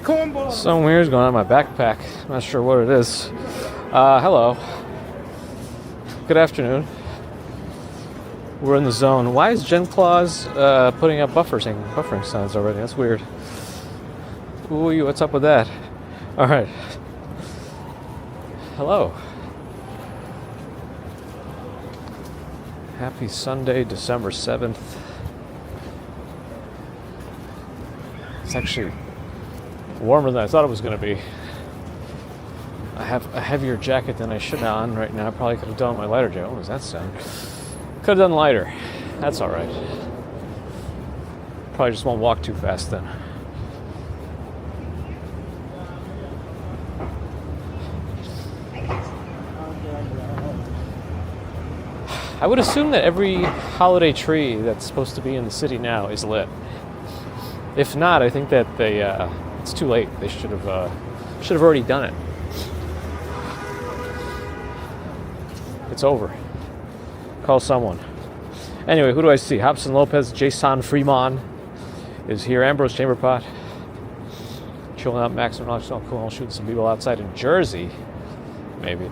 Something weird's going on in my backpack. I'm not sure what it is. Hello. Good afternoon. We're in the zone. Why is Gen Claus putting up buffering signs already? That's weird. Ooh, what's up with that? All right. Hello. Happy Sunday, December 7th. It's actually warmer than I thought it was going to be. I have a heavier jacket than I should have on right now. I probably could have done my lighter jacket. What does that sound? Could have done lighter. That's all right. Probably just won't walk too fast then. I would assume that every holiday tree that's supposed to be in the city now is lit. If not, I think that it's too late. They should have already done it. It's over. Call someone. Anyway, who do I see? Hobson Lopez, Jason Freeman is here. Ambrose Chamberpot. Chilling out, Maximum Knowledge. Oh, cool. I'll shoot some people outside in Jersey. Maybe.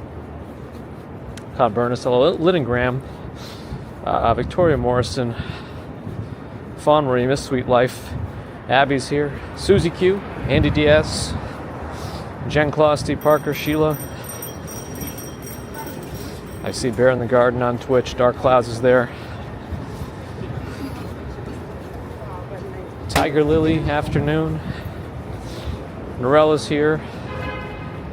Todd Burness, hello. Lyndon Graham. Victoria Morrison. Fawn Remus, Sweet Life. Abby's here. Susie Q. Andy Diaz. Jen Claus, Steve Parker, Sheila. I see Bear in the Garden on Twitch. Dark Clouds is there. Tiger Lily, afternoon. Norella's here.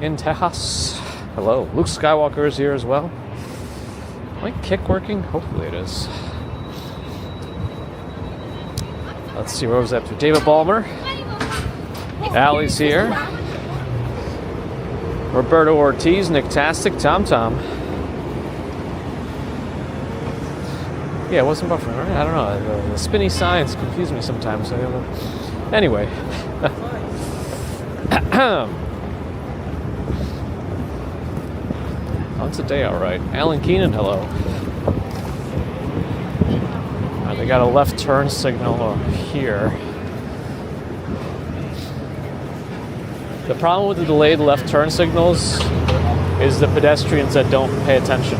In Tejas. Hello. Luke Skywalker is here as well. Is my kick working? Hopefully it is. Let's see, where was that to? David Ballmer. Allie's here. Roberto Ortiz, Nick Tastic, Tom. Yeah, it wasn't buffering, right? I don't know. The spinny signs confuse me sometimes. I don't know. Anyway. How's the day all right? Alan Keenan, hello. They got a left turn signal here. The problem with the delayed left turn signals is the pedestrians that don't pay attention.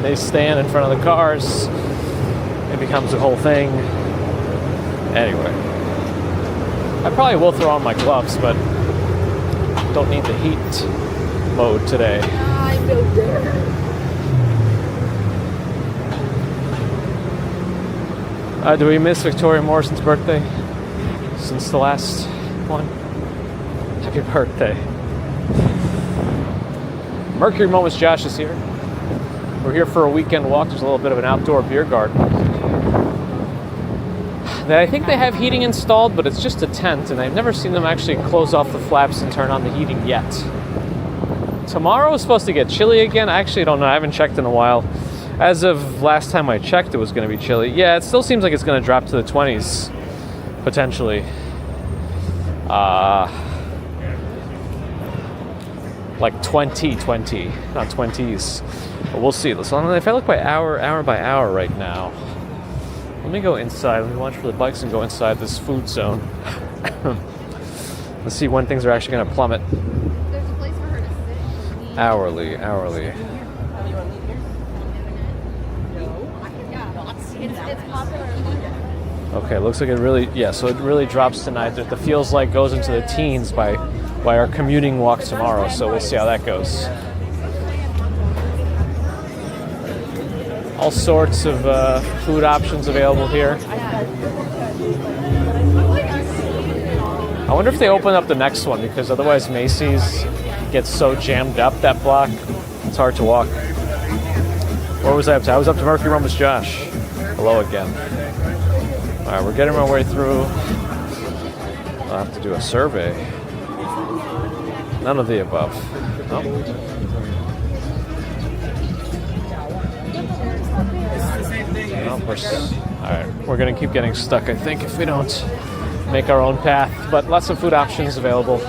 They stand in front of the cars. It becomes a whole thing. Anyway. I probably will throw on my gloves, but don't need the heat mode today. I feel there. Do we miss Victoria Morrison's birthday since the last one? Happy birthday. Mercury Moments Josh is here. We're here for a weekend walk. There's a little bit of an outdoor beer garden. I think they have heating installed, but it's just a tent, and I've never seen them actually close off the flaps and turn on the heating yet. Tomorrow is supposed to get chilly again. I actually don't know. I haven't checked in a while. As of last time I checked, it was going to be chilly. Yeah, it still seems like it's going to drop to the 20s, potentially. Like 20, not 20s. But we'll see. So if I look by hour by hour right now, let me go inside. Let me watch for the bikes and go inside this food zone. Let's see when things are actually going to plummet. There's a place for her to sit. Hourly. It's popular. Okay, looks like it really, so it really drops tonight. The feels like goes into the teens by our commuting walk tomorrow, so we'll see how that goes. All sorts of food options available here. I wonder if they open up the next one, because otherwise Macy's gets so jammed up, that block, it's hard to walk. Where was I up to? I was up to Mercury Moments Josh. Hello again. All right, we're getting our way through. I'll have to do a survey. None of the above. Nope. All right, we're going to keep getting stuck, I think, if we don't make our own path. But lots of food options available.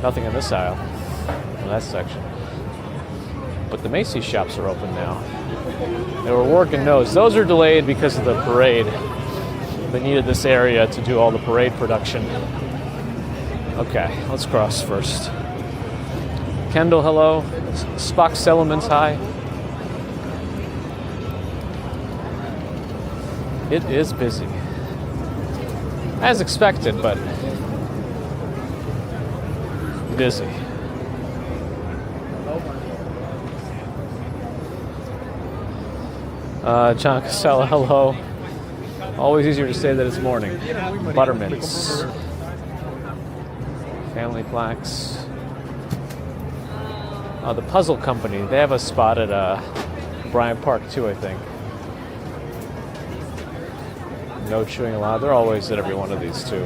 Nothing in this aisle, in that section. But the Macy's shops are open now. They were working those. Those are delayed because of the parade. They needed this area to do all the parade production. Okay, let's cross first. Kendall, hello. Spock Settlements, hi. It is busy. As expected, but busy. John Casella, hello. Always easier to say that it's morning. Buttermints. Family plaques. The Puzzle Company. They have a spot at Bryant Park too, I think. No chewing allowed. They're always at every one of these too.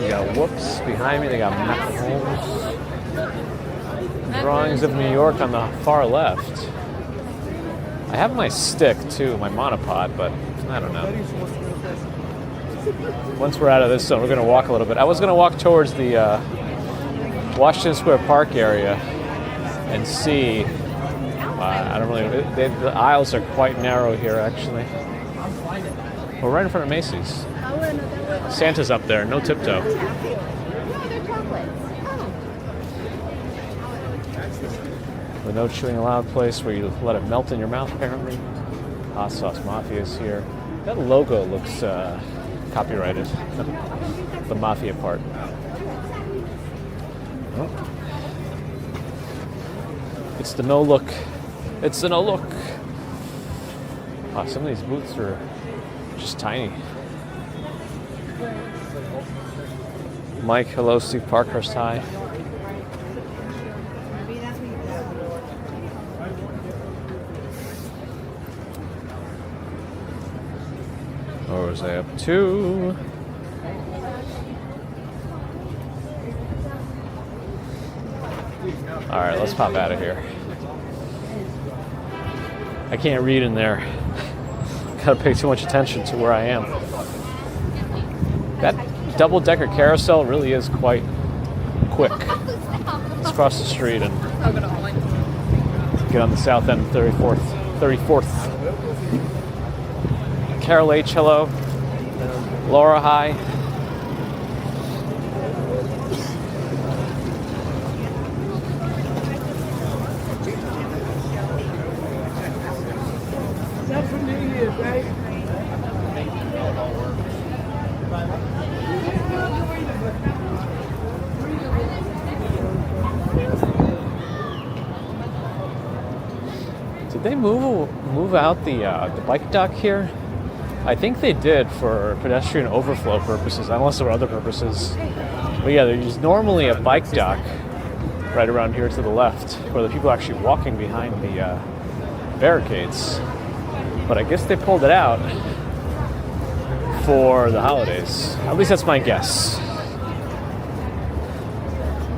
You got Whoops behind me. They got Mac Holmes. Drawings of New York on the far left. I have my stick too, my monopod, but I don't know. Once we're out of this zone, we're going to walk a little bit. I was going to walk towards the Washington Square Park area and see. I don't really. The aisles are quite narrow here, actually. We're right in front of Macy's. Santa's up there, no tiptoe. No, they're chocolates. The no chewing allowed place where you let it melt in your mouth, apparently. Hot Sauce Mafia is here. That logo looks copyrighted. The Mafia part. Oh. It's the no look. It's the no look. Wow, some of these booths are just tiny. Mike, hello. Steve Parkhurst, hi. What was I up to? All right, let's pop out of here. I can't read in there. Gotta pay too much attention to where I am. That double-decker carousel really is quite quick. Let's cross the street and get on the south end of 34th. Carol H, hello. Laura, hi. Did they move out the bike dock here? I think they did for pedestrian overflow purposes, unless there were other purposes. But yeah, there's normally a bike dock right around here to the left, where the people are actually walking behind the barricades. But I guess they pulled it out for the holidays. At least that's my guess.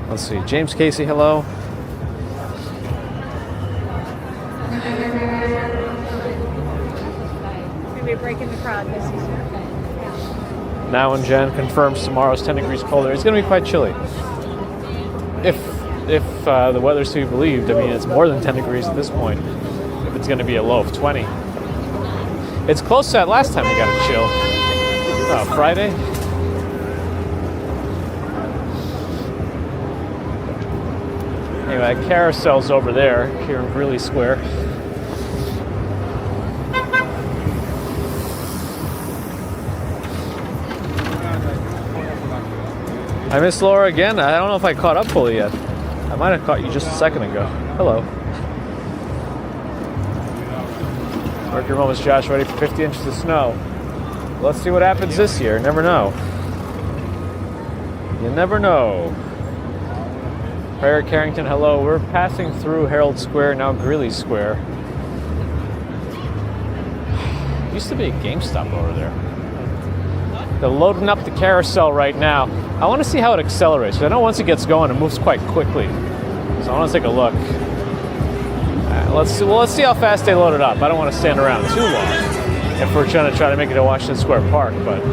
Let's see. James Casey, hello. Maybe breaking the crowd this season. Now and Jen confirms tomorrow's 10 degrees colder. It's going to be quite chilly. If the weather's to be believed, I mean, it's more than 10 degrees at this point. If it's going to be a low of 20. It's close to that last time we got a chill. Friday. Anyway, carousel's over there, here in Greeley Square. I miss Laura again. I don't know if I caught up fully yet. I might have caught you just a second ago. Hello. Mark your moments, Josh. Ready for 50 inches of snow. Let's see what happens this year. Never know. You never know. Prayer Carrington, hello. We're passing through Herald Square, now Greeley Square. Used to be a GameStop over there. They're loading up the carousel right now. I want to see how it accelerates, because I know once it gets going, it moves quite quickly. So I want to take a look. Let's see how fast they load it up. I don't want to stand around too long if we're trying to make it to Washington Square Park, but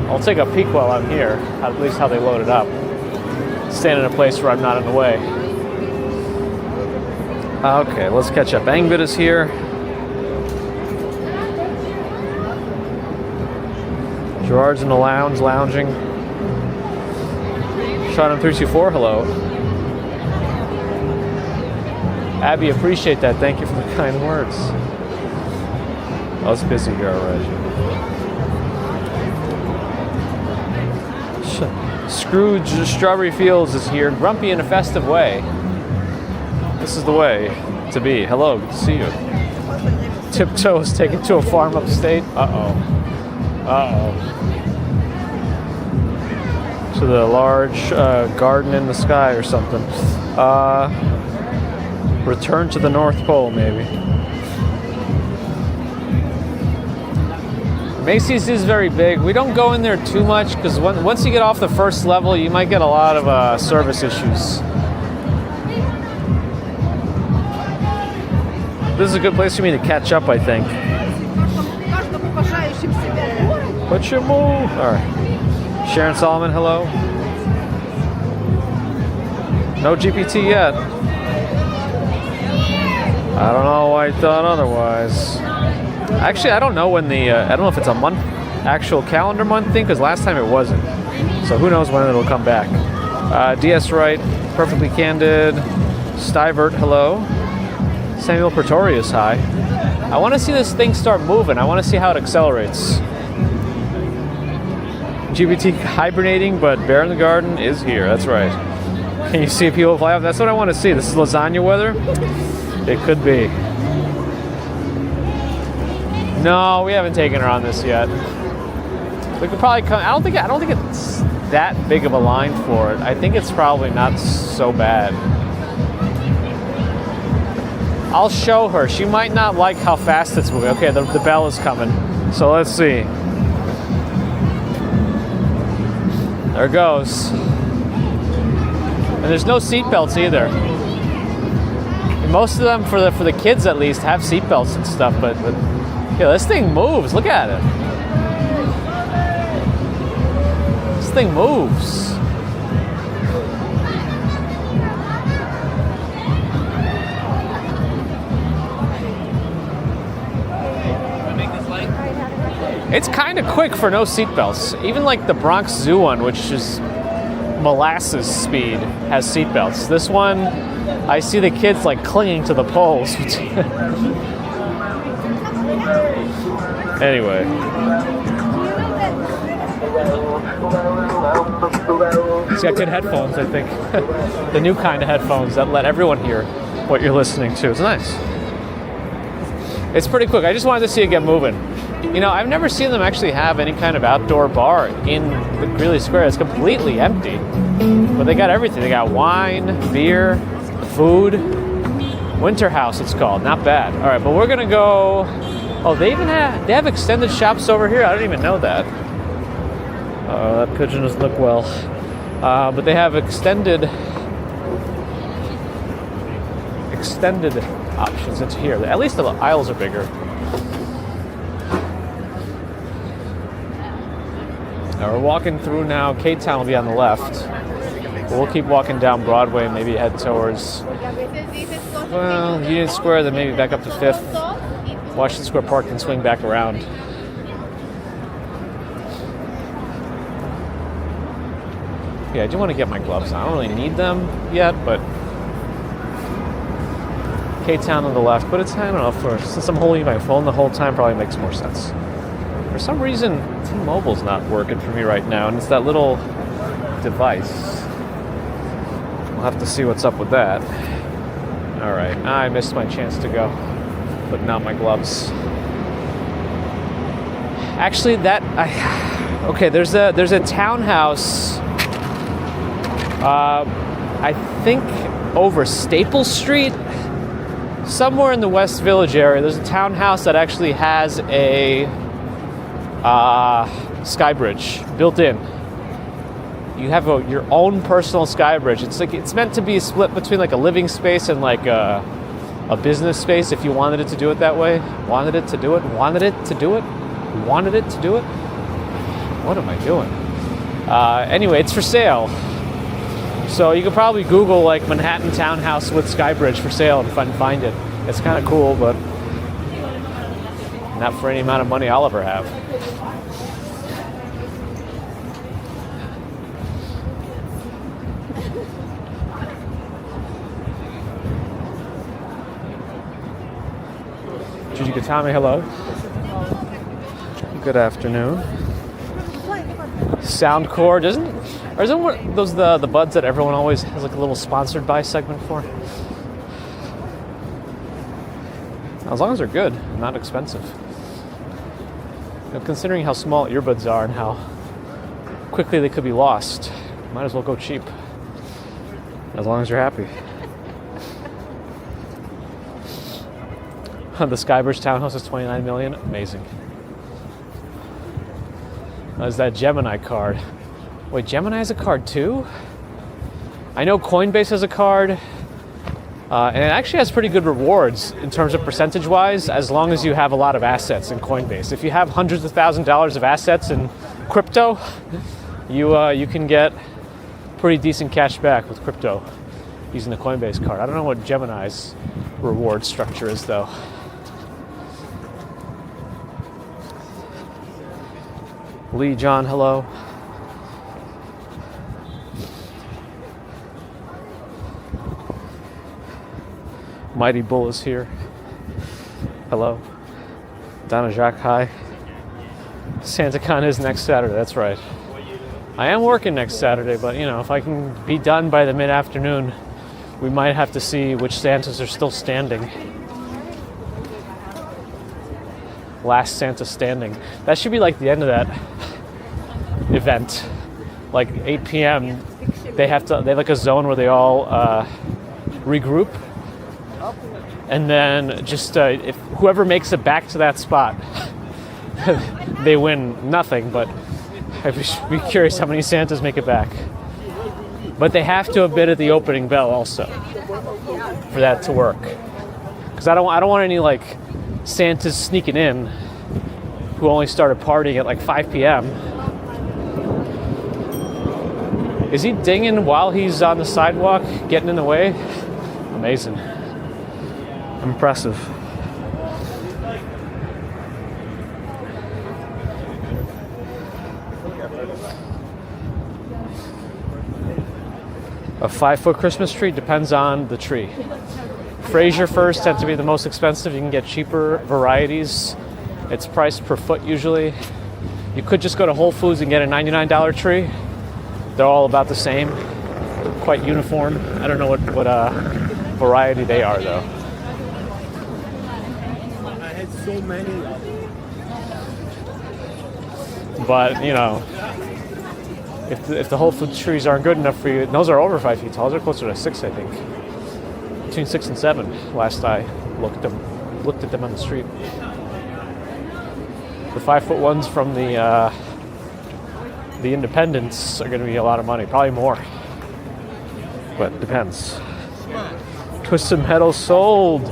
I'll take a peek while I'm here, at least how they load it up. Stand in a place where I'm not in the way. Okay, let's catch up. Angbit is here. Gerard's in the lounge, lounging. Sean 324, hello. Abby, appreciate that. Thank you for the kind words. Oh, it's busy here already. Scrooge Strawberry Fields is here, grumpy in a festive way. This is the way to be. Hello, good to see you. Tiptoe is taken to a farm upstate. Uh-oh. Uh-oh. To the large garden in the sky or something. Return to the North Pole, maybe. Macy's is very big. We don't go in there too much because once you get off the first level, you might get a lot of service issues. This is a good place for me to catch up, I think. What's your move? All right. Sharon Solomon, hello. No GPT yet. I don't know why I thought otherwise. Actually, I don't know when I don't know if it's a month, actual calendar month thing, because last time it wasn't. So who knows when it'll come back. DS Wright, Perfectly Candid. Stivert, hello. Samuel Pretorius, hi. I want to see this thing start moving. I want to see how it accelerates. GBT hibernating, but Bear in the Garden is here. That's right. Can you see people fly off? That's what I want to see. This is lasagna weather. It could be. No, we haven't taken her on this yet. We could probably come. I don't think it's that big of a line for it. I think it's probably not so bad. I'll show her. She might not like how fast it's moving. Okay, the bell is coming. So let's see. There it goes. And there's no seatbelts either. Most of them, for the kids at least, have seatbelts and stuff, but yeah, this thing moves. Look at it. This thing moves. It's kind of quick for no seatbelts. Even like the Bronx Zoo one, which is molasses speed, has seatbelts. This one, I see the kids like clinging to the poles. Anyway. It's got good headphones, I think. The new kind of headphones that let everyone hear what you're listening to. It's nice. It's pretty quick. I just wanted to see it get moving. You know, I've never seen them actually have any kind of outdoor bar in the Greeley Square. It's completely empty. But they got everything. They got wine, beer, food. Winter House, it's called. Not bad. All right, but we're gonna go. Oh, they have extended shops over here. I didn't even know that. That pigeon doesn't look well. But they have extended options into here. At least the aisles are bigger. Now we're walking through now. K-Town will be on the left. We'll keep walking down Broadway and maybe head towards, well, Union Square, then maybe back up to 5th. Washington Square Park, and swing back around. Yeah, I do want to get my gloves on. I don't really need them yet, but K-Town on the left. But it's, I don't know, since I'm holding my phone the whole time, probably makes more sense. For some reason, T-Mobile's not working for me right now, and it's that little device. We'll have to see what's up with that. All right, I missed my chance to go, but not my gloves. Actually, okay. There's a townhouse. I think over Staple Street, somewhere in the West Village area. There's a townhouse that actually has a sky bridge built in. You have your own personal sky bridge. It's meant to be split between like a living space and like a business space if you wanted it to do it that way. Wanted it to do it. What am I doing? Anyway, it's for sale. So you could probably Google like Manhattan townhouse with sky bridge for sale and find it. It's kind of cool, but not for any amount of money I'll ever have. Yukatami, hello. Good afternoon. Soundcore, isn't one those the buds that everyone always has like a little sponsored by segment for? As long as they're good, not expensive. You know, considering how small earbuds are and how quickly they could be lost, might as well go cheap. As long as you're happy. The Skybridge townhouse is $29 million. Amazing. There's that Gemini card. Wait, Gemini has a card too? I know Coinbase has a card. And it actually has pretty good rewards in terms of percentage-wise, as long as you have a lot of assets in Coinbase. If you have hundreds of $1,000s of assets in crypto, you can get pretty decent cash back with crypto using the Coinbase card. I don't know what Gemini's reward structure is, though. Lee John, hello. Mighty Bull is here. Hello. Donna Jacques, hi. SantaCon is next Saturday, that's right. I am working next Saturday, but you know, if I can be done by the mid-afternoon, we might have to see which Santas are still standing. Last Santa standing. That should be like the end of that event. Like 8 p.m. They have like a zone where they all regroup. And then just if whoever makes it back to that spot, they win nothing. But I'd be curious how many Santas make it back. But they have to have been at the opening bell also for that to work. Because I don't want any like Santas sneaking in who only started partying at like 5 p.m. Is he dinging while he's on the sidewalk, getting in the way? Amazing. Impressive. A 5-foot Christmas tree depends on the tree. Fraser firs tend to be the most expensive. You can get cheaper varieties. It's priced per foot usually. You could just go to Whole Foods and get a $99 tree. They're all about the same, quite uniform. I don't know what variety they are though. I had so many. But you know, if the Whole Foods trees aren't good enough for you, those are over 5 feet tall. They're closer to 6, I think. Between 6 and 7. Last I looked at them on the street. The 5-foot ones from the Independents are going to be a lot of money, probably more. But depends. Twisted Metal sold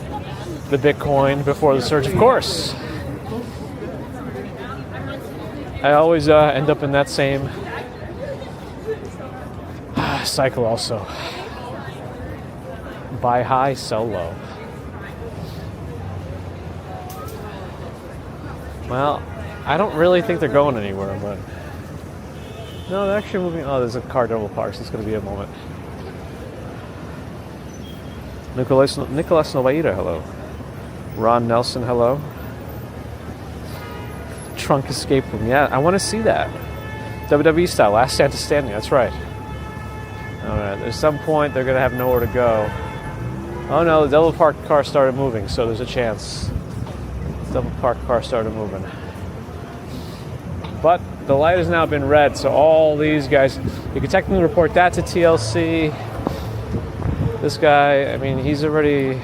the Bitcoin before the surge, of course. I always end up in that same cycle also. Buy high, sell low. Well, I don't really think they're going anywhere, but no, they're actually moving. Oh, there's a car double park, so it's going to be a moment. Nicolas Novaida, hello. Ron Nelson, hello. Trunk escape room, yeah, I want to see that. WWE style, last Santa standing, that's right. Alright, at some point they're going to have nowhere to go. Oh no, the double parked car started moving, so there's a chance. Double parked car started moving. But the light has now been red, so all these guys, you can technically report that to TLC. This guy, I mean, he's already...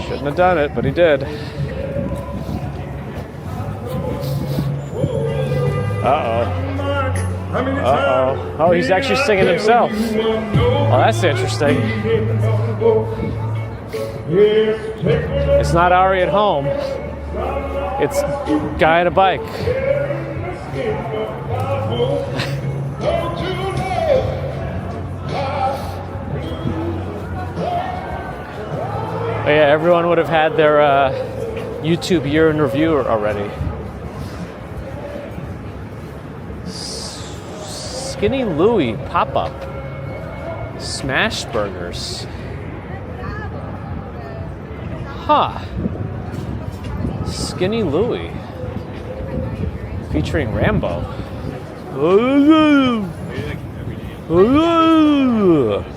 Shouldn't have done it, but he did. Uh-oh. Uh-oh. Oh, he's actually singing himself. Oh, that's interesting. It's not Ari at home. It's guy on a bike. Oh, yeah, everyone would have had their YouTube year in review already. Skinny Louie pop-up. Smash burgers. Huh. Skinny Louie. Featuring Rambo.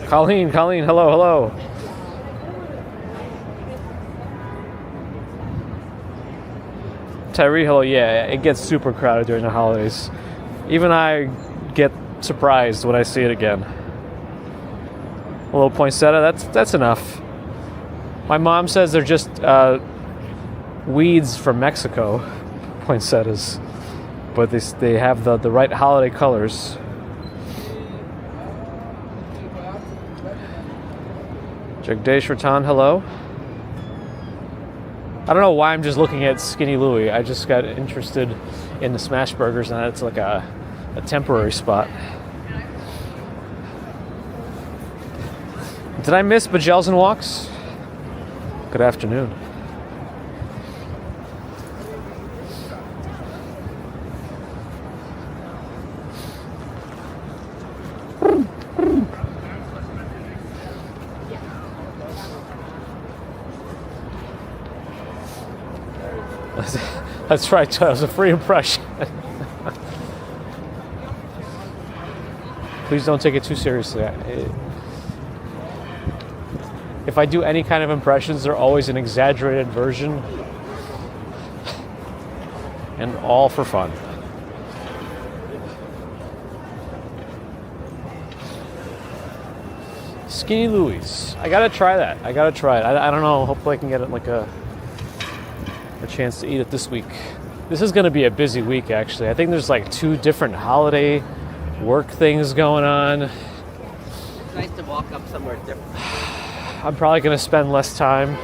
Colleen, hello. Tyree, hello. Yeah, it gets super crowded during the holidays. Even I get surprised when I see it again. A little poinsettia, that's enough. My mom says they're just weeds from Mexico, poinsettias, but they have the right holiday colors. Jagdesh Ratan, hello. I don't know why I'm just looking at Skinny Louie. I just got interested in the smash burgers, and it's like a temporary spot. Did I miss Bajels and Walks? Good afternoon. That's right, that was a free impression. Please don't take it too seriously. If I do any kind of impressions, they're always an exaggerated version. And all for fun. Skinny Louie's. I gotta try that. I don't know. Hopefully I can get it like a chance to eat it this week. This is going to be a busy week, actually. I think there's like 2 different holiday work things going on. It's nice to walk up somewhere different. I'm probably going to spend less time.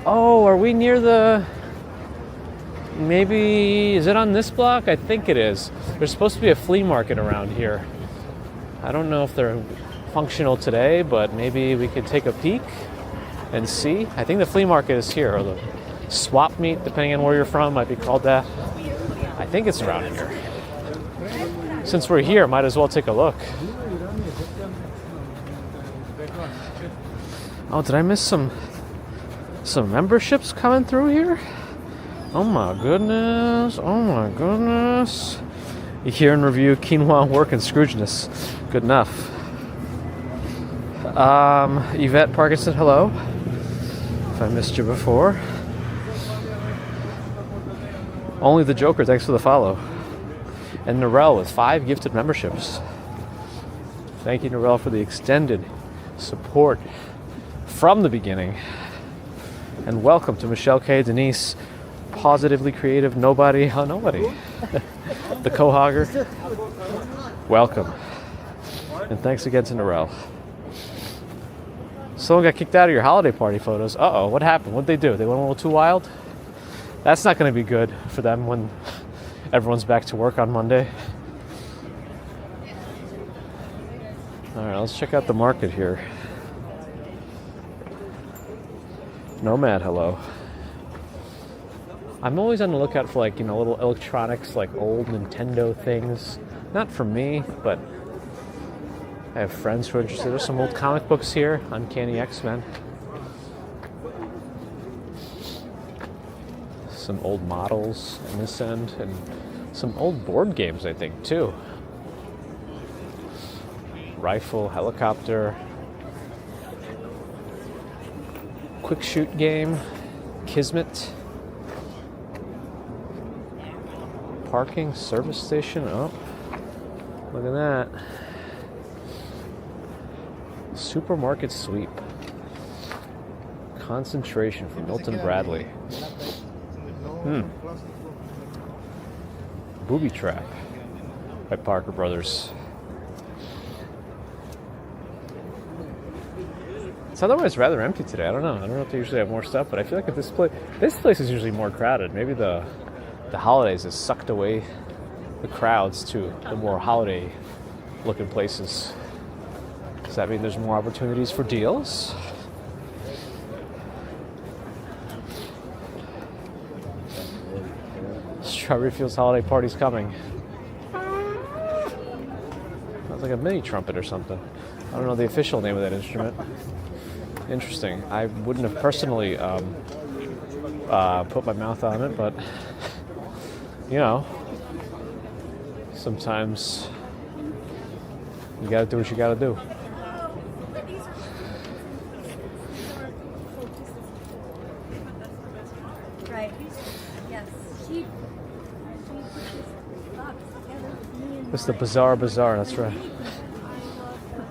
Oh, are we near the... Maybe... Is it on this block? I think it is. There's supposed to be a flea market around here. I don't know if they're functional today, but maybe we could take a peek and see. I think the flea market is here, or the swap meet, depending on where you're from, might be called that. I think it's around here. Since we're here, might as well take a look. Oh, did I miss some memberships coming through here? Oh my goodness. You hear and review quinoa work and Scroogeness. Good enough. Yvette Parkinson, hello. If I missed you before. Only the Joker, thanks for the follow. And Norel with 5 gifted memberships. Thank you, Norel, for the extended support from the beginning. And welcome to Michelle K, Denise, Positively Creative, Nobody. The Cohogger. Welcome. And thanks again to Norel. Someone got kicked out of your holiday party photos. Uh-oh, what happened? What'd they do? They went a little too wild? That's not going to be good for them when everyone's back to work on Monday. All right, let's check out the market here. Nomad, hello. I'm always on the lookout for little electronics, like old Nintendo things. Not for me, but I have friends who are interested. There's some old comic books here, Uncanny X-Men. Some old models in this end, and some old board games, I think, too. Rifle, helicopter, quick shoot game, Kismet, parking, service station. Oh, look at that. Supermarket sweep. Concentration from Milton Bradley. Booby Trap by Parker Brothers. It's otherwise rather empty today. I don't know if they usually have more stuff, but I feel like at this place is usually more crowded. Maybe the holidays has sucked away the crowds to the more holiday looking places. Does that mean there's more opportunities for deals? Strawberry Fields holiday party's coming. Sounds like a mini trumpet or something. I don't know the official name of that instrument. Interesting. I wouldn't have personally put my mouth on it, but you know, sometimes you gotta do what you gotta do. Right. Yes. It's the Bazaar, that's right.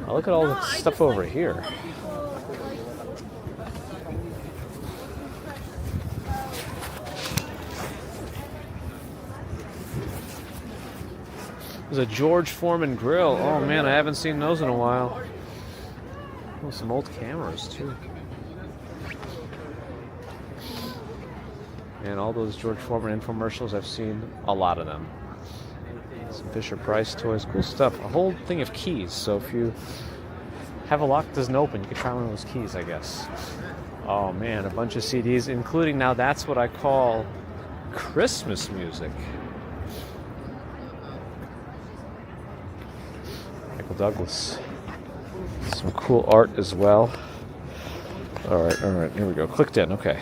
Oh, look at all the stuff over here. There's a George Foreman grill. Oh man, I haven't seen those in a while. Oh, some old cameras too. And all those George Foreman infomercials, I've seen a lot of them. Some Fisher Price toys, cool stuff. A whole thing of keys. So if you have a lock that doesn't open, you can try one of those keys, I guess. Oh man, a bunch of CDs, including now that's what I call Christmas music. Michael Douglas. Some cool art as well. All right, here we go. Clicked in, okay.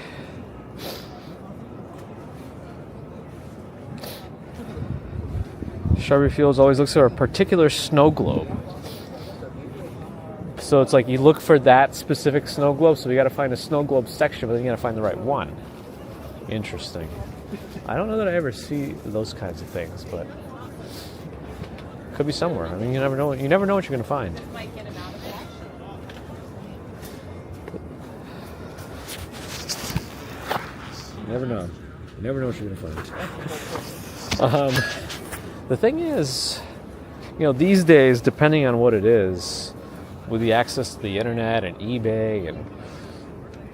Shelby Fields always looks for a particular snow globe. So it's like you look for that specific snow globe, so you got to find a snow globe section, but then you got to find the right one. Interesting. I don't know that I ever see those kinds of things, but could be somewhere. I mean, you never know. You never know what you're going to find. You never know. You never know what you're going to find. The thing is, you know, these days, depending on what it is, with the access to the internet and eBay, and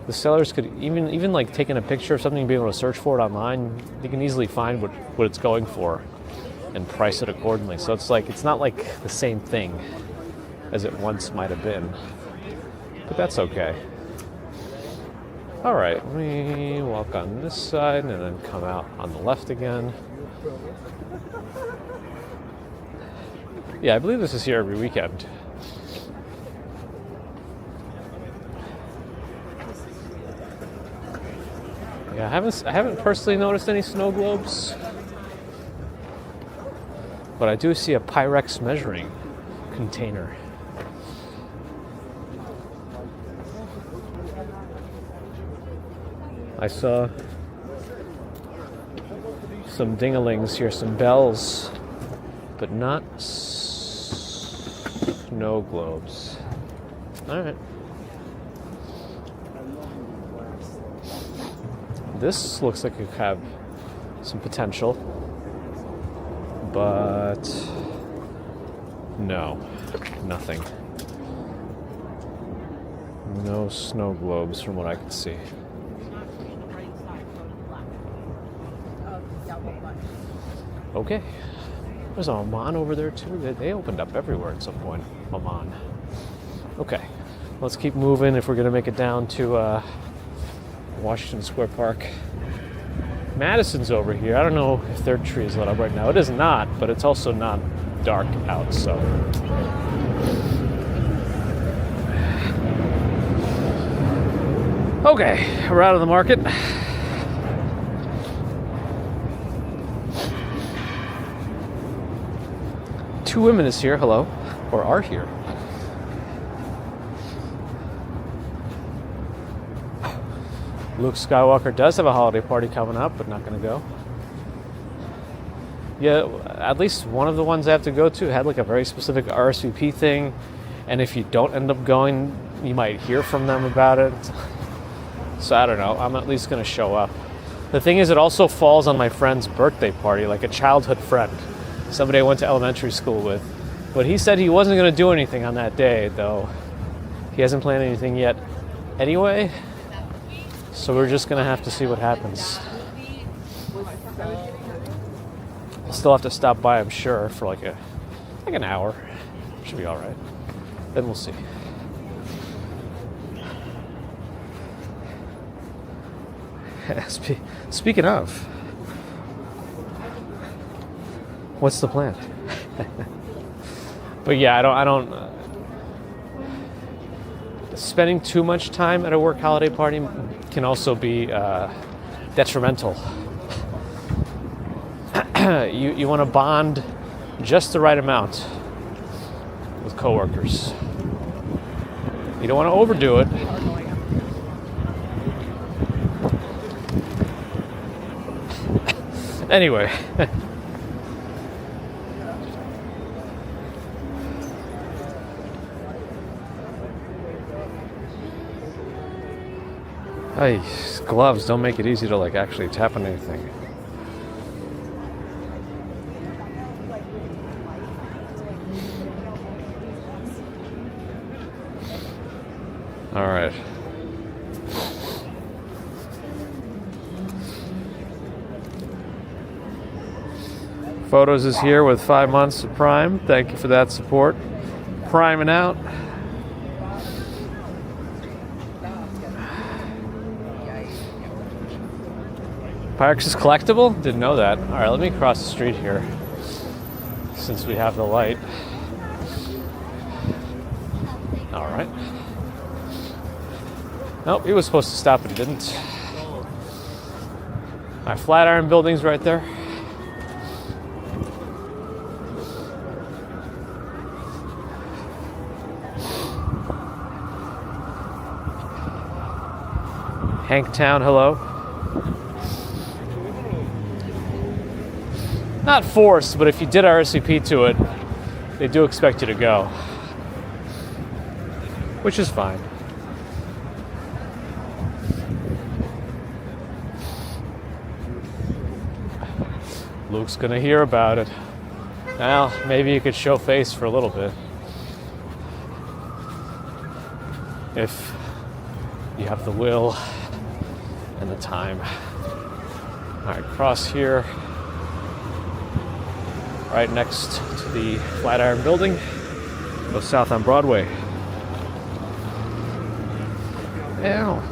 the sellers could even like taking a picture of something and being able to search for it online, you can easily find what it's going for and price it accordingly. So it's like, it's not like the same thing as it once might have been, but that's okay. All right, let me walk on this side and then come out on the left again. Yeah, I believe this is here every weekend. Yeah, I haven't personally noticed any snow globes, but I do see a Pyrex measuring container. I saw some ding-a-lings here, some bells, but not snow globes. All right. This looks like it could have some potential, but no, nothing. No snow globes from what I can see. Okay. There's a Maman over there too. They opened up everywhere at some point. Maman. Okay. Let's keep moving if we're going to make it down to Washington Square Park. Madison's over here. I don't know if their tree is lit up right now. It is not, but it's also not dark out, so. Okay, we're out of the market. Two women is here, hello, or are here. Luke Skywalker does have a holiday party coming up, but not going to go. Yeah, at least one of the ones I have to go to had like a very specific RSVP thing, and if you don't end up going, you might hear from them about it. So I don't know, I'm at least going to show up. The thing is, it also falls on my friend's birthday party, like a childhood friend, somebody I went to elementary school with. But he said he wasn't going to do anything on that day, though. He hasn't planned anything yet anyway. So we're just going to have to see what happens. I'll still have to stop by, I'm sure, for like an hour. Should be all right. Then we'll see. Speaking of, what's the plan? But yeah, I don't spending too much time at a work holiday party can also be detrimental. You want to bond just the right amount with coworkers. You don't want to overdo it. Anyway. Hey, gloves don't make it easy to like actually tap on anything. All right. Photos is here with 5 months of Prime. Thank you for that support. Priming out. Parks is collectible? Didn't know that. All right, let me cross the street here since we have the light. All right. Nope, he was supposed to stop, but he didn't. My Flatiron building's right there. Hanktown, hello. Not forced, but if you did RSVP to it, they do expect you to go. Which is fine. Luke's gonna hear about it. Well, maybe you could show face for a little bit. If you have the will and the time. All right, cross here. Right next to the Flatiron building. Go south on Broadway. Ow.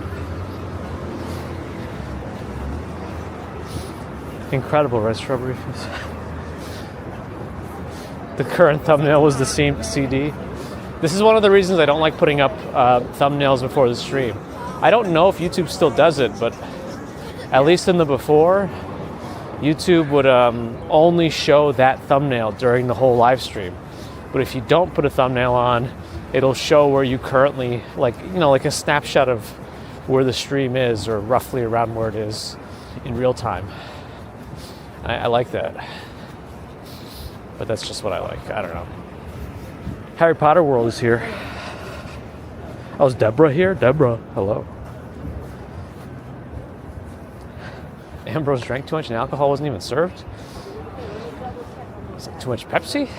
Incredible, right, Strawberry Fizz? The current thumbnail was the CD. This is one of the reasons I don't like putting up thumbnails before the stream. I don't know if YouTube still does it, but at least in the before, YouTube would only show that thumbnail during the whole live stream. But if you don't put a thumbnail on, it'll show where you currently, like a snapshot of where the stream is, or roughly around where it is in real time. I like that. But that's just what I like. I don't know. Harry Potter World is here. Oh, is Deborah here? Deborah, hello. Ambrose drank too much and alcohol wasn't even served? Is it too much Pepsi?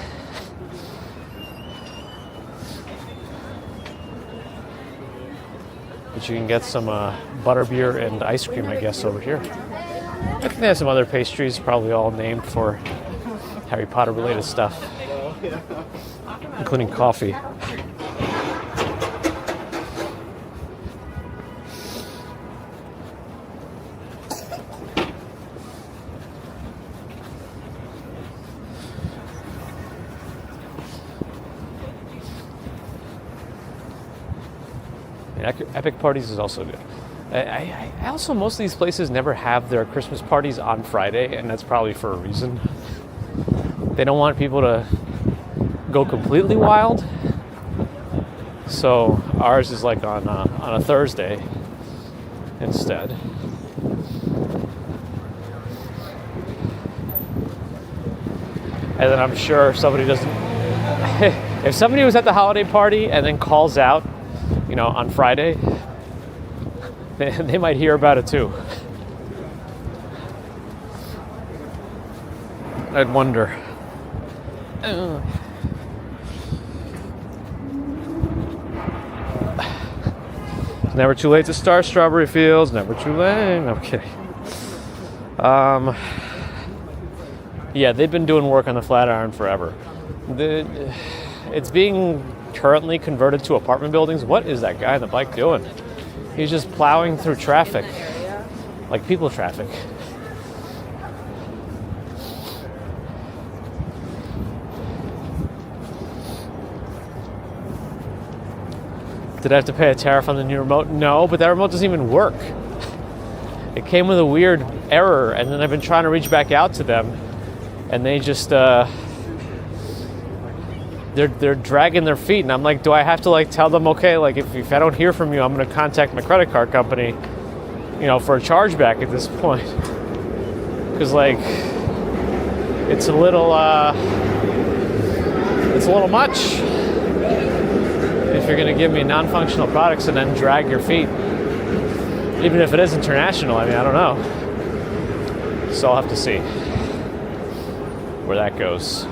But you can get some butterbeer and ice cream, I guess, over here. I think they have some other pastries, probably all named for Harry Potter related stuff, including coffee. Epic Parties is also good. I also, most of these places never have their Christmas parties on Friday, and that's probably for a reason. They don't want people to go completely wild. So ours is like on a Thursday instead. And then I'm sure if somebody doesn't, if somebody was at the holiday party and then calls out, on Friday, they might hear about it too. I'd wonder. Never too late to start Strawberry Fields. Never too late. No, I'm kidding. Yeah, they've been doing work on the Flatiron forever. It's being currently converted to apartment buildings. What is that guy on the bike doing? He's just plowing through traffic, like people traffic. Did I have to pay a tariff on the new remote? No, but that remote doesn't even work. It came with a weird error, and then I've been trying to reach back out to them, and they just they're dragging their feet, and I'm like, do I have to like tell them, okay, like if I don't hear from you, I'm going to contact my credit card company, you know, for a chargeback at this point? Because like it's a little much if you're going to give me non-functional products and then drag your feet, even if it is international. I mean, I don't know. So I'll have to see where that goes.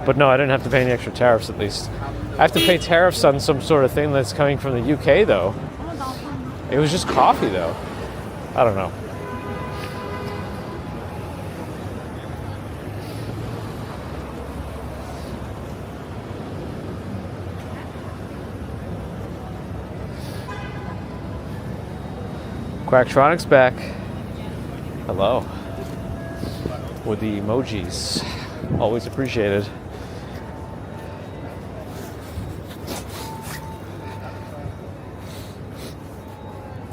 But no, I didn't have to pay any extra tariffs, at least. I have to pay tariffs on some sort of thing that's coming from the UK, though. It was just coffee, though. I don't know. Quacktronics back. Hello. With the emojis. Always appreciated.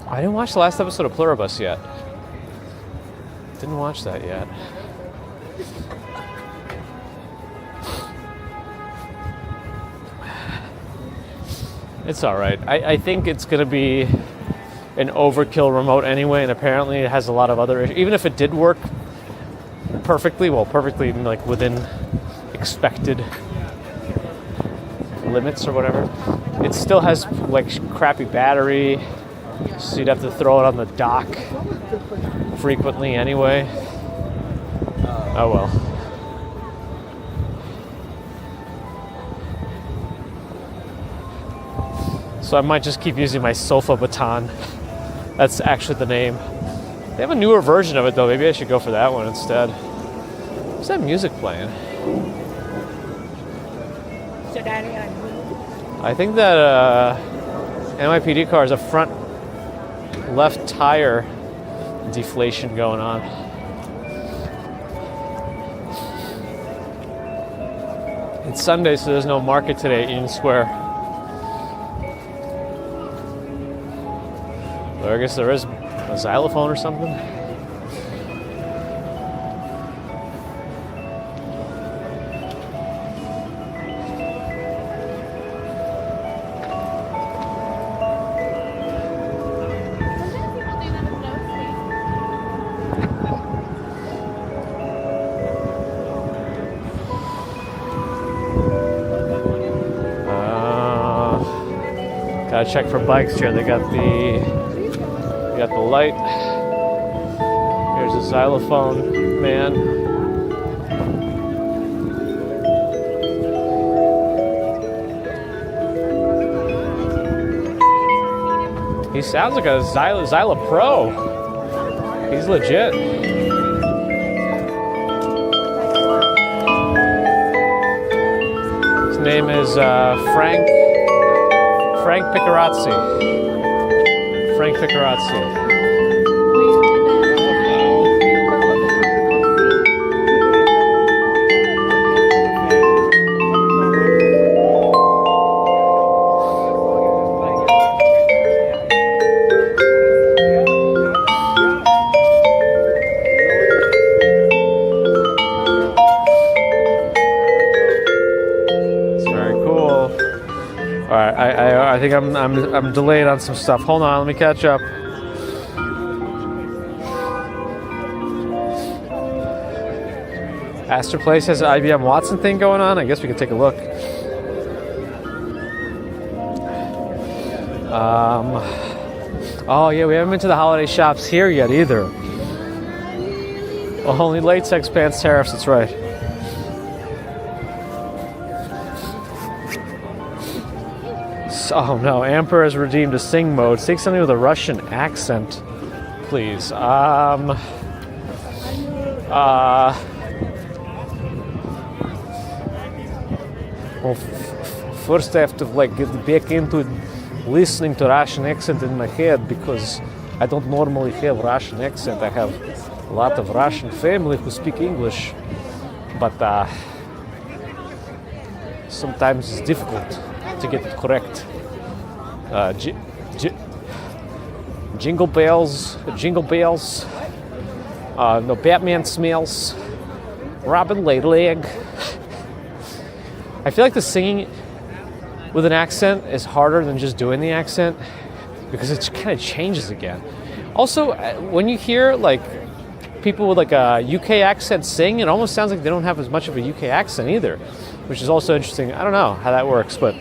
I didn't watch the last episode of Pluribus yet. Didn't watch that yet. It's alright. I think it's going to be an overkill remote anyway, and apparently it has a lot of other issues. Even if it did work perfectly like within expected limits or whatever, it still has like crappy battery, so you'd have to throw it on the dock frequently anyway. Oh well. So I might just keep using my sofa baton. That's actually the name. They have a newer version of it though. Maybe I should go for that one instead. What's that music playing? I think that NYPD car is a front left tire deflation going on. It's Sunday, so there's no market today at Union Square. Or I guess there is a xylophone or something. Gotta check for bikes here. They got the light. Here's a xylophone man. He sounds like a Xyla Pro. He's legit. His name is Frank Picarazzi. Frank Picarazzi. I think I'm delayed on some stuff. Hold on, let me catch up. Astor Place has an IBM Watson thing going on. I guess we can take a look. Oh yeah, we haven't been to the holiday shops here yet either. Well, only latex pants tariffs. That's right. Oh no, Anker has redeemed a sing mode. Take something with a Russian accent, please. Well, first I have to get back into listening to Russian accent in my head, because I don't normally have Russian accent. I have a lot of Russian family who speak English, but sometimes it's difficult to get it correct. Jingle bells, no Batman smells, Robin laid leg. I feel like the singing with an accent is harder than just doing the accent because it kind of changes again. Also, when you hear like people with like a UK accent sing, it almost sounds like they don't have as much of a UK accent either, which is also interesting. I don't know how that works, but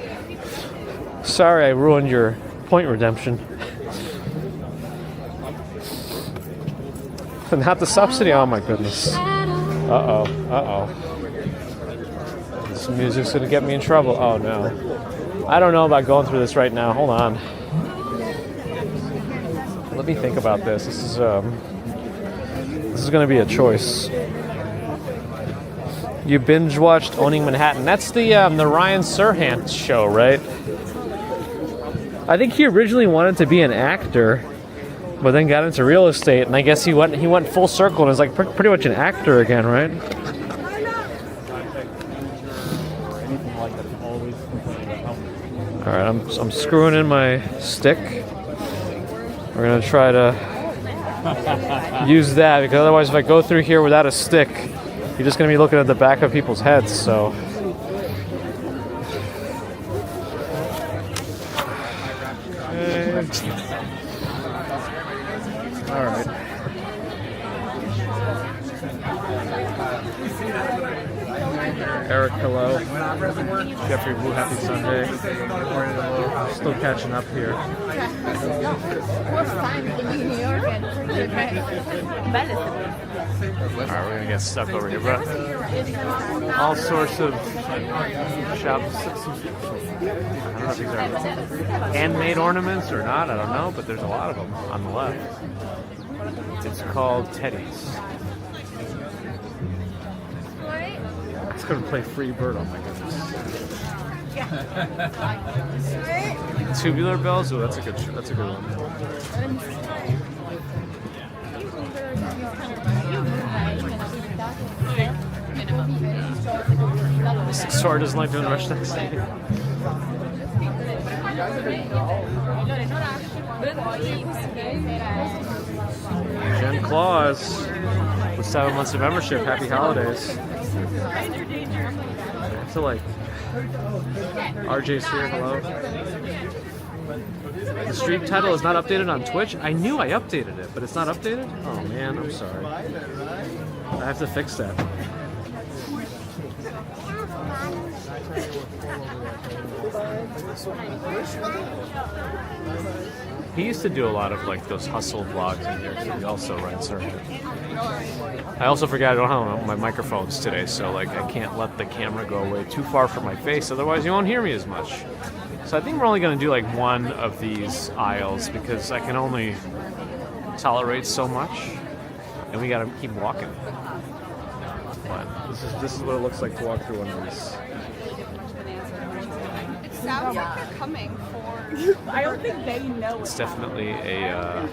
sorry I ruined your point redemption. Not the subsidy, oh my goodness. Uh-oh. This music's gonna get me in trouble. Oh no. I don't know about going through this right now. Hold on. Let me think about this. This is going to be a choice. You binge watched Owning Manhattan. That's the Ryan Serhant show, right? I think he originally wanted to be an actor, but then got into real estate, and I guess he went full circle and is like pretty much an actor again, right? All right, I'm screwing in my stick. We're gonna try to use that because otherwise, if I go through here without a stick, you're just gonna be looking at the back of people's heads. So. All right. Eric, hello. Jeffrey, Blue, happy Sunday. Still catching up here. First time in New York and Madison. Alright, we're gonna get stuck over here, bro. All sorts of shops. I don't know if these are handmade ornaments or not, I don't know, but there's a lot of them on the left. It's called Teddy's. It's gonna play Free Bird, oh my goodness. Tubular bells? Oh, that's a good one. Sora doesn't like doing the rush next day. Jen Claus with 7 months of membership. Happy holidays. So like RJ's here, hello. The stream title is not updated on Twitch. I knew I updated it, but it's not updated? Oh man, I'm sorry. I have to fix that. He used to do a lot of like those hustle vlogs in here, so he also runs her. I also forgot I don't have my microphones today, so like I can't let the camera go away too far from my face, otherwise you won't hear me as much. So I think we're only going to do like one of these aisles because I can only tolerate so much, and we got to keep walking. But this is what it looks like to walk through one of these. It sounds like they're coming for. I don't think they know. It's definitely a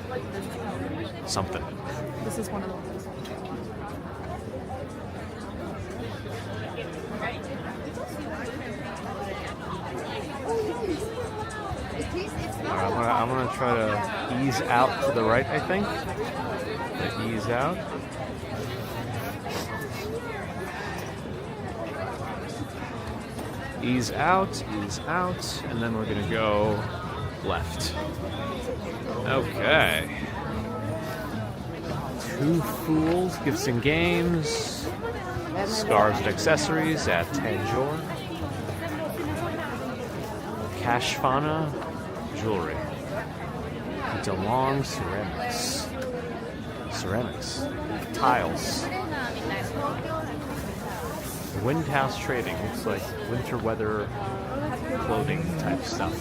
something. This is one of the ones. Alright, I'm gonna try to ease out to the right, I think. Ease out. Ease out, and then we're gonna go left. Okay. Two Fools, Gifts and Games, Scarves and Accessories at Tanjore. Kashfana Jewelry. DeLong Ceramics. Tiles. Windhouse Trading. Looks like winter weather clothing type stuff.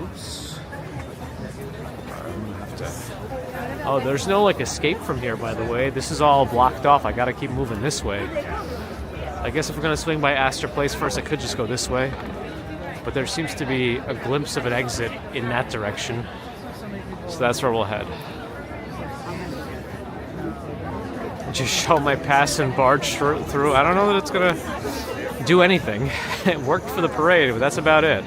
Oops. I'm gonna have to... Oh, there's no like escape from here, by the way. This is all blocked off. I gotta keep moving this way. I guess if we're gonna swing by Astor Place first, I could just go this way. But there seems to be a glimpse of an exit in that direction. So that's where we'll head. just show my pass and barge through. I don't know that it's gonna do anything. It worked for the parade, but that's about it.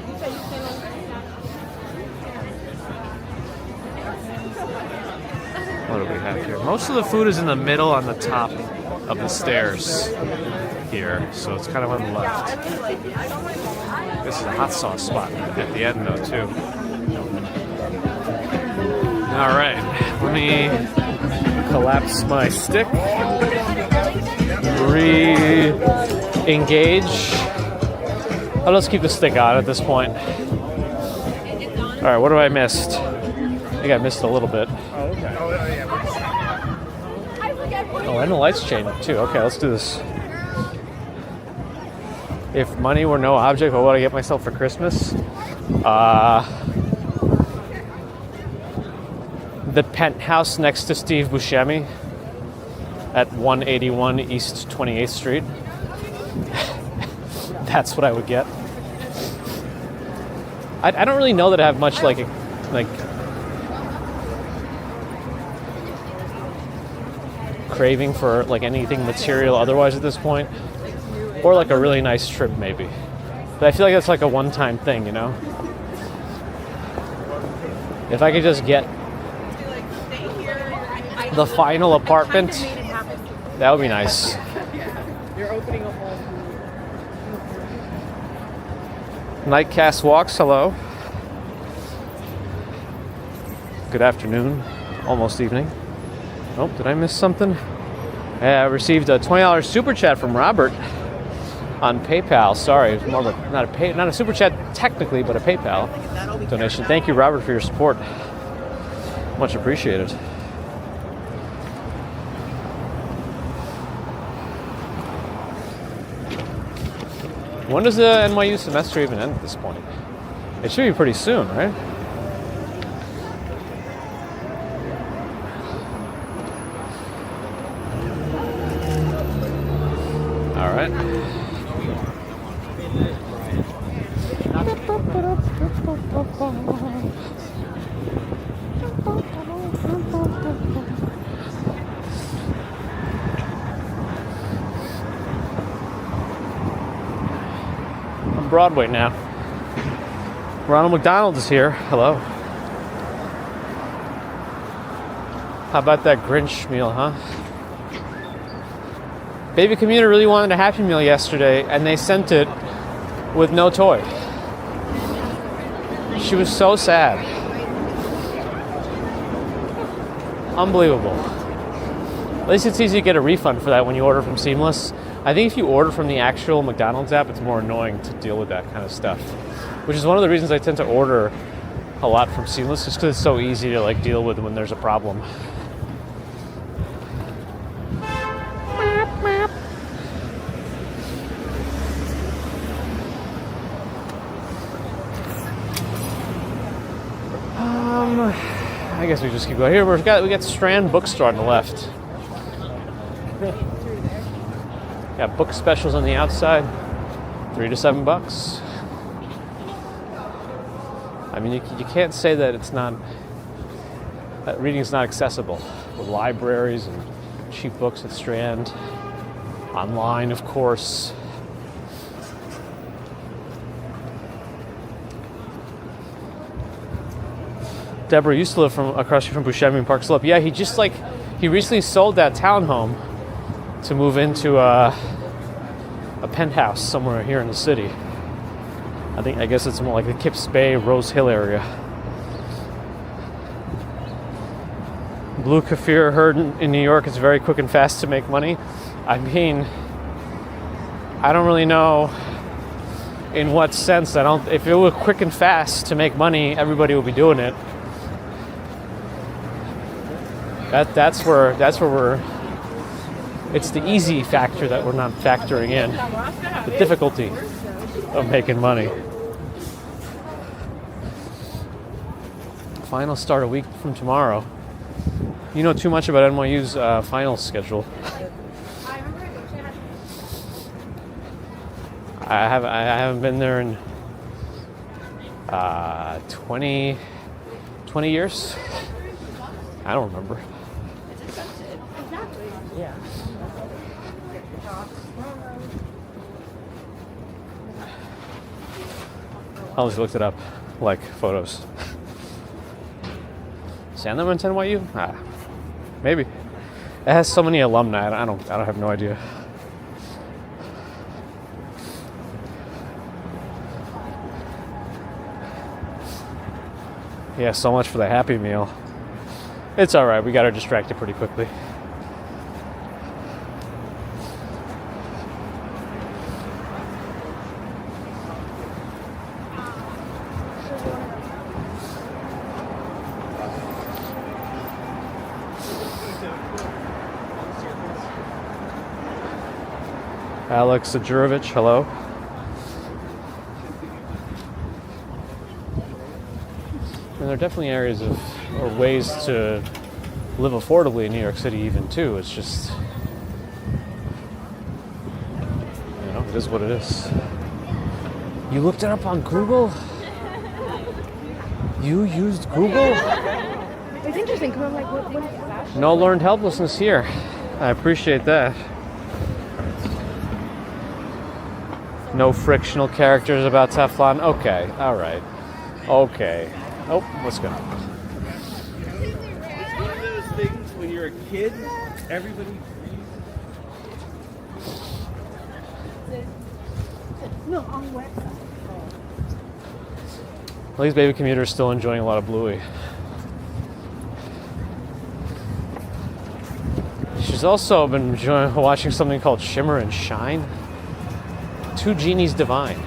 What do we have here? Most of the food is in the middle on the top of the stairs here, so it's kind of on the left. This is a hot sauce spot at the end, though, too. All right, let me collapse my stick. Re-engage. I'll just keep the stick on at this point. All right, what have I missed? I think I missed a little bit. Oh, and the lights changed too. Okay, let's do this. If money were no object, what would I get myself for Christmas? The penthouse next to Steve Buscemi at 181 East 28th Street. That's what I would get. I don't really know that I have much like craving for like anything material otherwise at this point, or like a really nice trip maybe. But I feel like that's like a one-time thing, you know. If I could just get the final apartment, that would be nice. Nightcast walks, hello. Good afternoon, almost evening. Oh, did I miss something? I received a $20 super chat from Robert on PayPal. Sorry, it's more of a, not a super chat technically, but a PayPal donation. Thank you, Robert, for your support. Much appreciated. When does the NYU semester even end at this point? It should be pretty soon, right? All right. Broadway now. Ronald McDonald is here. Hello. How about that Grinch meal, huh? Baby Commuter really wanted a Happy Meal yesterday, and they sent it with no toy. She was so sad. Unbelievable. At least it's easy to get a refund for that when you order from Seamless. I think if you order from the actual McDonald's app, it's more annoying to deal with that kind of stuff. Which is one of the reasons I tend to order a lot from Seamless, just because it's so easy to like deal with when there's a problem. I guess we just keep going. Here we got Strand Bookstore on the left. Got book specials on the outside, $3 to $7. I mean, you can't say that it's not, that reading is not accessible. With libraries and cheap books at Strand, online, of course. Deborah used to live across from Buscemi in Park Slope. Yeah, he recently sold that townhome to move into a penthouse somewhere here in the city. I guess it's more like the Kips Bay, Rose Hill area. Blue Kaffir heard in New York is very quick and fast to make money. I mean, I don't really know in what sense. If it were quick and fast to make money, everybody would be doing it. That's where we're. It's the easy factor that we're not factoring in. The difficulty of making money. Finals start a week from tomorrow. You know too much about NYU's finals schedule. I haven't been there in 20 years. I don't remember. Exactly. Yeah. I just looked it up, like photos. Sandlerman's NYU? Ah, maybe. It has so many alumni. I don't have no idea. Yeah, so much for the Happy Meal. It's all right. We got her distracted pretty quickly. Alex Ajurovich, hello. And there are definitely areas of, or ways to live affordably in New York City even too. It's just, you know, it is what it is. You looked it up on Google? You used Google? It's interesting because I'm like, what is that? No learned helplessness here. I appreciate that. No frictional characters about Teflon. Okay, all right. Okay. Oh, let's go. It's one of those things when you're a kid, everybody At least baby commuter is still enjoying a lot of Bluey. She's also been watching something called Shimmer and Shine. Two Genies Divine.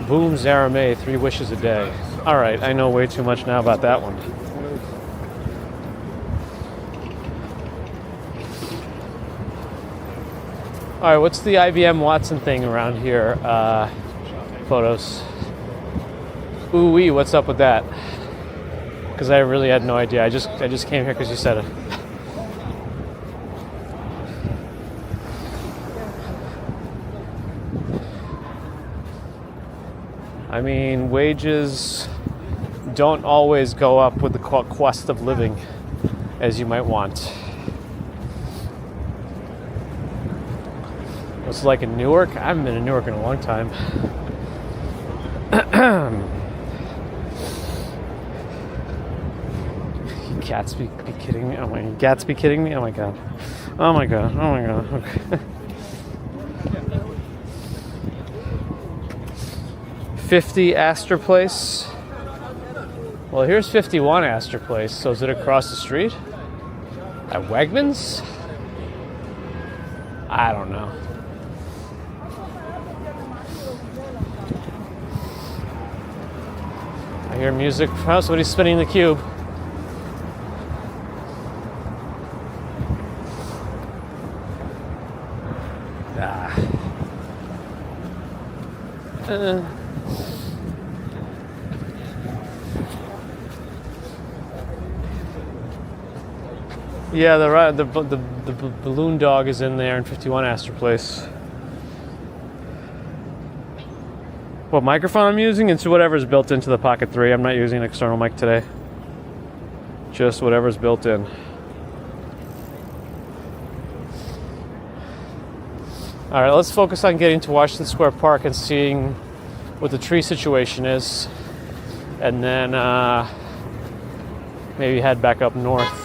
Boom, Zara May, 3 wishes a day. All right, I know way too much now about that one. All right, what's the IBM Watson thing around here? Photos. Ooh wee, what's up with that? Because I really had no idea. I just came here because you said it. I mean, wages don't always go up with the quest of living as you might want. What's it like in Newark? I haven't been in Newark in a long time. You cats be kidding me? Oh my, cats be kidding me? Oh my god. Oh my god. Oh my god. Okay. 50 Astor Place. Well, here's 51 Astor Place. So is it across the street? At Wegmans? I don't know. I hear music. Oh, somebody's spinning the cube. Yeah, the balloon dog is in there in 51 Astor Place. What microphone I'm using? It's whatever's built into the Pocket 3. I'm not using an external mic today. Just whatever's built in. All right, let's focus on getting to Washington Square Park and seeing what the tree situation is. And then maybe head back up north.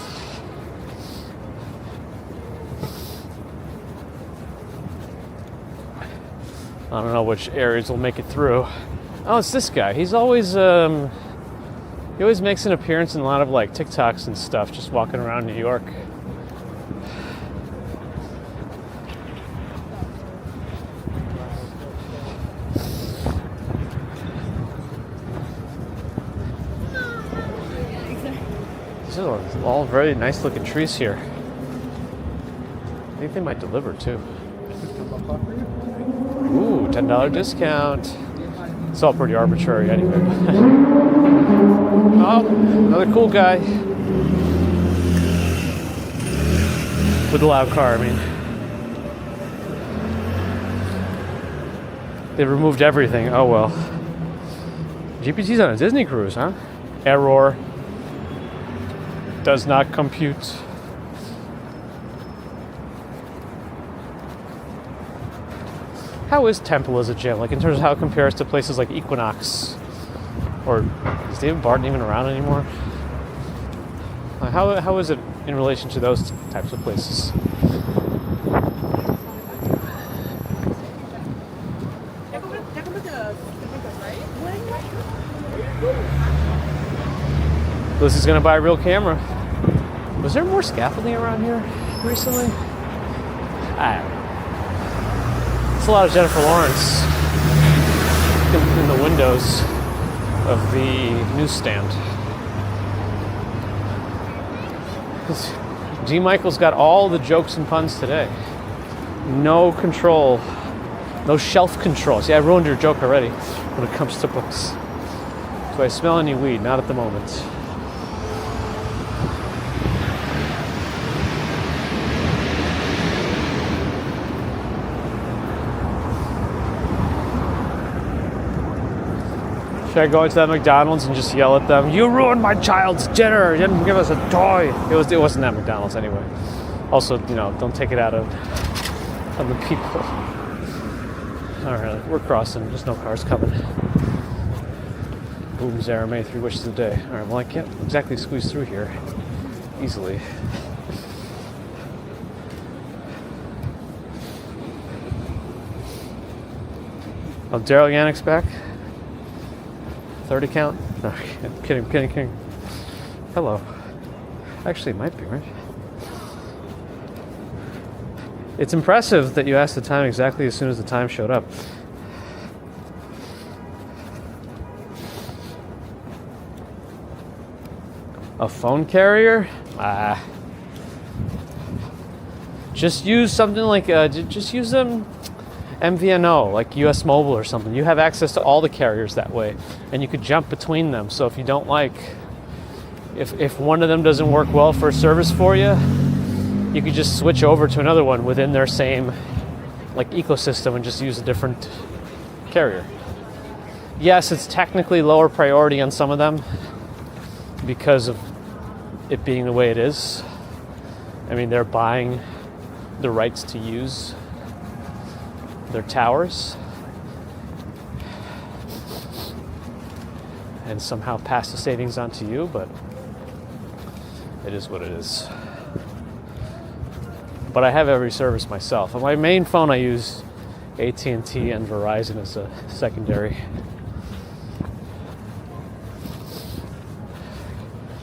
I don't know which areas will make it through. Oh, it's this guy. He's always he always makes an appearance in a lot of like TikToks and stuff, just walking around New York. These are all very nice looking trees here. I think they might deliver too. Ooh, $10 discount. It's all pretty arbitrary anyway. Oh, another cool guy. With a loud car, I mean. They removed everything. Oh well. GPT's on a Disney cruise, huh? Error. Does not compute. How is Temple as a gym? Like in terms of how it compares to places like Equinox, or is David Barton even around anymore? Like how is it in relation to those types of places? This is gonna buy a real camera. Was there more scaffolding around here recently? I don't know. It's a lot of Jennifer Lawrence in the windows of the newsstand. G. Michael's got all the jokes and puns today. No control. No shelf control. See, I ruined your joke already when it comes to books. Do I smell any weed? Not at the moment. Should I go into that McDonald's and just yell at them, "You ruined my child's dinner! You didn't give us a toy!" It wasn't that McDonald's anyway. Also, don't take it out of the people. Alright, we're crossing. There's no cars coming. Boom, Zara May, 3 wishes a day. Alright, well I can't exactly squeeze through here easily. Oh, Daryl Yannick's back? 30 count? No, kidding. Hello. Actually, it might be, right? It's impressive that you asked the time exactly as soon as the time showed up. A phone carrier? Just use something like, just use them MVNO, like US Mobile or something. You have access to all the carriers that way, and you could jump between them. So if you don't like, if one of them doesn't work well for a service for you, you could just switch over to another one within their same ecosystem and just use a different carrier. Yes, it's technically lower priority on some of them because of it being the way it is. I mean, they're buying the rights to use their towers and somehow pass the savings on to you, but it is what it is. But I have every service myself. On my main phone I use AT&T and Verizon as a secondary.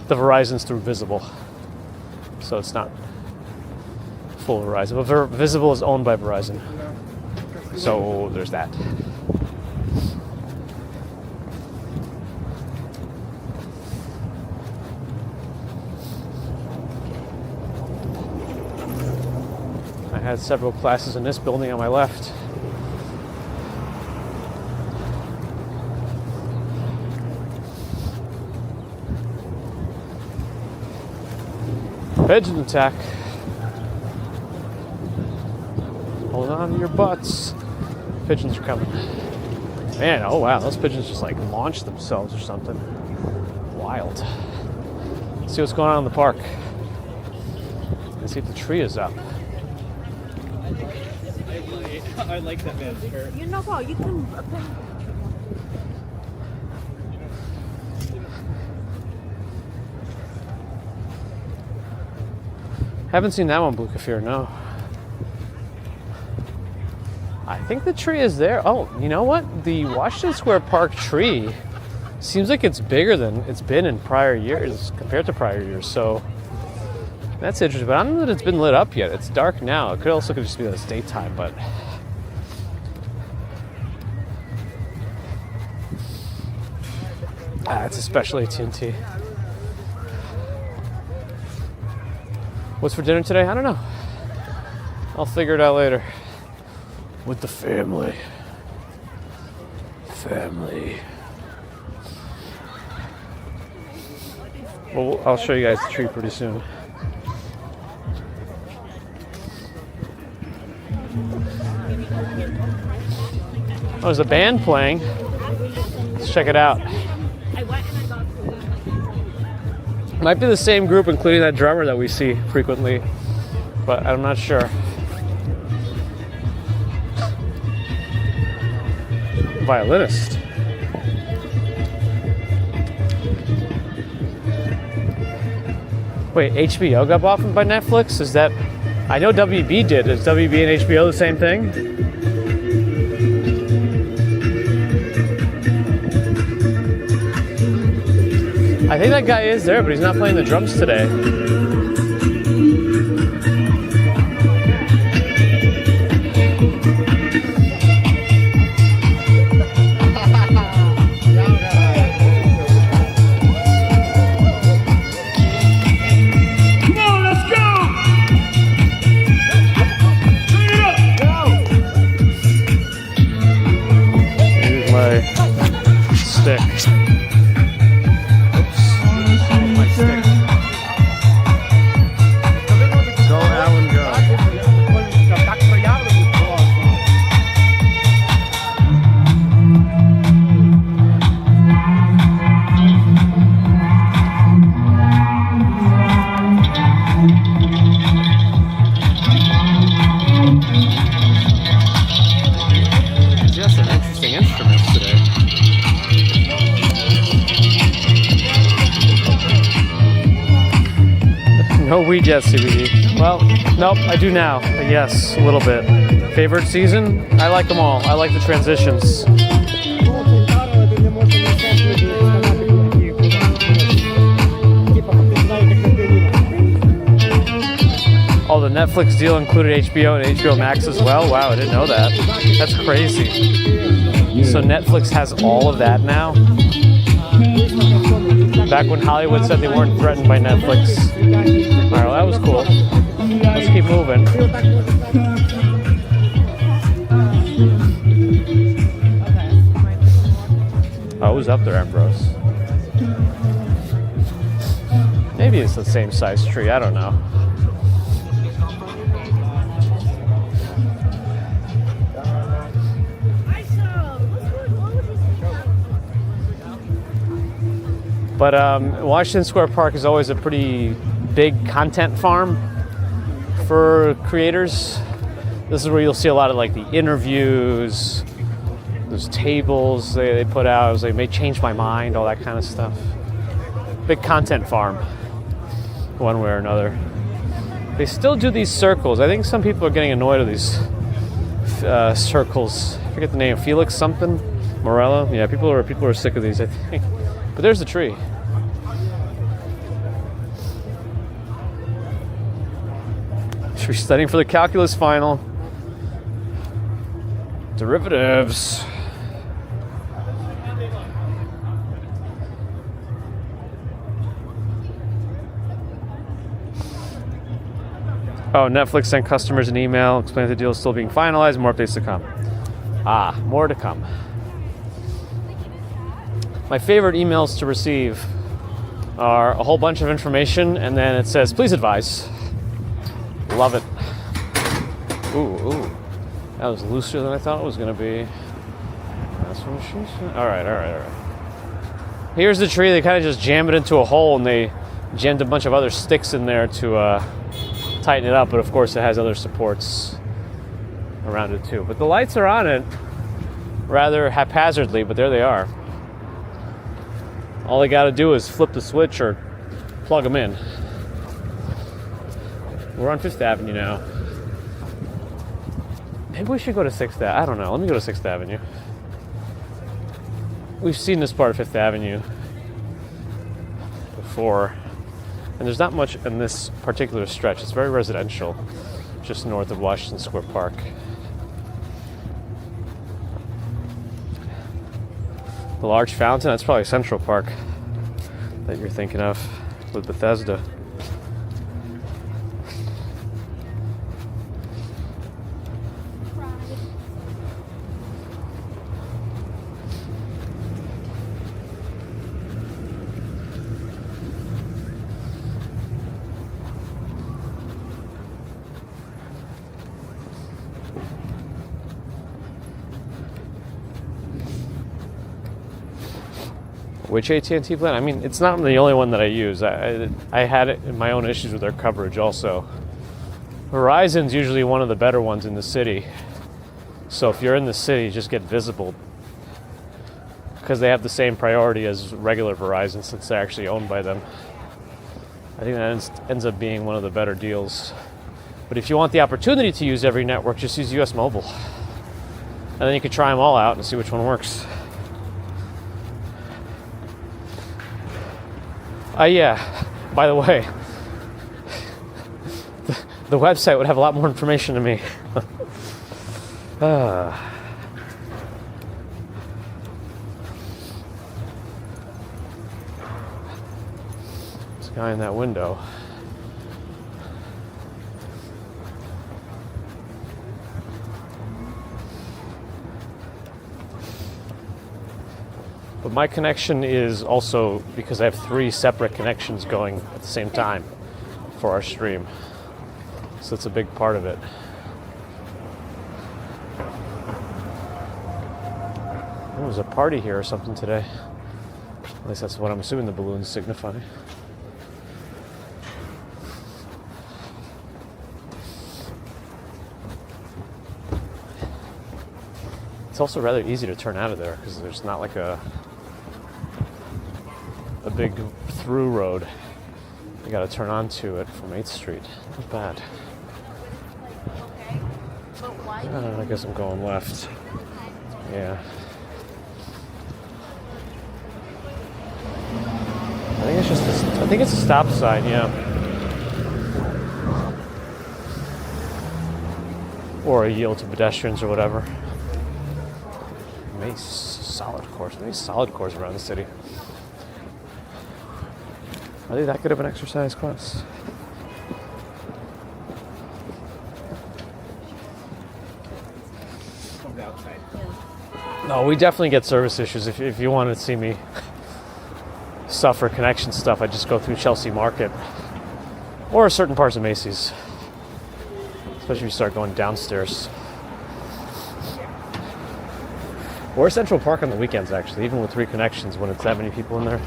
The Verizon's through Visible, so it's not full Verizon, but Visible is owned by Verizon. So there's that. I had several classes in this building on my left. Pigeon attack. Hold on to your butts. Pigeons are coming. Man, oh wow, those pigeons just launched themselves or something. Wild. Let's see what's going on in the park. Let's see if the tree is up. I like that man's shirt. You know what? You can. Haven't seen that one, Blue Kafir, no. I think the tree is there. Oh, you know what? The Washington Square Park tree seems like it's bigger than it's been in prior years, compared to prior years, so that's interesting. But I don't know that it's been lit up yet. It's dark now. It could also just be that it's daytime, but it's especially AT&T. What's for dinner today? I don't know. I'll figure it out later. With the family. Well, I'll show you guys the tree pretty soon. Oh, there's a band playing. Let's check it out. Might be the same group, including that drummer that we see frequently, but I'm not sure. violinist. Wait, HBO got bought by Netflix? Is that... I know WB did. Is WB and HBO the same thing? I think that guy is there, but he's not playing the drums today. No weed yet, CBD. Well, nope, I do now. Yes, a little bit. Favorite season? I like them all. I like the transitions. Oh, the Netflix deal included HBO and HBO Max as well? Wow, I didn't know that. That's crazy. So Netflix has all of that now? Back when Hollywood said they weren't threatened by Netflix. All right, well, that was cool. Let's keep moving. Oh, who's up there, Ambrose? Maybe it's the same size tree. I don't know. But Washington Square Park is always a pretty big content farm for creators. This is where you'll see a lot of like the interviews, those tables they put out. It was like, may change my mind, all that kind of stuff. Big content farm, one way or another. They still do these circles. I think some people are getting annoyed with these circles. I forget the name, Felix something, Morello. Yeah, people are sick of these, I think. But there's the tree. She's studying for the calculus final. Derivatives. Oh, Netflix sent customers an email explaining the deal is still being finalized. More updates to come. Ah, more to come. My favorite emails to receive are a whole bunch of information and then it says, please advise. Love it. Ooh. That was looser than I thought it was going to be. That's what she said. All right. Here's the tree. They kind of just jam it into a hole and they jammed a bunch of other sticks in there to tighten it up. But of course it has other supports around it too. But the lights are on it rather haphazardly, but there they are. All they got to do is flip the switch or plug them in. We're on 5th Avenue now. Maybe we should go to 6th Avenue. I don't know. Let me go to 6th Avenue. We've seen this part of 5th Avenue before. And there's not much in this particular stretch. It's very residential, just north of Washington Square Park. The large fountain, that's probably Central Park that you're thinking of with Bethesda. Which AT&T plan? I mean, it's not the only one that I use. I had my own issues with their coverage also. Verizon's usually one of the better ones in the city. So if you're in the city, just get visible because they have the same priority as regular Verizon since they're actually owned by them. I think that ends up being one of the better deals. But if you want the opportunity to use every network, just use US Mobile. And then you can try them all out and see which one works. Yeah, by the way, the website would have a lot more information to me. There's a guy in that window. But my connection is also because I have 3 separate connections going at the same time for our stream. So it's a big part of it. There was a party here or something today. At least that's what I'm assuming the balloons signify. It's also rather easy to turn out of there because there's not like a big through road. You got to turn onto it from 8th Street. Not bad. I guess I'm going left. Yeah. I think it's a stop sign, yeah. Or a yield to pedestrians or whatever. Many solid cores around the city. Are they that good of an exercise class? From the outside. No, we definitely get service issues. If you want to see me suffer connection stuff, I just go through Chelsea Market or certain parts of Macy's. Especially if you start going downstairs. Or Central Park on the weekends, actually, even with 3 connections when it's that many people in there.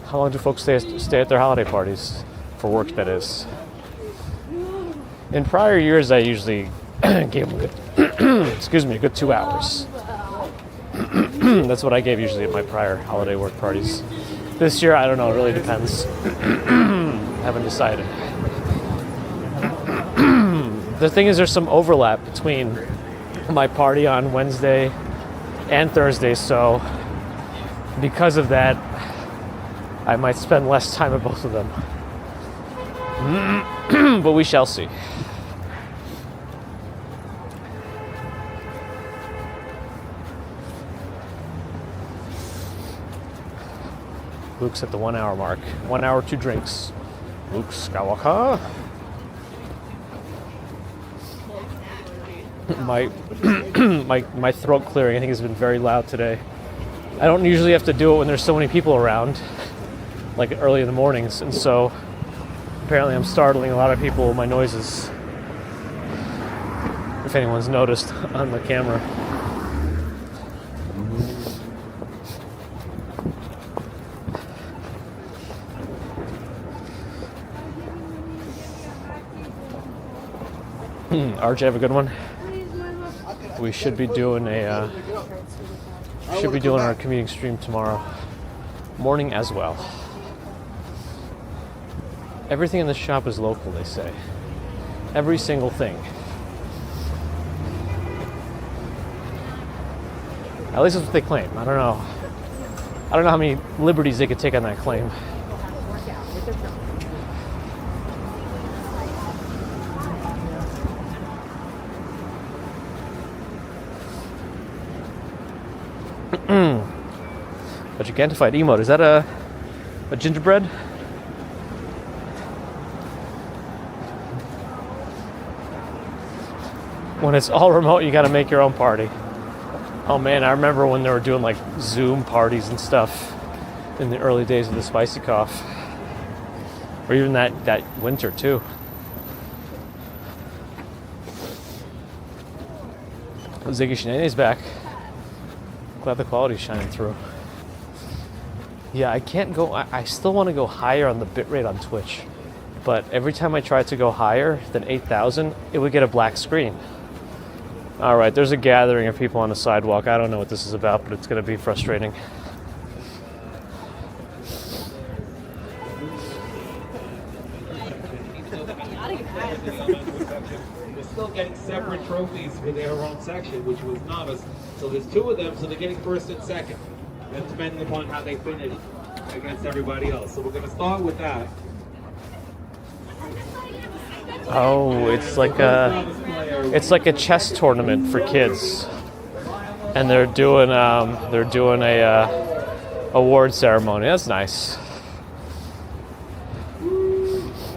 How long do folks stay at their holiday parties? For work, that is. In prior years, I usually gave them a good 2 hours. That's what I gave usually at my prior holiday work parties. This year, I don't know, it really depends. Haven't decided. The thing is, there's some overlap between my party on Wednesday and Thursday, so because of that, I might spend less time at both of them. But we shall see. Luke's at the 1 hour mark. 1 hour, 2 drinks. Luke Skywalker. My throat clearing, I think, has been very loud today. I don't usually have to do it when there's so many people around, like early in the mornings, and so apparently I'm startling a lot of people with my noises. If anyone's noticed on the camera. RJ, have a good one. We should be doing our commuting stream tomorrow morning as well. Everything in the shop is local, they say. Every single thing. At least that's what they claim. I don't know how many liberties they could take on that claim. A gigantified emote. Is that a gingerbread? When it's all remote, you gotta make your own party. Oh man, I remember when they were doing like Zoom parties and stuff in the early days of the Spicy Cough. Or even that winter too. Ziggy Shanane's back. Glad the quality's shining through. Yeah, I can't go. I still want to go higher on the bitrate on Twitch, but every time I try to go higher than 8,000, it would get a black screen. All right, there's a gathering of people on the sidewalk. I don't know what this is about, but it's going to be frustrating. They're still getting separate trophies for their own section, which was novice. So there's 2 of them, so they're getting first and second. And depending upon how they finish against everybody else. So we're going to start with that. Oh, it's like a chess tournament for kids, and they're doing a award ceremony. That's nice.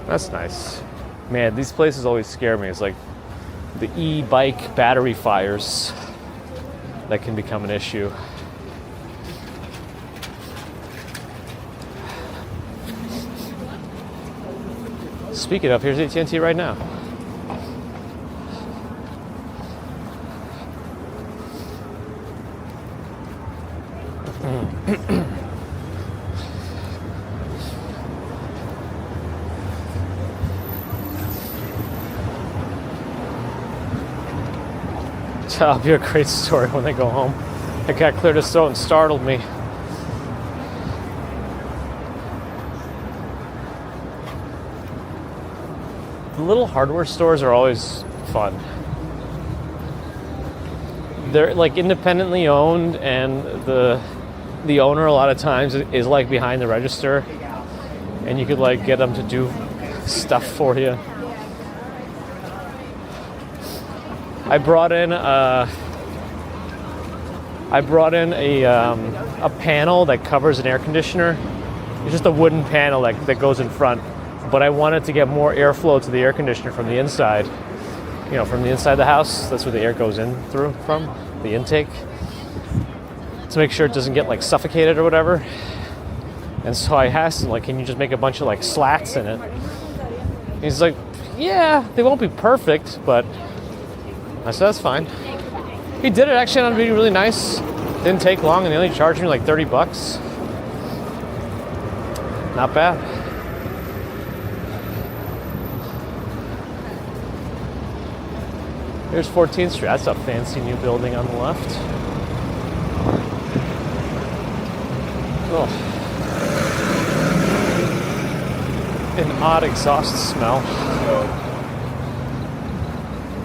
That's nice. Man, these places always scare me. It's like the e-bike battery fires that can become an issue. Speaking of, here's AT&T right now. That'll be a great story when they go home. That guy cleared his throat and startled me. The little hardware stores are always fun. They're like independently owned, and the owner a lot of times is like behind the register, and you could like get them to do stuff for you. I brought in a panel that covers an air conditioner. It's just a wooden panel that goes in front. But I wanted to get more airflow to the air conditioner from the inside. You know, from the inside of the house. That's where the air goes in through from, the intake. To make sure it doesn't get like suffocated or whatever. And so I asked him, like, can you just make a bunch of like slats in it? He's like, yeah, they won't be perfect, but I said, that's fine. He did it, actually ended up being really nice. Didn't take long, and they only charged me like $30. Not bad. Here's 14th Street. That's a fancy new building on the left. Oh. An odd exhaust smell.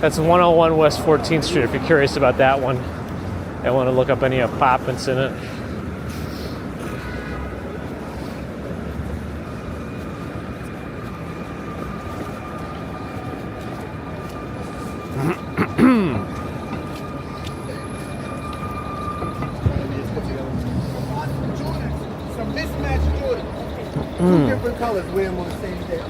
That's 101 West 14th Street, if you're curious about that one. I want to look up any apartments in it. Some mismatched Jordan. Two different colors, wear them on the same day.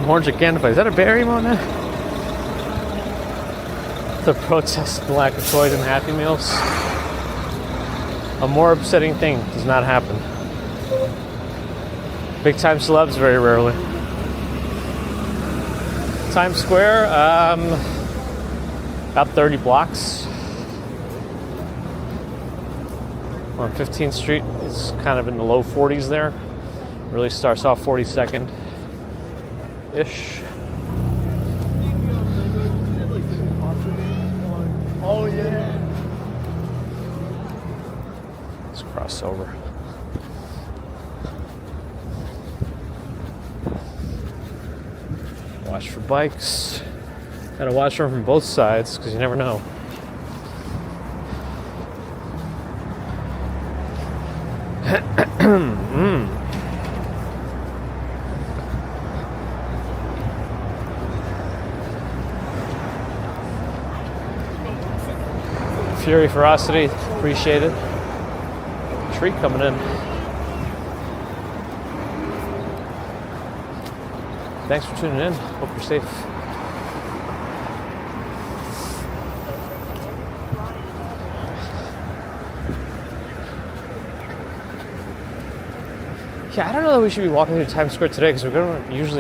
Orange again. Is that a berry, Mona? The protest the lack of toys and Happy Meals. A more upsetting thing does not happen. Big time celebs very rarely. Times Square, about 30 blocks. On 15th Street, it's kind of in the low 40s there. Really starts off 42nd. Ish. Oh yeah. Let's cross over. Watch for bikes. Gotta watch for them from both sides because you never know. Fury Ferocity, appreciate it. Tree coming in. Thanks for tuning in. Hope you're safe. Yeah, I don't know that we should be walking through Times Square today because we're gonna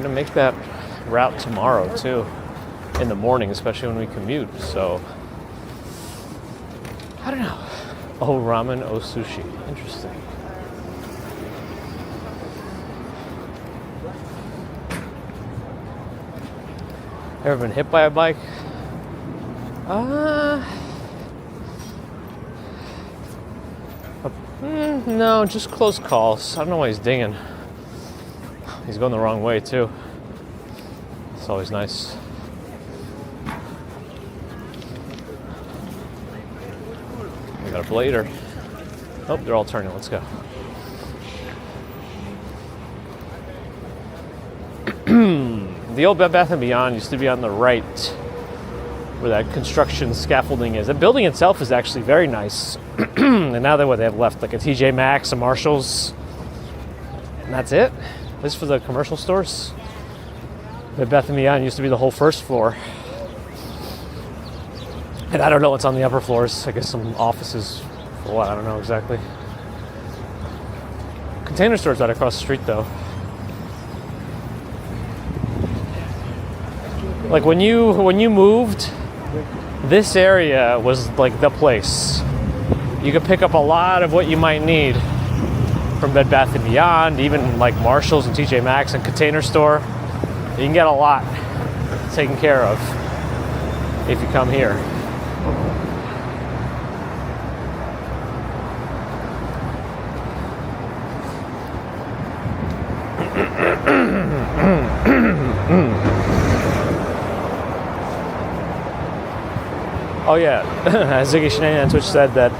make that route tomorrow too. in the morning, especially when we commute. So, I don't know. Oh, ramen, oh, sushi. Interesting. Ever been hit by a bike? No, just close calls. I don't know why he's dinging. He's going the wrong way, too. It's always nice. We got a blader. Oh, they're all turning. Let's go. The old Bed Bath & Beyond used to be on the right, where that construction scaffolding is. The building itself is actually very nice. And now they have left like a TJ Maxx, a Marshalls, and that's it. This is for the commercial stores. Bed Bath & Beyond used to be the whole first floor. And I don't know what's on the upper floors. I guess some offices for what, I don't know exactly. Container Store's right across the street though. Like when you moved, this area was like the place. You could pick up a lot of what you might need from Bed Bath & Beyond, even like Marshalls and TJ Maxx and Container Store. You can get a lot taken care of if you come here. Oh yeah, Ziggy Shenanigan on Twitch said that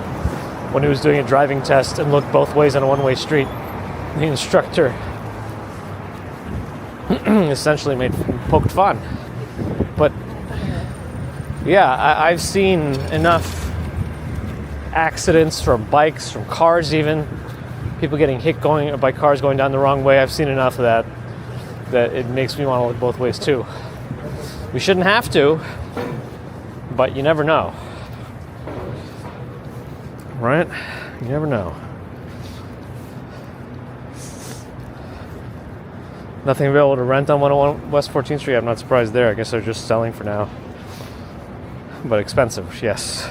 when he was doing a driving test and looked both ways on a one-way street, the instructor essentially poked fun. But yeah, I've seen enough accidents from bikes, from cars even, people getting hit by cars going down the wrong way. I've seen enough of that it makes me want to look both ways too. We shouldn't have to, but you never know. Right? You never know. Nothing available to rent on 101 West 14th Street. I'm not surprised there. I guess they're just selling for now. But expensive, yes.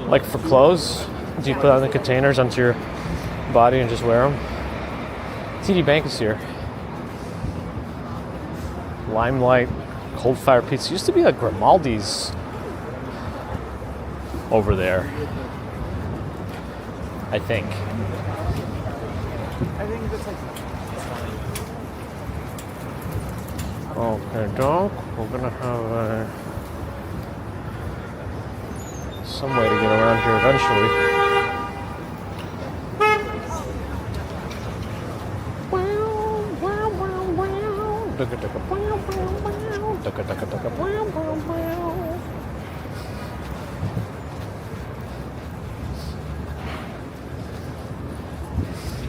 Like for clothes, do you put on the containers onto your body and just wear them? TD Bank is here. Limelight, Cold Fire Pizza. Used to be like Grimaldi's over there, I think. Okay, Doc, we're gonna have some way to get around here eventually.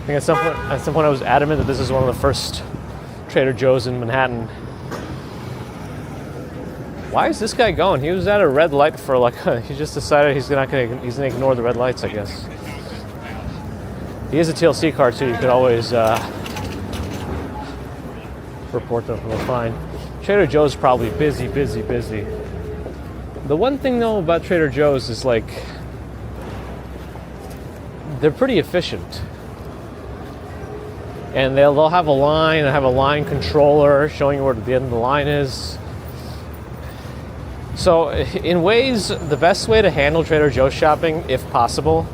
I think at some point I was adamant that this is one of the first Trader Joe's in Manhattan. Why is this guy going? He was at a red light for he just decided he's gonna ignore the red lights, I guess. He is a TLC car too. You could always report them from a fine. Trader Joe's probably busy. The one thing though about Trader Joe's is they're pretty efficient. And they'll have a line, have a line controller showing you where the end of the line is. So in ways, the best way to handle Trader Joe's shopping, if possible,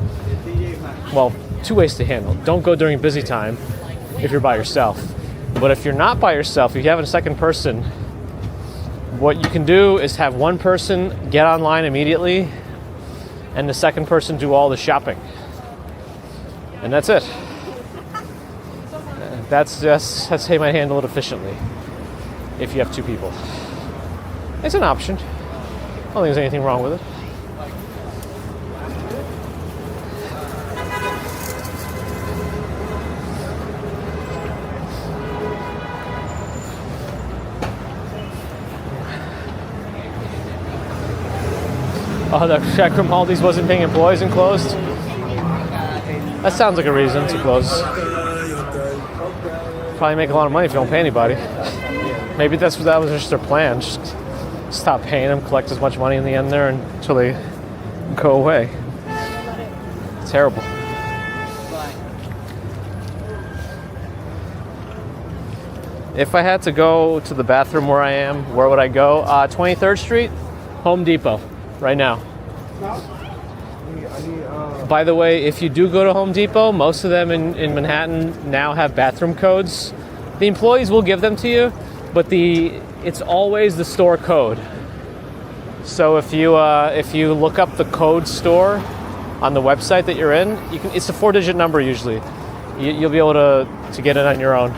well, two ways to handle. Don't go during busy time if you're by yourself. But if you're not by yourself, if you have a second person, what you can do is have one person get online immediately and the second person do all the shopping. And that's it. That's how you might handle it efficiently if you have two people. It's an option. I don't think there's anything wrong with it. Oh, the check room Aldi's wasn't paying employees and closed? That sounds like a reason to close. Probably make a lot of money if you don't pay anybody. Maybe that was just their plan. Just stop paying them, collect as much money in the end there until they go away. Terrible. If I had to go to the bathroom where I am, where would I go? 23rd Street, Home Depot, right now. By the way, if you do go to Home Depot, most of them in Manhattan now have bathroom codes. The employees will give them to you, but it's always the store code. So if you look up the code store on the website that you're in, it's a 4-digit number usually. You'll be able to get it on your own.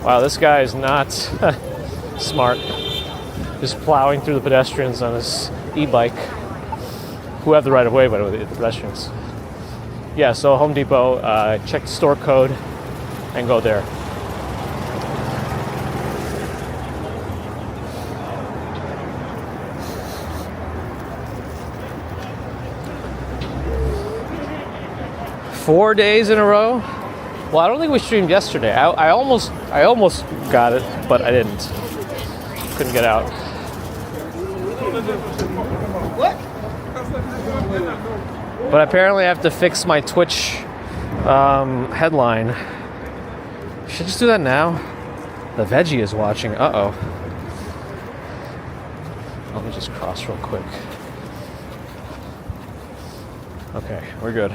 Wow, this guy is not smart. Just plowing through the pedestrians on his e-bike. Who have the right of way, by the way, the pedestrians. Yeah, so Home Depot, check the store code and go there. Four days in a row? Well, I don't think we streamed yesterday. I almost got it, but I didn't. Couldn't get out. But apparently I have to fix my Twitch headline. Should I just do that now? The veggie is watching. Uh-oh. Let me just cross real quick. Okay, we're good.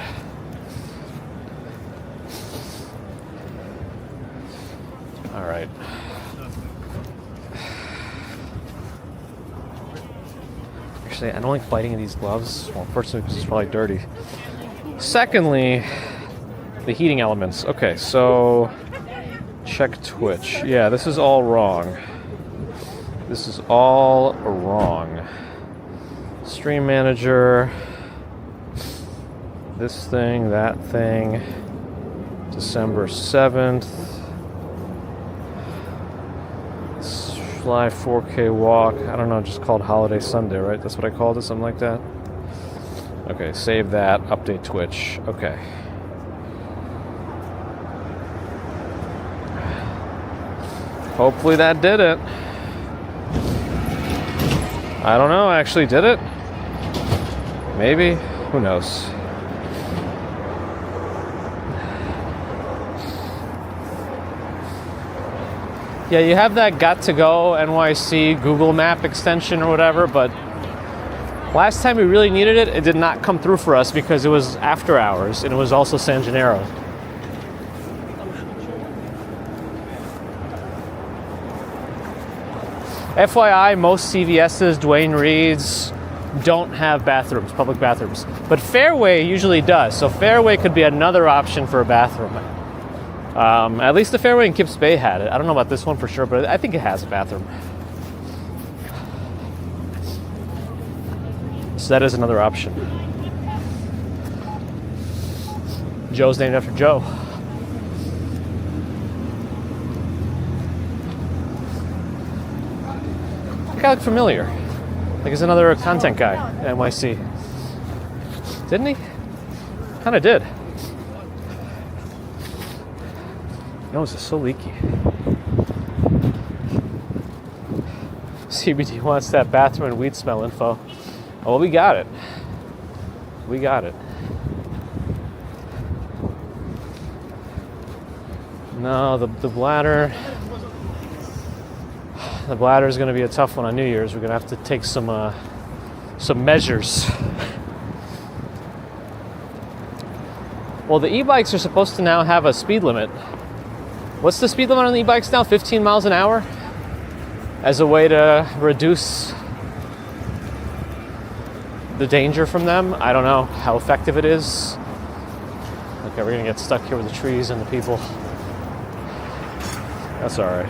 All right. Actually, I don't like biting in these gloves. Well, firstly, because it's probably dirty. Secondly, the heating elements. Okay, so check Twitch. Yeah, this is all wrong. This is all wrong. Stream manager. This thing, that thing. December 7th. Live 4K walk. I don't know, just called Holiday Sunday, right? That's what I called it, something like that. Okay, save that. Update Twitch. Okay. Hopefully that did it. I don't know, actually did it? Maybe. Who knows? Yeah, you have that Got to Go NYC Google Map extension or whatever, but last time we really needed it, it did not come through for us because it was after hours and it was also San Gennaro. FYI, most CVS's, Duane Reade's don't have bathrooms, public bathrooms, but Fairway usually does. So Fairway could be another option for a bathroom. At least the Fairway in Kips Bay had it. I don't know about this one for sure, but I think it has a bathroom. So that is another option. Joe's named after Joe. That guy looked familiar. Like he's another content guy at NYC. Didn't he? Kinda did. Nose is so leaky. CBD wants that bathroom and weed smell info. Oh, well, we got it. We got it. No, the bladder. The bladder is going to be a tough one on New Year's. We're going to have to take some measures. Well, the e-bikes are supposed to now have a speed limit. What's the speed limit on the e-bikes now? 15 miles an hour? As a way to reduce the danger from them? I don't know how effective it is. Okay, we're gonna get stuck here with the trees and the people. That's all right.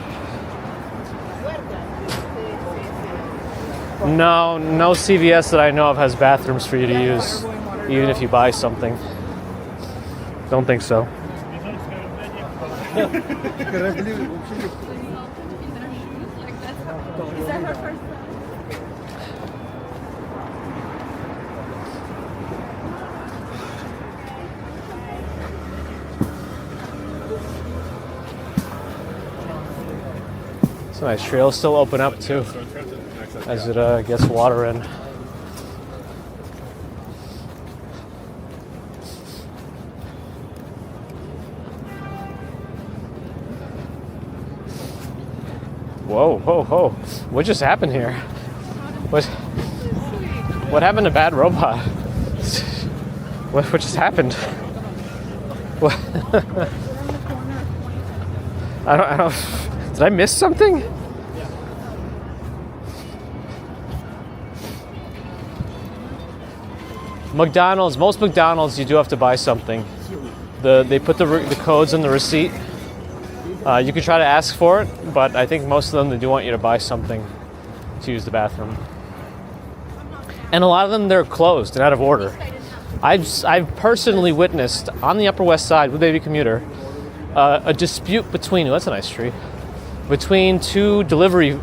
No CVS that I know of has bathrooms for you to use, even if you buy something. Don't think so. It's a nice tree. It'll still open up too as it gets water in. Whoa, whoa, whoa. What just happened here? What happened to Bad Robot? What just happened? What? I don't. Did I miss something? McDonald's. Most McDonald's, you do have to buy something. They put the codes in the receipt. You could try to ask for it, but I think most of them, they do want you to buy something to use the bathroom. And a lot of them, they're closed and out of order. I've personally witnessed on the Upper West Side with Baby Commuter a dispute between, that's a nice tree, between two delivery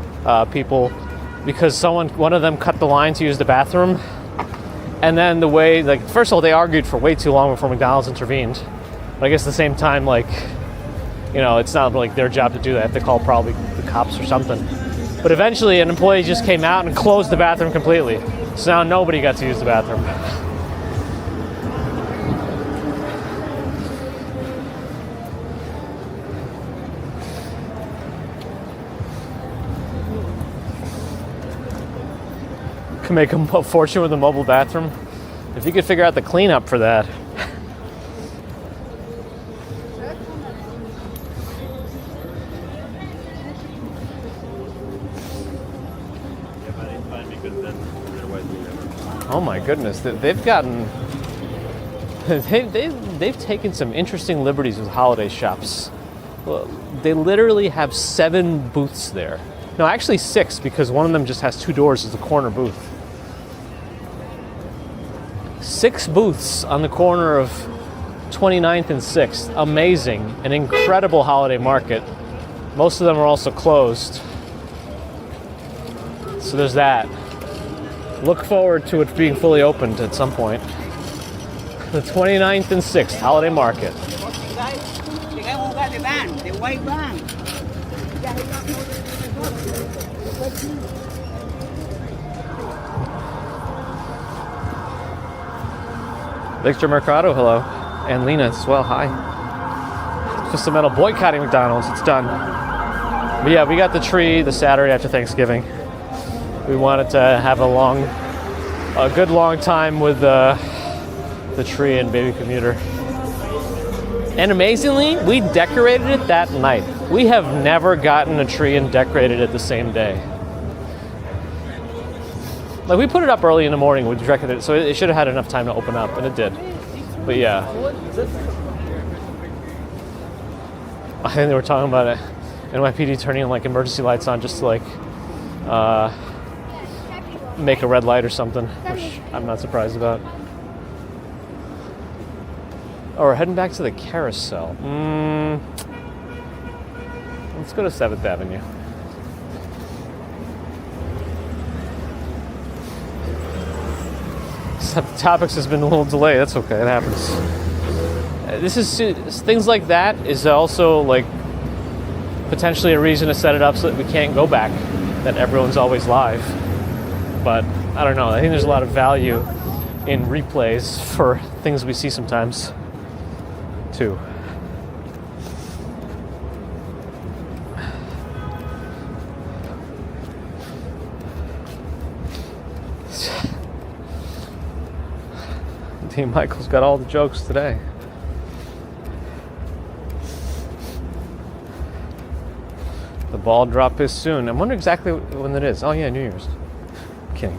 people because one of them cut the line to use the bathroom. And then the way, like, first of all, they argued for way too long before McDonald's intervened. But I guess at the same time, like, you know, it's not like their job to do that. They call probably the cops or something. But eventually an employee just came out and closed the bathroom completely. So now nobody got to use the bathroom. Can make a fortune with a mobile bathroom. If you could figure out the cleanup for that. Oh my goodness, they've gotten, they've taken some interesting liberties with holiday shops. Well, they literally have 7 booths there. No, actually 6, because one of them just has 2 doors as a corner booth. 6 booths on the corner of 29th and 6th. Amazing. An incredible holiday market. Most of them are also closed. So there's that. Look forward to it being fully opened at some point. The 29th and 6th holiday market. Victor Mercado, hello. And Lena as well, hi. Just a metal boycotting McDonald's, it's done. But yeah, we got the tree the Saturday after Thanksgiving. We wanted to have a good long time with the tree and Baby Commuter. And amazingly, we decorated it that night. We have never gotten a tree and decorated it the same day. Like, we put it up early in the morning, we decorated it, so it should have had enough time to open up, and it did. But yeah. I think they were talking about it. NYPD turning like emergency lights on just to like make a red light or something, which I'm not surprised about. Oh, we're heading back to the carousel. Let's go to 7th Avenue. Topics has been a little delayed. That's okay. It happens. This is things like that is also like potentially a reason to set it up so that we can't go back. That everyone's always live. But I don't know. I think there's a lot of value in replays for things we see sometimes, too. Team Michael's got all the jokes today. The ball drop is soon. I wonder exactly when that is. Oh yeah, New Year's. Kidding.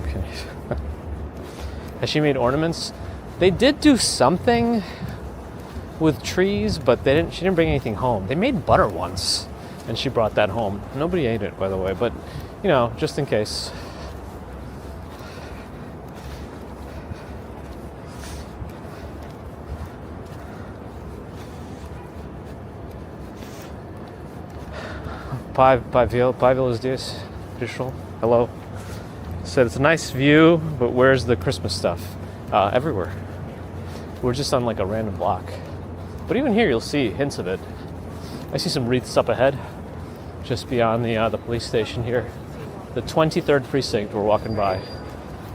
Has she made ornaments? They did do something with trees, but she didn't bring anything home. They made butter once, and she brought that home. Nobody ate it, by the way, but you know, just in case. Buenos dias, official. Hello. Said it's a nice view, but where's the Christmas stuff? Everywhere. We're just on like a random block. But even here you'll see hints of it. I see some wreaths up ahead. just beyond the police station here. The 23rd precinct we're walking by.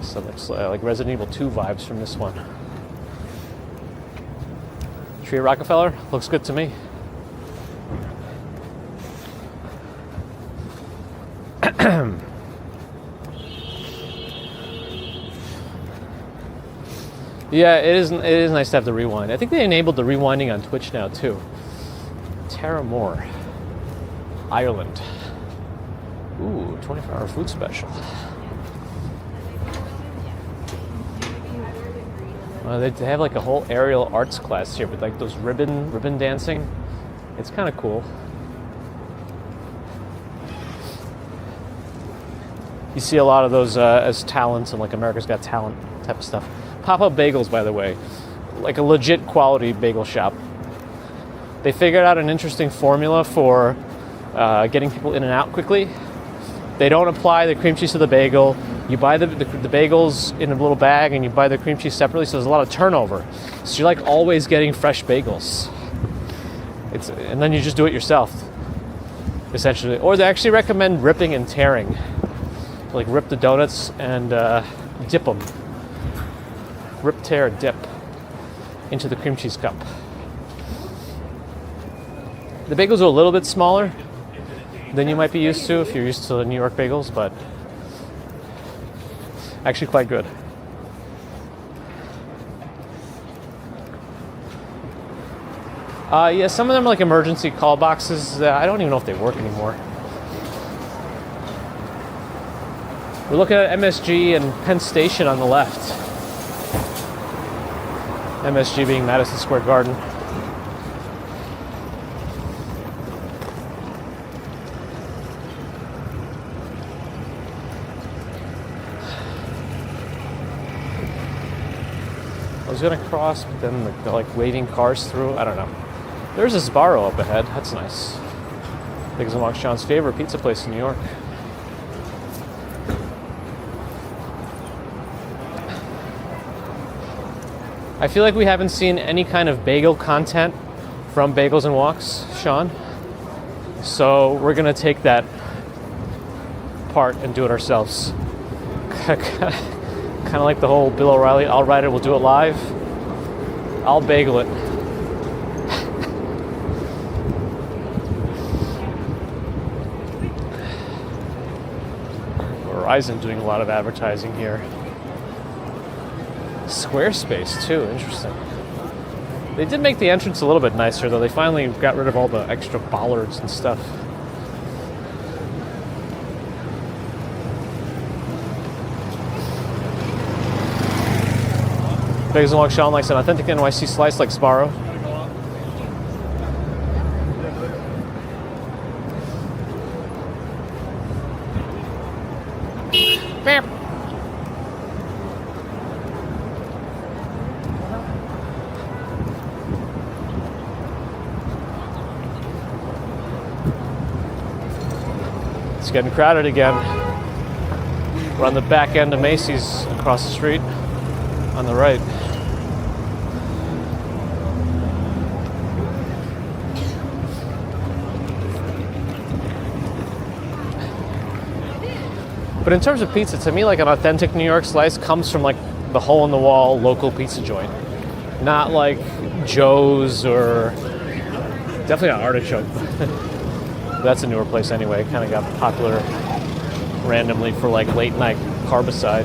So looks like Resident Evil 2 vibes from this one. Tree at Rockefeller looks good to me. Yeah, it is nice to have the rewind. I think they enabled the rewinding on Twitch now too. Tara Moore, Ireland. Ooh, 24-hour food special. They have like a whole aerial arts class here with like those ribbon dancing. It's kind of cool. You see a lot of those as talents and like America's Got Talent type of stuff. Pop-up bagels, by the way, like a legit quality bagel shop. They figured out an interesting formula for getting people in and out quickly. They don't apply the cream cheese to the bagel. You buy the bagels in a little bag and you buy the cream cheese separately, so there's a lot of turnover. So you're like always getting fresh bagels. And then you just do it yourself, essentially. Or they actually recommend ripping and tearing. Like rip the donuts and dip them. Rip, tear, dip into the cream cheese cup. The bagels are a little bit smaller than you might be used to if you're used to the New York bagels, but actually quite good. Yeah, some of them are like emergency call boxes. I don't even know if they work anymore. We're looking at MSG and Penn Station on the left. MSG being Madison Square Garden. I was gonna cross, but then they're like waving cars through. I don't know. There's a Sbarro up ahead. That's nice. Biggs and Walk Sean's favorite pizza place in New York. I feel like we haven't seen any kind of bagel content from Bagels and Walks, Sean. So we're gonna take that part and do it ourselves. Kind of like the whole Bill O'Reilly, I'll write it, we'll do it live. I'll bagel it. Verizon doing a lot of advertising here. Squarespace too, interesting. They did make the entrance a little bit nicer though. They finally got rid of all the extra bollards and stuff. Biggs and Walk Sean likes an authentic NYC slice like Sbarro. It's getting crowded again. We're on the back end of Macy's across the street on the right. But in terms of pizza, to me, like an authentic New York slice comes from like the hole-in-the-wall local pizza joint. Not like Joe's or definitely not Artichoke. That's a newer place anyway. It kind of got popular randomly for like late night carbicide.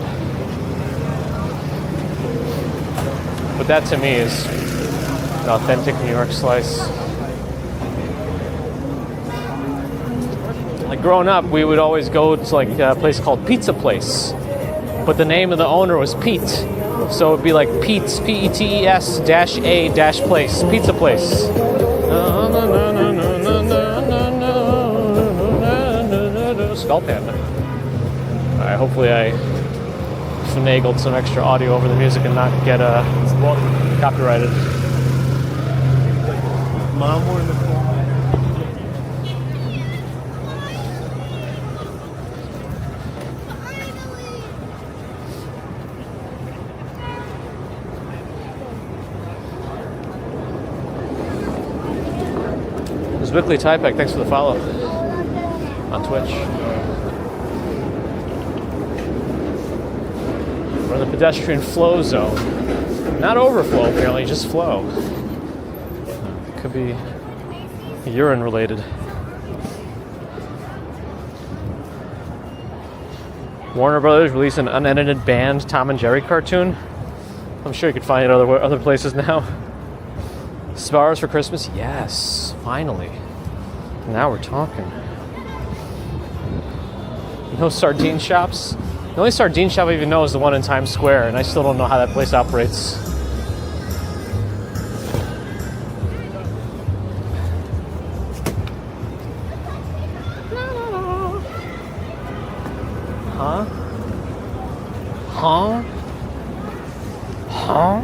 But that to me is an authentic New York slice. Like growing up, we would always go to like a place called Pizza Place, but the name of the owner was Pete, so it'd be like Pete's P-E-T-E-S dash A dash place, Pizza Place. Skull Panda. Alright, hopefully I finagled some extra audio over the music and not get copyrighted. Mom were in the phone. Wickley Typek, thanks for the follow. on Twitch. We're in the pedestrian flow zone. Not overflow, apparently, just flow. Could be urine related. Warner Brothers released an unedited banned Tom and Jerry cartoon. I'm sure you could find it other places now. Spars for Christmas? Yes, finally. Now we're talking. No sardine shops? The only sardine shop I even know is the one in Times Square, and I still don't know how that place operates. Huh? Huh? Huh?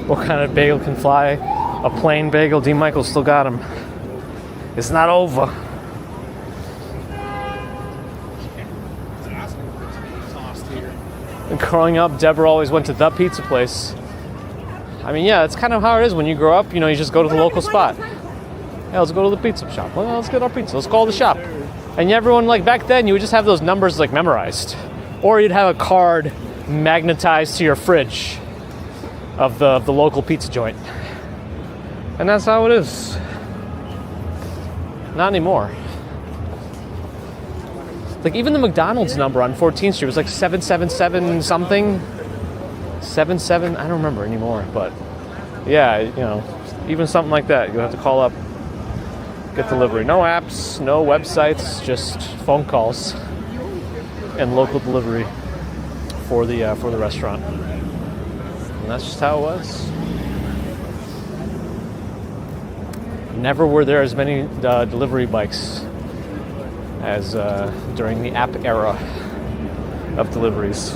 What kind of bagel can fly? A plain bagel. D. Michael still got him. It's not over. And growing up, Deborah always went to the pizza place. I mean, yeah, it's kind of how it is when you grow up. You know, you just go to the local spot. Hey, let's go to the pizza shop. Well, let's get our pizza. Let's call the shop. And everyone, like back then, you would just have those numbers like memorized. Or you'd have a card magnetized to your fridge of the local pizza joint. And that's how it is. Not anymore. Like even the McDonald's number on 14th Street was like 777 something. 77, I don't remember anymore, but yeah, you know, even something like that, you'll have to call up, get delivery. No apps, no websites, just phone calls and local delivery for the restaurant. And that's just how it was. Never were there as many delivery bikes as during the app era of deliveries.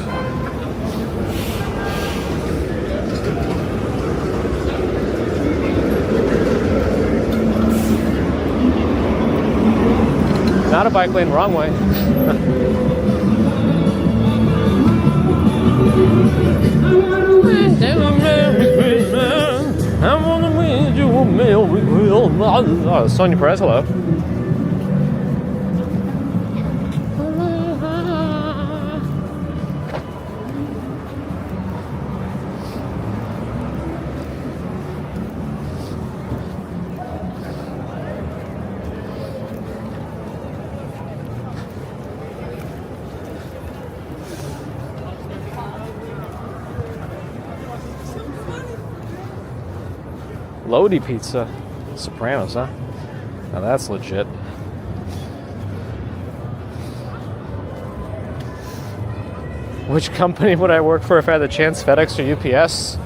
Not a bike lane, wrong way. Oh, Sonia Perez, hello. Lodi Pizza. Sopranos, huh? Now that's legit. Which company would I work for if I had the chance? FedEx or UPS?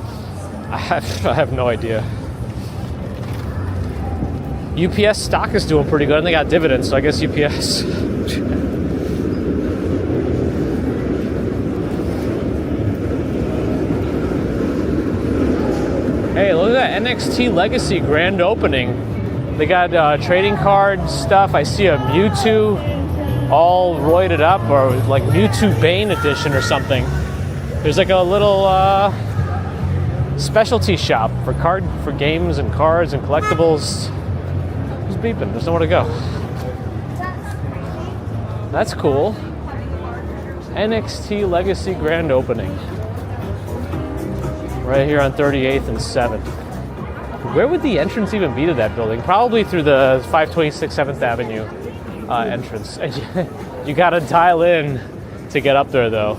I have no idea. UPS stock is doing pretty good and they got dividends, so I guess UPS. Hey, look at that NXT Legacy grand opening. They got trading card stuff. I see a Mewtwo all roided up, or like Mewtwo Bane edition or something. There's like a little specialty shop for games and cards and collectibles. Who's beeping? There's nowhere to go. That's cool. NXT Legacy grand opening. Right here on 38th and 7th. Where would the entrance even be to that building? Probably through the 526 7th Avenue entrance. You gotta dial in to get up there, though.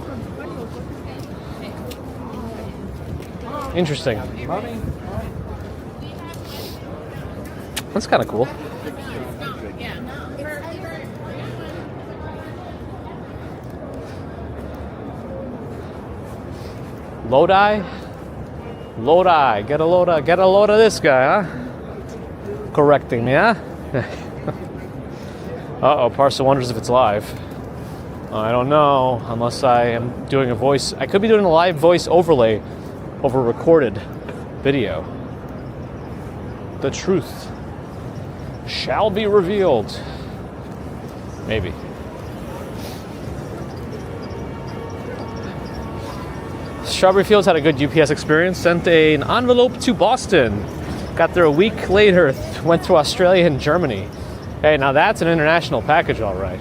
Interesting. That's kind of cool. Lodi? Lodi, get a load of this guy, huh? Correcting me, huh? Uh-oh, Parcel wonders if it's live. I don't know, unless I am doing a voice. I could be doing a live voice overlay over recorded video. The truth shall be revealed. Maybe. Strawberry Fields had a good UPS experience. Sent an envelope to Boston. Got there a week later, went to Australia and Germany. Hey, now that's an international package, all right.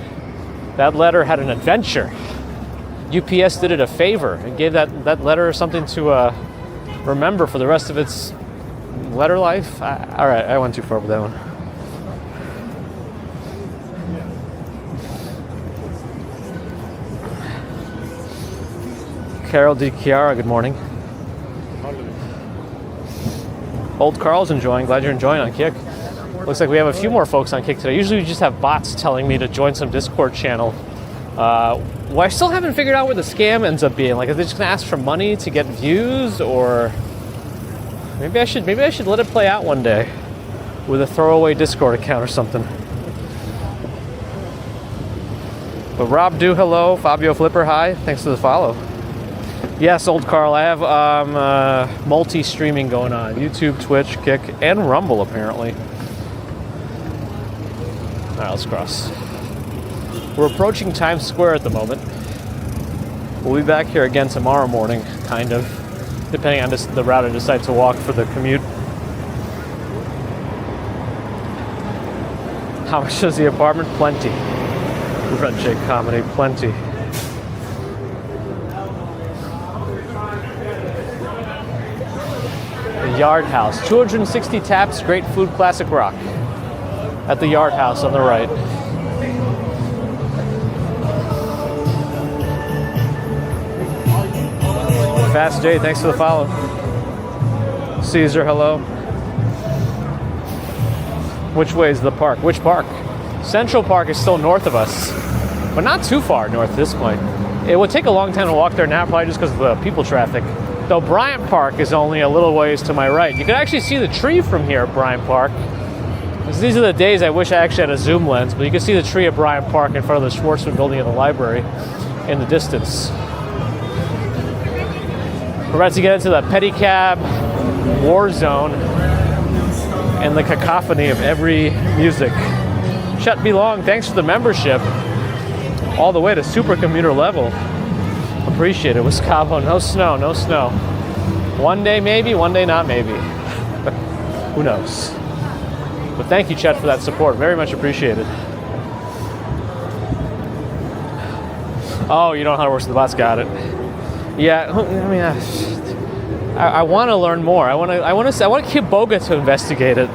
That letter had an adventure. UPS did it a favor and gave that letter something to remember for the rest of its letter life. All right, I went too far with that one. Carol D. Chiara, good morning. Old Carl's enjoying. Glad you're enjoying on Kick. Looks like we have a few more folks on Kick today. Usually we just have bots telling me to join some Discord channel. Well, I still haven't figured out where the scam ends up being. Like, are they just gonna ask for money to get views, or maybe I should let it play out one day with a throwaway Discord account or something. But Rob Do, hello. Fabio Flipper, hi. Thanks for the follow. Yes, old Carl, I have multi-streaming going on. YouTube, Twitch, Kick, and Rumble, apparently. All right, let's cross. We're approaching Times Square at the moment. We'll be back here again tomorrow morning, kind of, depending on the route I decide to walk for the commute. How much is the apartment? Plenty. Red J Comedy, plenty. The Yard House, 260 taps, great food, classic rock. At the Yard House on the right. Fast J, thanks for the follow. Caesar, hello. Which way is the park? Which park? Central Park is still north of us, but not too far north at this point. It would take a long time to walk there now, probably just because of the people traffic. Though Bryant Park is only a little ways to my right. You can actually see the tree from here at Bryant Park. These are the days I wish I actually had a zoom lens, but you can see the tree at Bryant Park in front of the Schwartzman building in the library in the distance. We're about to get into the pedicab war zone and the cacophony of every music. Chet B. Long, thanks for the membership. All the way to supercommuter level. Appreciate it. Wiscabo, no snow, no snow. One day maybe, one day not maybe. Who knows? But thank you, Chet, for that support. Very much appreciated. Oh, you don't know how to work with the bots. Got it. Yeah, I mean, I want to learn more. I want Kip Boga to investigate it.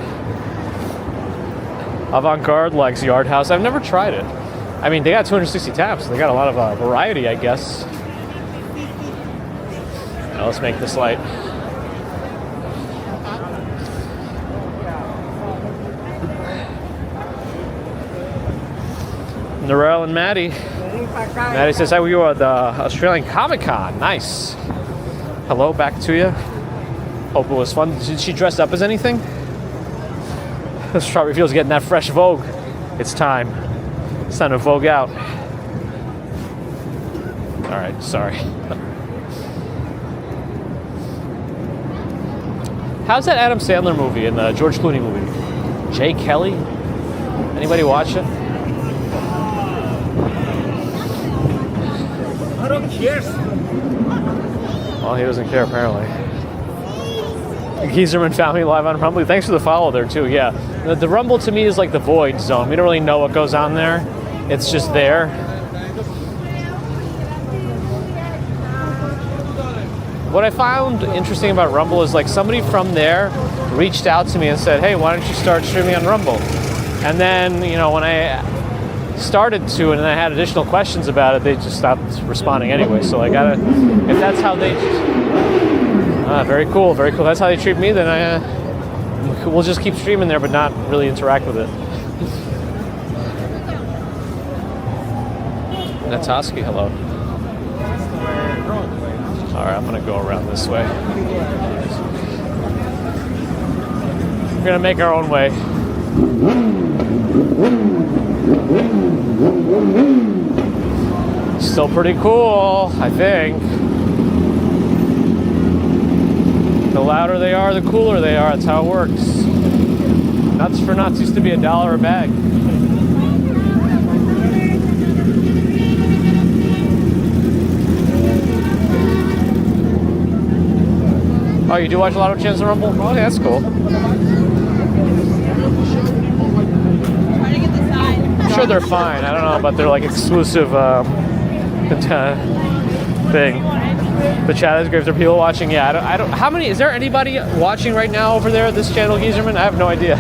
Avant-garde likes Yard House. I've never tried it. I mean, they got 260 taps. They got a lot of variety, I guess. Now let's make this light. Narelle and Maddie. Maddie says, how were you at the Australian Comic-Con? Nice. Hello, back to you. Hope it was fun. Did she dress up as anything? Strawberry Fields getting that fresh Vogue. It's time. It's time to Vogue out. All right, sorry. How's that Adam Sandler movie and the George Clooney movie? Jay Kelly? Anybody watch it? I don't care. Well, he doesn't care, apparently. Gieserman found me live on Rumble. Thanks for the follow there, too. Yeah. The Rumble, to me, is like the void zone. We don't really know what goes on there. It's just there. What I found interesting about Rumble is, like, somebody from there reached out to me and said, hey, why don't you start streaming on Rumble? And then, you know, when I started to, and then I had additional questions about it, they just stopped responding anyway. So I gotta, if that's how they, very cool, very cool. That's how they treat me, then we'll just keep streaming there, but not really interact with it. Natoski, hello. All right, I'm gonna go around this way. We're gonna make our own way. Still pretty cool, I think. The louder they are, the cooler they are. That's how it works. Nuts for Nuts used to be $1 a bag. Oh, you do watch a lot of Chance the Rumble? Oh, yeah, that's cool. Trying to get the sign. I'm sure they're fine. I don't know about their like exclusive thing. The chat is great. If there are people watching, yeah. I don't. How many? Is there anybody watching right now over there? This channel, Geezerman? I have no idea.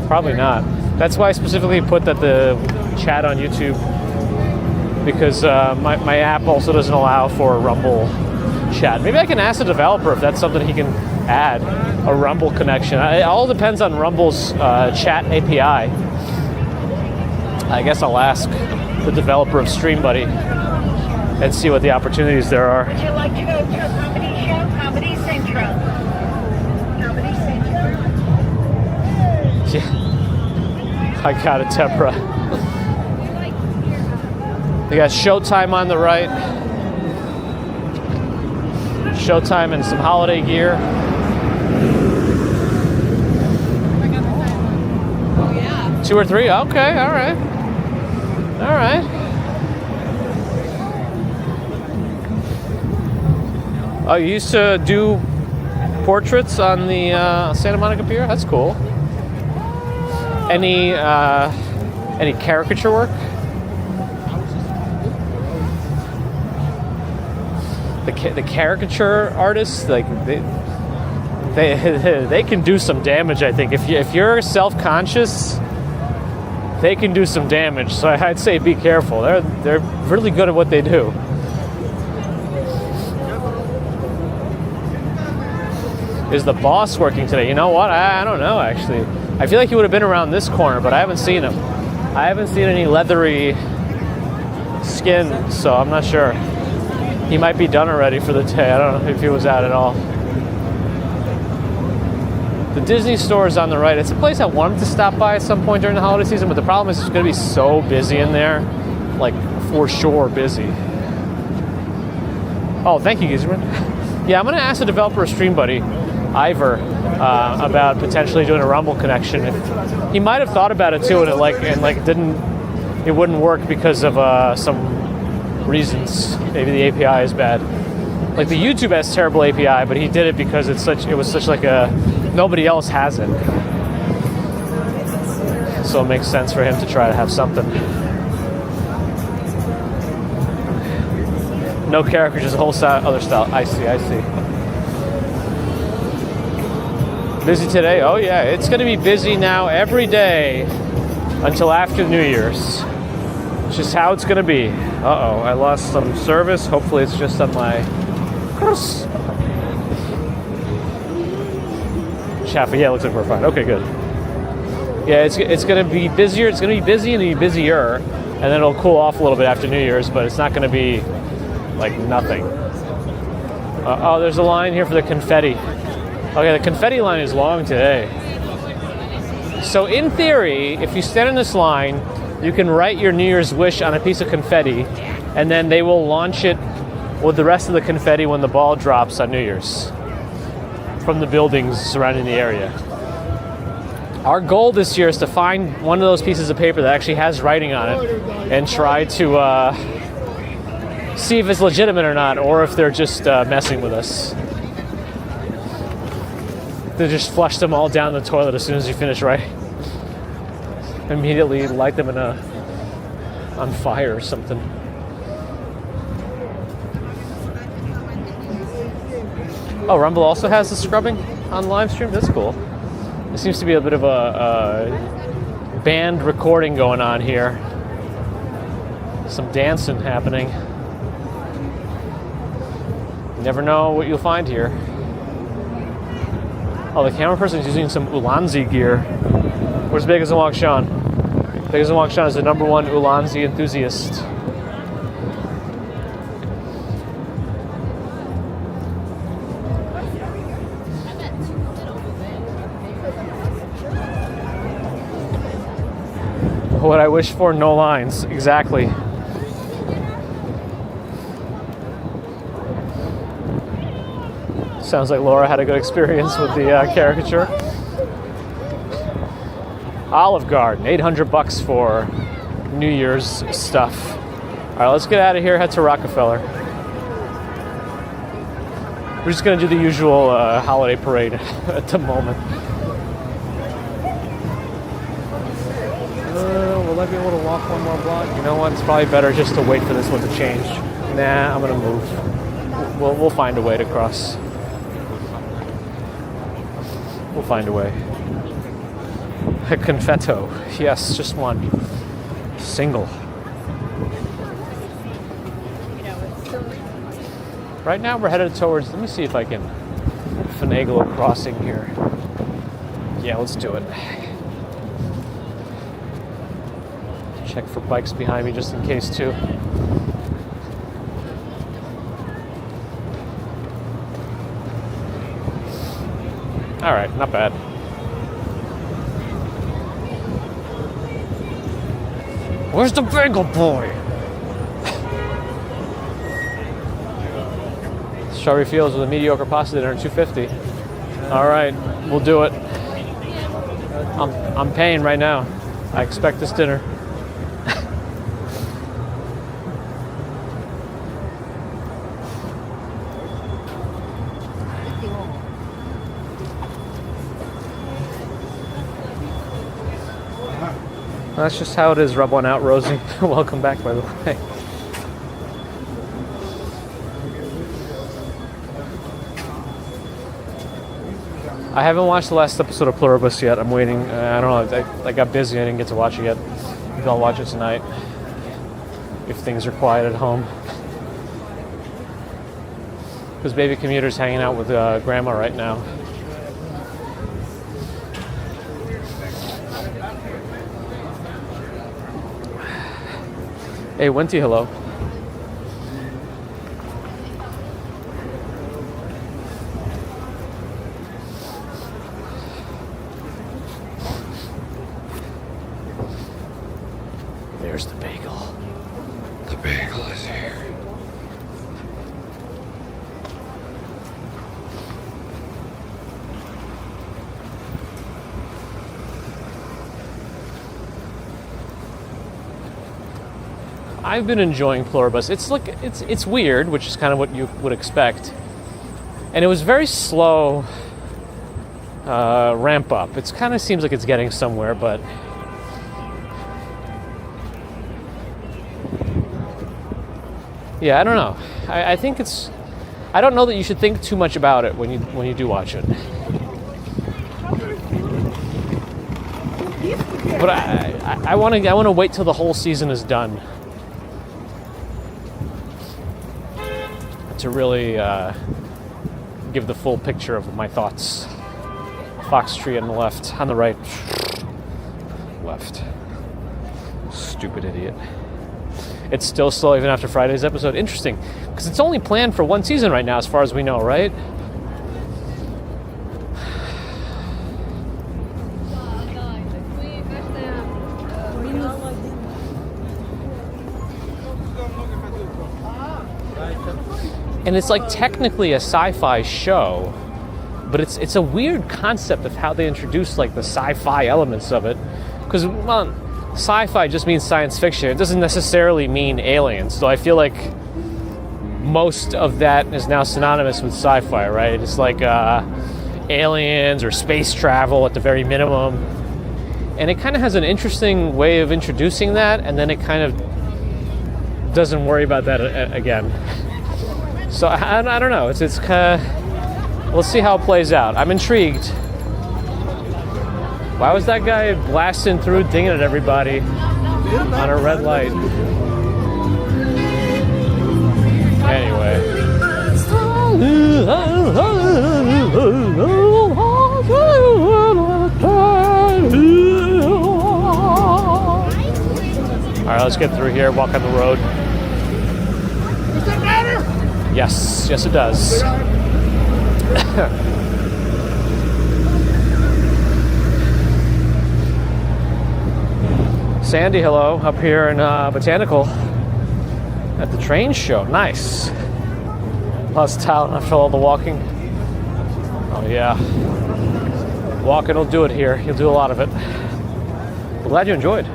Probably not. That's why I specifically put that the chat on YouTube, because my app also doesn't allow for Rumble chat. Maybe I can ask the developer if that's something he can add, a Rumble connection. It all depends on Rumble's chat API. I guess I'll ask the developer of StreamBuddy and see what the opportunities there are. Would you like to go to a comedy show? Comedy Central. Comedy Central. Yeah. I got it, Tepra. They got Showtime on the right. Showtime and some holiday gear. Oh yeah. 2 or 3? Okay, all right. All right. Oh, you used to do portraits on the Santa Monica Pier? That's cool. Any caricature work? The caricature artists, like they can do some damage. I think if you're self-conscious, they can do some damage. So I'd say be careful. They're really good at what they do. Is the boss working today? You know what? I don't know, actually. I feel like he would have been around this corner, but I haven't seen him. I haven't seen any leathery skin, so I'm not sure. He might be done already for the day. I don't know if he was out at all. The Disney store is on the right. It's a place I wanted to stop by at some point during the holiday season, but the problem is it's going to be so busy in there. Like, for sure busy. Oh, thank you, Gizman. Yeah, I'm going to ask the developer of StreamBuddy, Ivor, about potentially doing a Rumble connection. He might have thought about it too, and it wouldn't work because of some reasons. Maybe the API is bad. Like the YouTube has terrible API, but he did it because it was such like a nobody else has it. So it makes sense for him to try to have something. No character, just a whole other style. I see. Busy today? Oh yeah, it's going to be busy now every day until after New Year's. It's just how it's going to be. Uh-oh, I lost some service. Hopefully it's just on my... Chaffee, yeah, looks like we're fine. Okay, good. Yeah, it's going to be busier. It's going to be busy and be busier, and then it'll cool off a little bit after New Year's, but it's not going to be like nothing. Oh, there's a line here for the confetti. Okay, the confetti line is long today. So in theory, if you stand in this line, you can write your New Year's wish on a piece of confetti, and then they will launch it with the rest of the confetti when the ball drops on New Year's from the buildings surrounding the area. Our goal this year is to find one of those pieces of paper that actually has writing on it and try to see if it's legitimate or not, or if they're just messing with us. They just flush them all down the toilet as soon as you finish writing. Immediately light them on fire or something. Oh, Rumble also has the scrubbing on live stream? That's cool. There seems to be a bit of a band recording going on here. Some dancing happening. You never know what you'll find here. Oh, the camera person's using some Ulanzi gear. Where's Vegas and Wong Sean? Vegas and Wong Sean is the #1 Ulanzi enthusiast. What I wish for, no lines. Exactly. Sounds like Laura had a good experience with the caricature. Olive Garden, $800 for New Year's stuff. All right, let's get out of here, head to Rockefeller. We're just gonna do the usual holiday parade at the moment. Will I be able to walk one more block? You know what? It's probably better just to wait for this one to change. Nah, I'm gonna move. We'll find a way to cross. We'll find a way. A confetto. Yes, just one. Single. Right now we're headed towards, let me see if I can finagle a crossing here. Yeah, let's do it. Check for bikes behind me just in case too. All right, not bad. Where's the bagel boy? Strawberry Fields with a mediocre pasta dinner at $2.50. All right, we'll do it. I'm paying right now. I expect this dinner. That's just how it is. Rub one out, Rosie. Welcome back, by the way. I haven't watched the last episode of Pluribus yet. I'm waiting. I don't know. I got busy. I didn't get to watch it yet. Maybe I'll watch it tonight if things are quiet at home. Because baby commuter's hanging out with grandma right now. Hey, Wenty, hello. There's the bagel. The bagel is here. I've been enjoying Pluribus. It's weird, which is kind of what you would expect. And it was very slow ramp up. It kind of seems like it's getting somewhere, but yeah, I don't know. I think it's. I don't know that you should think too much about it when you do watch it. But I want to wait till the whole season is done to really give the full picture of my thoughts. Fox tree on the left, on the right, left. Stupid idiot. It's still slow even after Friday's episode. Interesting, because it's only planned for one season right now, as far as we know, right? And it's like technically a sci-fi show, but it's a weird concept of how they introduce like the sci-fi elements of it. Because, well, sci-fi just means science fiction. It doesn't necessarily mean aliens. So I feel like most of that is now synonymous with sci-fi, right? It's like aliens or space travel at the very minimum. And it kind of has an interesting way of introducing that, and then it kind of doesn't worry about that again. So I don't know. It's kind of, let's see how it plays out. I'm intrigued. Why was that guy blasting through, dinging at everybody on a red light? Anyway. All right, let's get through here, walk on the road. Does that matter? Yes, it does. Sandy, hello, up here in Botanical at the train show. Nice. Lost talent after all the walking. Oh yeah. Walking will do it here. You'll do a lot of it. I'm glad you enjoyed.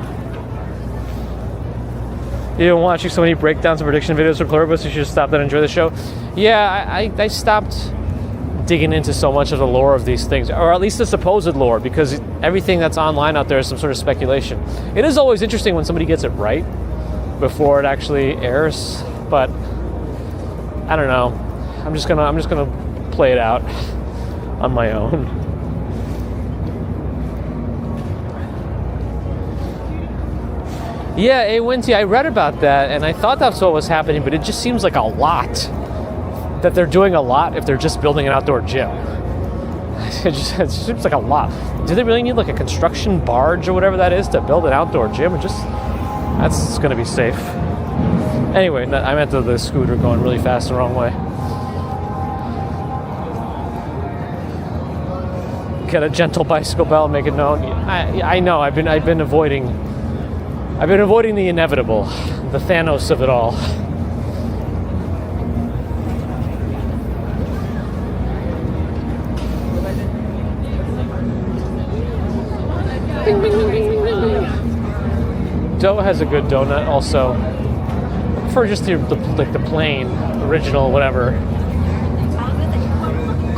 You've been watching so many breakdowns and prediction videos for Pluribus, you should stop that and enjoy the show. Yeah, I stopped digging into so much of the lore of these things, or at least the supposed lore, because everything that's online out there is some sort of speculation. It is always interesting when somebody gets it right before it actually airs, but I don't know. I'm just gonna play it out on my own. Yeah, Winty, I read about that, and I thought that's what was happening, but it just seems like a lot. That they're doing a lot if they're just building an outdoor gym. It just seems like a lot. Do they really need like a construction barge or whatever that is to build an outdoor gym? That's going to be safe. Anyway, I meant the scooter going really fast the wrong way. Get a gentle bicycle bell, make it known. I know. I've been avoiding the inevitable, the Thanos of it all. Dough has a good donut also. I prefer just the plain, original, whatever.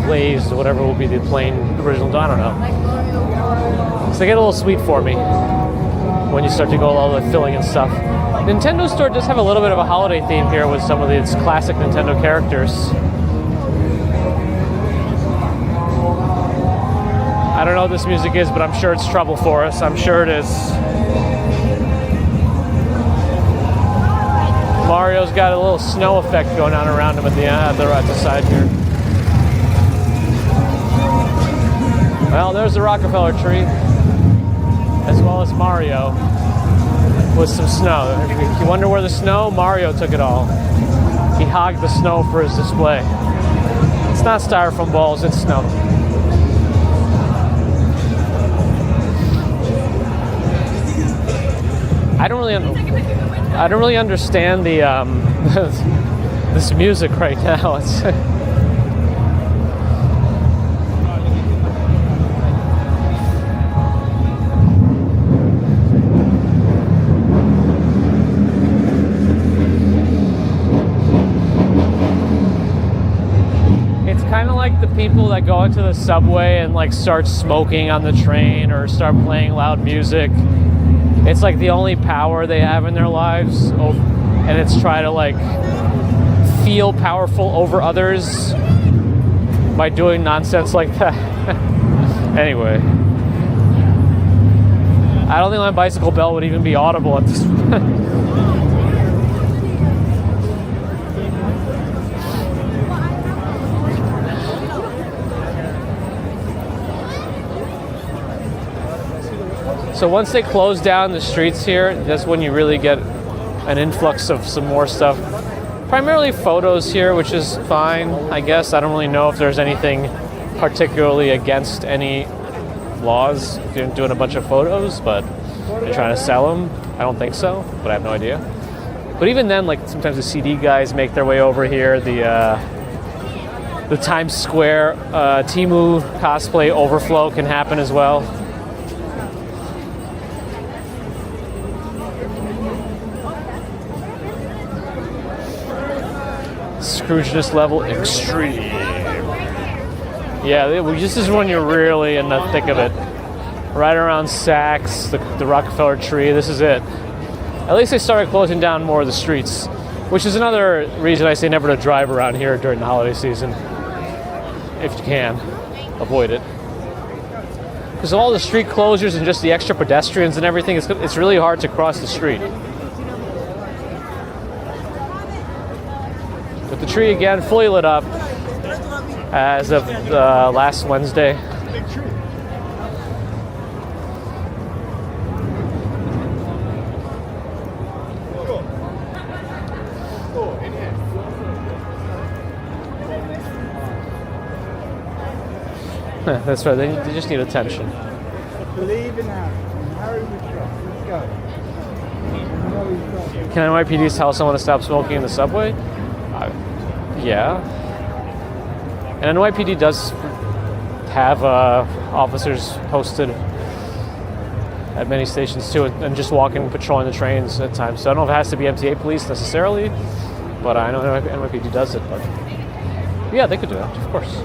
Glazed, whatever will be the plain original dough. I don't know. So they get a little sweet for me when you start to go all the filling and stuff. Nintendo store does have a little bit of a holiday theme here with some of its classic Nintendo characters. I don't know what this music is, but I'm sure it's trouble for us. I'm sure it is. Mario's got a little snow effect going on around him at the side here. Well, there's the Rockefeller tree, as well as Mario with some snow. If you wonder where the snow, Mario took it all. He hogged the snow for his display. It's not styrofoam balls, it's snow. I don't really understand the this music right now. It's kind of like the people that go into the subway and like start smoking on the train or start playing loud music. It's like the only power they have in their lives, and it's try to like feel powerful over others by doing nonsense like that. Anyway, I don't think my bicycle bell would even be audible at this point. So once they close down the streets here, that's when you really get an influx of some more stuff. Primarily photos here, which is fine, I guess. I don't really know if there's anything particularly against any laws doing a bunch of photos, but they're trying to sell them. I don't think so, but I have no idea. But even then, like sometimes the CD guys make their way over here. The Times Square Temu cosplay overflow can happen as well. Scroogeness level extreme. Yeah, this is when you're really in the thick of it. Right around Saks, the Rockefeller tree, this is it. At least they started closing down more of the streets, which is another reason I say never to drive around here during the holiday season. If you can, avoid it. Because of all the street closures and just the extra pedestrians and everything, it's really hard to cross the street. But the tree again, fully lit up as of last Wednesday. That's right, they just need attention. Believe in Harry we trust. Let's go. Can NYPD tell someone to stop smoking in the subway? Yeah. And NYPD does have officers posted at many stations too, and just walking, patrolling the trains at times. So I don't know if it has to be MTA police necessarily, but I know NYPD does it. But yeah, they could do that, of course.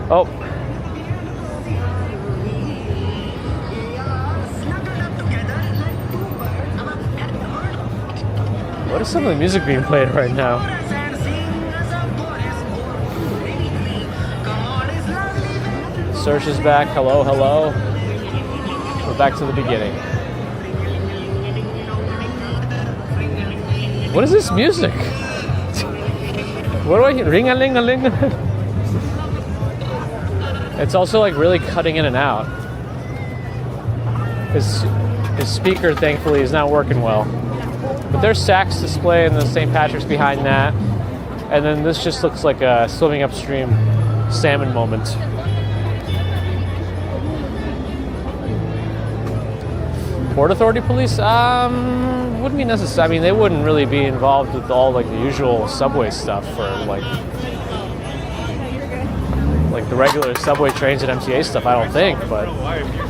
Oh. What is some of the music being played right now? Search is back. Hello, hello. We're back to the beginning. What is this music? What do I hear? Ring-a-ling-a-ling? It's also like really cutting in and out. His speaker, thankfully, is not working well. But there's Saks display and the St. Patrick's behind that. And then this just looks like a swimming upstream salmon moment. Port Authority police? Wouldn't be necessary. I mean, they wouldn't really be involved with all like the usual subway stuff or like the regular subway trains and MTA stuff, I don't think, but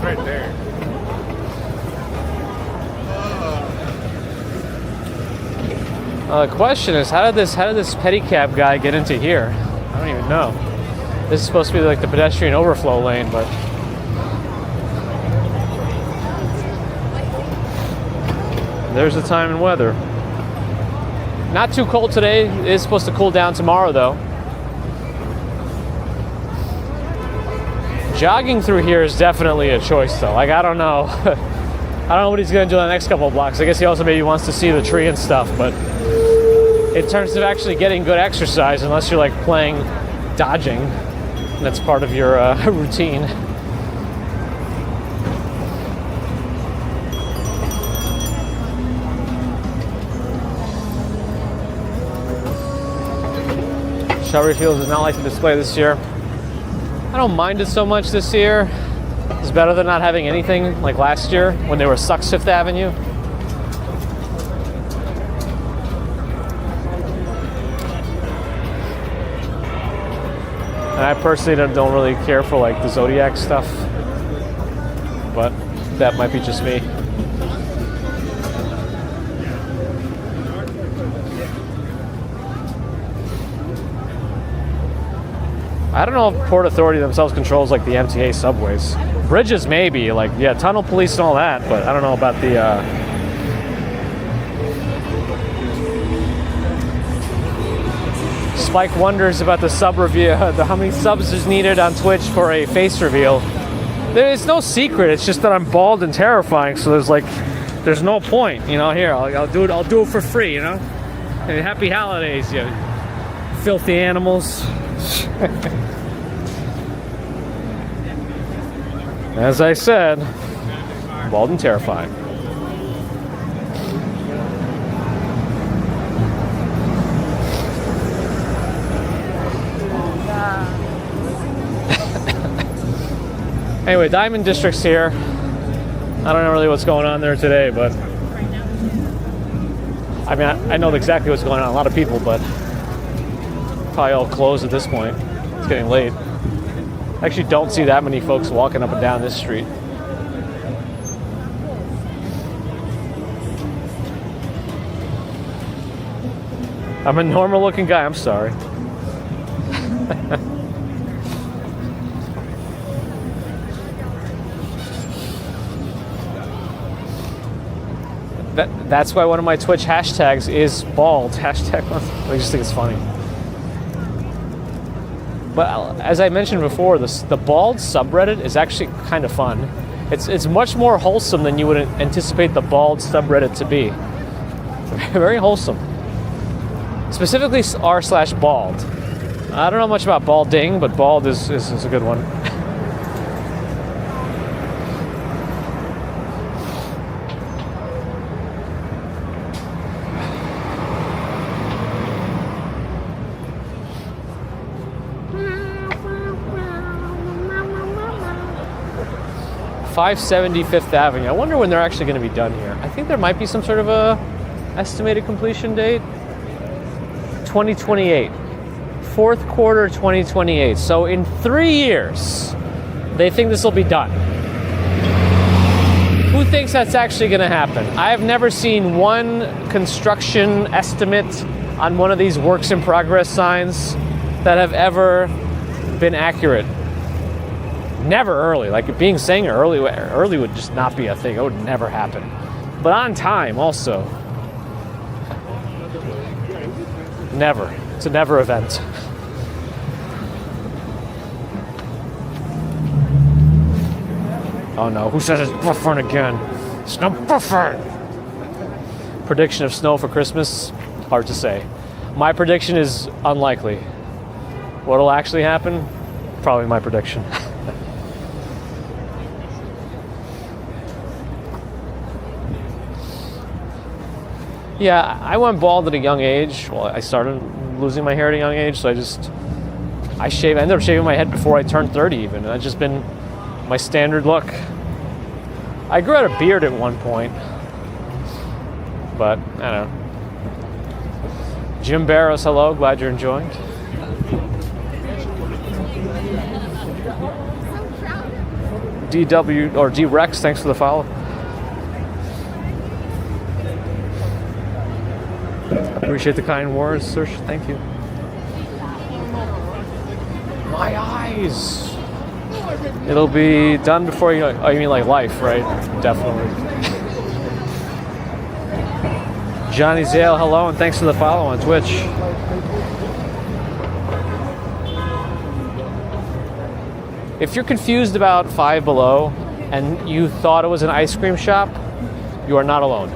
right there. The question is, how did this pedicab guy get into here? I don't even know. This is supposed to be like the pedestrian overflow lane, but there's the time and weather. Not too cold today. It is supposed to cool down tomorrow, though. Jogging through here is definitely a choice, though. Like, I don't know. I don't know what he's going to do on the next couple of blocks. I guess he also maybe wants to see the tree and stuff, but in terms of actually getting good exercise, unless you're like playing dodging, that's part of your routine. Strawberry Fields does not like the display this year. I don't mind it so much this year. It's better than not having anything like last year when they were Sucks Fifth Avenue. And I personally don't really care for like the Zodiac stuff, but that might be just me. I don't know if Port Authority themselves controls like the MTA subways. Bridges maybe, like yeah, tunnel police and all that, but I don't know about the Spike wonders about the sub review, how many subs is needed on Twitch for a face reveal. It's no secret. It's just that I'm bald and terrifying, so there's no point, you know. Here, I'll do it for free, you know. And happy holidays, you filthy animals. As I said, bald and terrifying. Anyway, Diamond District's here. I don't know really what's going on there today, but I mean, I know exactly what's going on. A lot of people, but probably all closed at this point. It's getting late. I actually don't see that many folks walking up and down this street. I'm a normal looking guy, I'm sorry. That's why one of my Twitch hashtags is bald. Hashtag, I just think it's funny. But as I mentioned before, the bald subreddit is actually kind of fun. It's much more wholesome than you would anticipate the bald subreddit to be. Very wholesome. Specifically r/bald. I don't know much about balding, but bald is a good one. Fifth Avenue. I wonder when they're actually going to be done here. I think there might be some sort of a estimated completion date. 2028. fourth quarter 2028. So in 3 years, they think this will be done. Who thinks that's actually going to happen? I have never seen one construction estimate on one of these works in progress signs that have ever been accurate. Never early. Like being saying early would just not be a thing. It would never happen. But on time also. Never. It's a never event. Oh no, who says it's buffering again? It's not buffering! Prediction of snow for Christmas? Hard to say. My prediction is unlikely. What'll actually happen? Probably my prediction. Yeah, I went bald at a young age. Well, I started losing my hair at a young age, so I ended up shaving my head before I turned 30 even. And that's just been my standard look. I grew out a beard at one point, but I don't know. Jim Barrows, hello, glad you're enjoying. DW or D Rex, thanks for the follow. Appreciate the kind words, sir. Thank you. My eyes. It'll be done before you. Oh, you mean like life, right? Definitely. Johnny Zale, hello, and thanks for the follow on Twitch. If you're confused about Five Below and you thought it was an ice cream shop, you are not alone.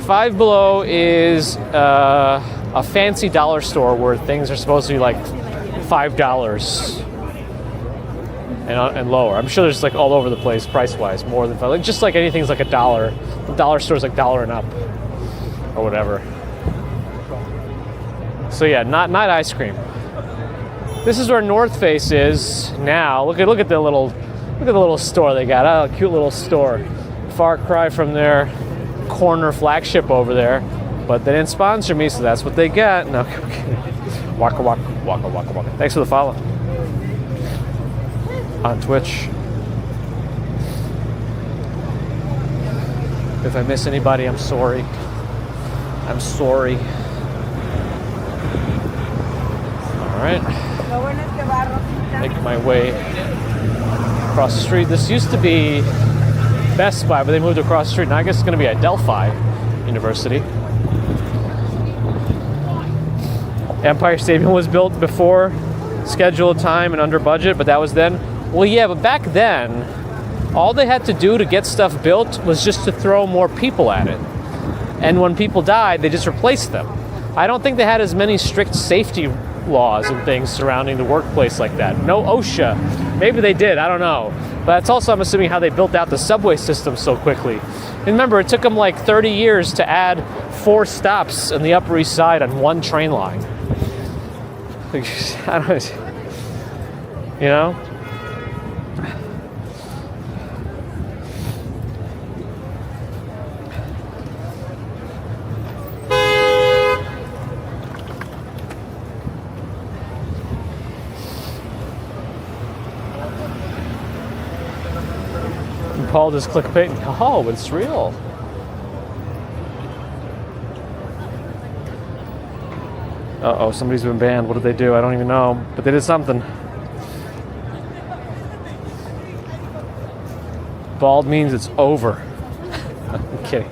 Five Below is a fancy dollar store where things are supposed to be like $5 and lower. I'm sure there's like all over the place price-wise, more than $5. Like, just like anything's like $1. The dollar store's like $1 and up or whatever. So yeah, not ice cream. This is where North Face is now. Look at the little store they got. Oh, a cute little store. Far cry from their corner flagship over there, but they didn't sponsor me, so that's what they get. No, I'm kidding. Waka waka waka waka waka. Thanks for the follow on Twitch. If I miss anybody, I'm sorry. I'm sorry. All right. Making my way across the street. This used to be Best Buy, but they moved across the street. Now I guess it's going to be at Delphi University. Empire State Building was built before scheduled time and under budget, but that was then. Well, yeah, but back then, all they had to do to get stuff built was just to throw more people at it. And when people died, they just replaced them. I don't think they had as many strict safety laws and things surrounding the workplace like that. No OSHA. Maybe they did, I don't know. But that's also, I'm assuming, how they built out the subway system so quickly. And remember, it took them like 30 years to add 4 stops in the Upper East Side on one train line. I don't, you know? Paul just clickbait. Oh, it's real. Uh-oh, somebody's been banned. What did they do? I don't even know. But they did something. Bald means it's over. I'm kidding.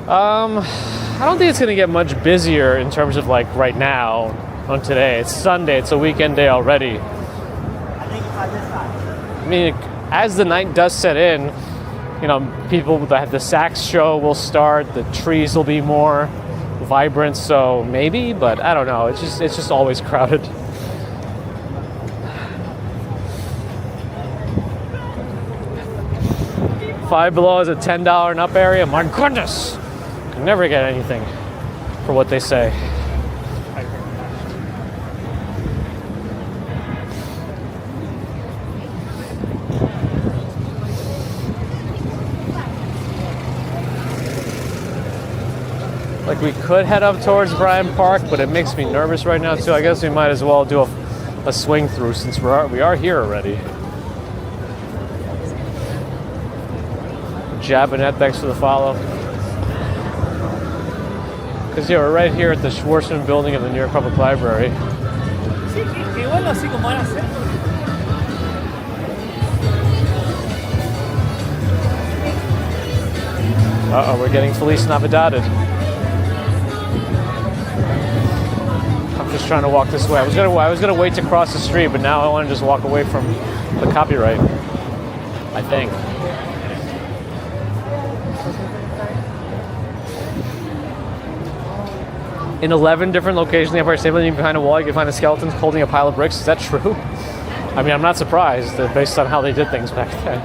I don't think it's going to get much busier in terms of like right now. On today, it's Sunday, it's a weekend day already. I mean, as the night does set in, you know, people that have the Sax show will start, the trees will be more vibrant, so maybe, but I don't know, it's just always crowded. Five Below is a $10 and up area. My goodness, can never get anything for what they say. Like we could head up towards Bryant Park, but it makes me nervous right now too. I guess we might as well do a swing through since we are here already. Jabinette, thanks for the follow. Because yeah, we're right here at the Schwarzman building of the New York Public Library. Uh-oh, we're getting Feliz Navidaded. I'm just trying to walk this way. I was gonna wait to cross the street, but now I want to just walk away from the copyright, I think. In 11 different locations in the Empire State Building, behind a wall, you can find a skeleton holding a pile of bricks. Is that true? I mean, I'm not surprised based on how they did things back then.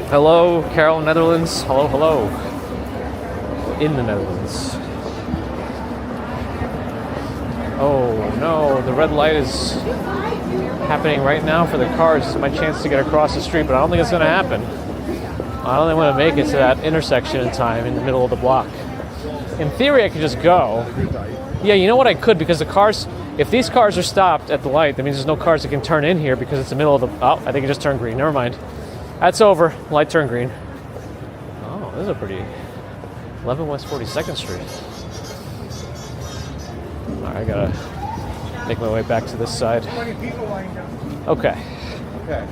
Hello, Carol, Netherlands. Hello, hello. In the Netherlands. Oh no, the red light is happening right now for the cars. It's my chance to get across the street, but I don't think it's going to happen. I don't think I'm going to make it to that intersection in time in the middle of the block. In theory, I could just go. Yeah, you know what, I could, because the cars, if these cars are stopped at the light, that means there's no cars that can turn in here because it's the middle of the, oh, I think it just turned green. Never mind. That's over. Light turned green. Oh, this is a pretty, 11 West 42nd Street. All right, I gotta make my way back to this side. Okay. Okay.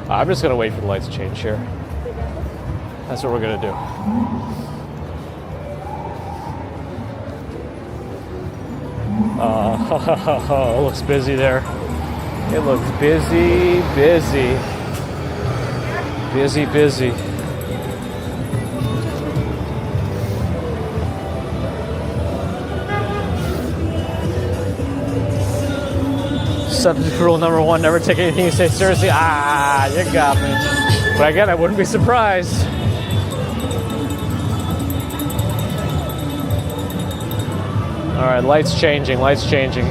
I'm just gonna wait for the lights to change here. That's what we're gonna do. Oh, it looks busy there. It looks busy, busy. Busy, busy. Subject rule number 1, never take anything you say seriously. Ah, you got me. But again, I wouldn't be surprised. All right, lights changing, lights changing.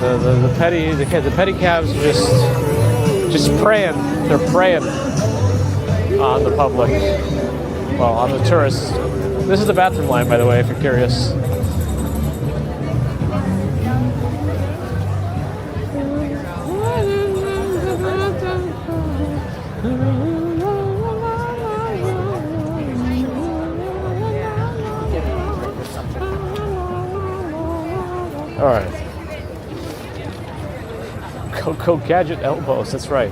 The petty cabs are just preying. They're preying on the public. Well, on the tourists. This is the bathroom line, by the way, if you're curious. All right. Coco Gadget elbows, that's right.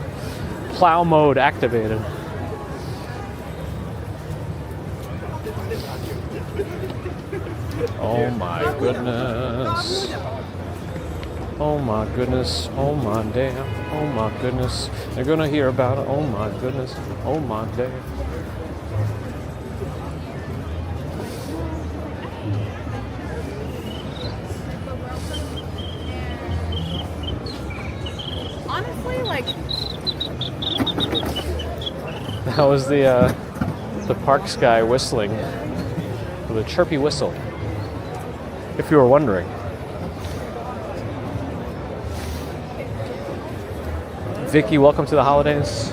Plow mode activated. Oh my goodness. Oh my goodness. Oh my damn. Oh my goodness. They're gonna hear about it. Oh my goodness. Oh my damn. Honestly, like, That was the Parks guy whistling with a chirpy whistle, if you were wondering. Vicky, welcome to the holidays.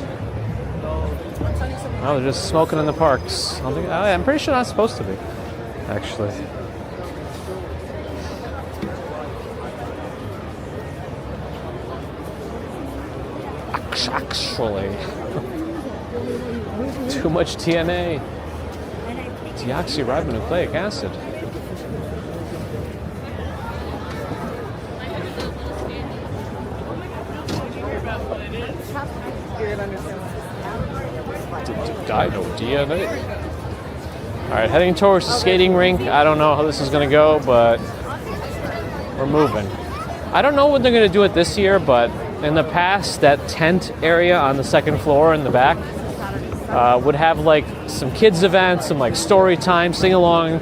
Oh, they're just smoking in the parks. I'm pretty sure that's supposed to be, actually. Actually. Too much TNA. Deoxyribonucleic acid. Dino DNA. Alright, heading towards the skating rink. I don't know how this is going to go, but we're moving. I don't know what they're going to do it this year, but in the past, that tent area on the second floor in the back would have like some kids events, some like story time, sing along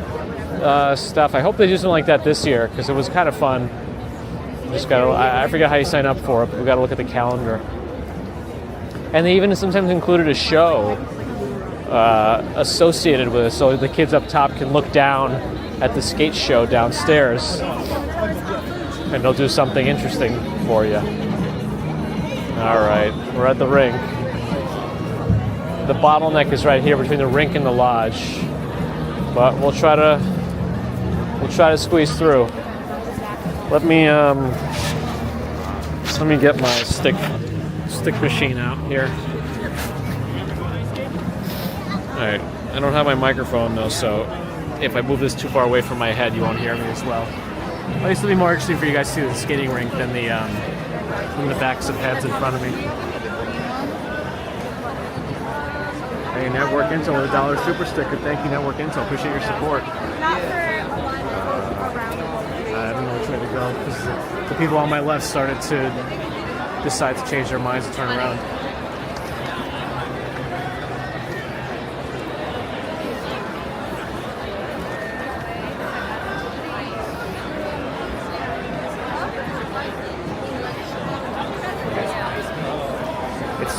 stuff. I hope they do something like that this year because it was kind of fun. I forget how you sign up for it, but we got to look at the calendar. And they even sometimes included a show associated with it, so the kids up top can look down at the skate show downstairs, and they'll do something interesting for you. All right, we're at the rink. The bottleneck is right here between the rink and the lodge, but we'll try to squeeze through. Let me get my stick machine out here. All right, I don't have my microphone though, so if I move this too far away from my head, you won't hear me as well. At least it'll be more interesting for you guys to see the skating rink than the backs of heads in front of me. Hey, Network Intel with a $1 super sticker. Thank you, Network Intel. Appreciate your support. Not for a line around. I don't know which way to go because the people on my left started to decide to change their minds and turn around.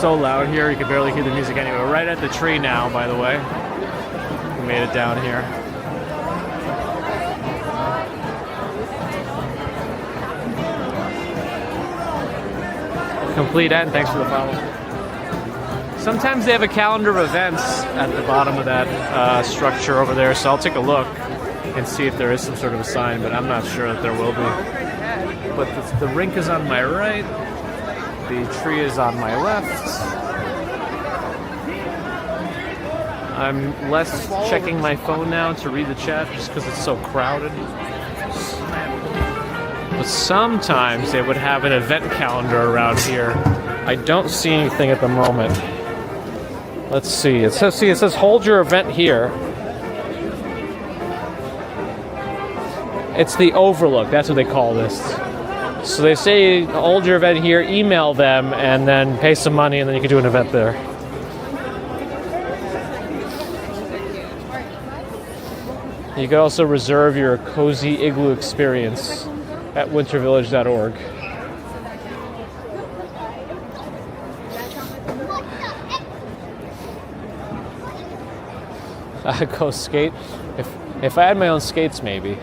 So loud here, you can barely hear the music anyway. We're right at the tree now, by the way. We made it down here. Complete end, thanks for the follow. Sometimes they have a calendar of events at the bottom of that structure over there, so I'll take a look and see if there is some sort of a sign, but I'm not sure that there will be. But the rink is on my right. The tree is on my left. I'm less checking my phone now to read the chat just because it's so crowded. But sometimes they would have an event calendar around here. I don't see anything at the moment. Let's see. It says hold your event here. It's the overlook. That's what they call this. So they say hold your event here, email them, and then pay some money, and then you can do an event there. You can also reserve your cozy igloo experience at wintervillage.org. Go skate. If I had my own skates, maybe.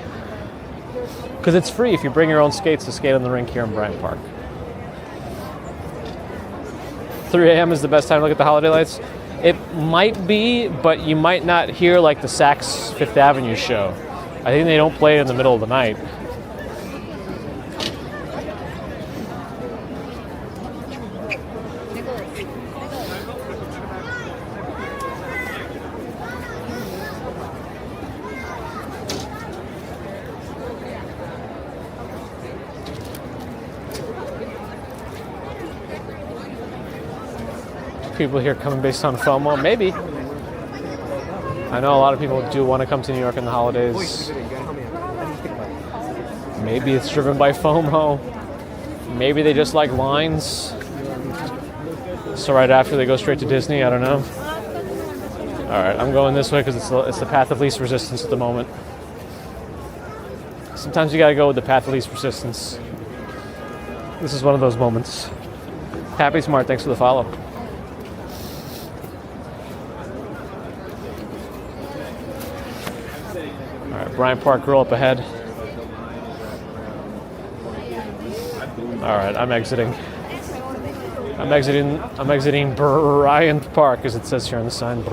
Because it's free if you bring your own skates to skate on the rink here in Bryant Park. 3 a.m. is the best time to look at the holiday lights. It might be, but you might not hear like the Saks Fifth Avenue show. I think they don't play it in the middle of the night. People here coming based on FOMO? Maybe. I know a lot of people do want to come to New York in the holidays. Maybe it's driven by FOMO. Maybe they just like lines. So right after they go straight to Disney, I don't know. All right, I'm going this way because it's the path of least resistance at the moment. Sometimes you gotta go with the path of least resistance. This is one of those moments. Happy Smart, thanks for the follow. Bryant Park Grill up ahead. All right, I'm exiting. I'm exiting Bryant Park, as it says here on the sign.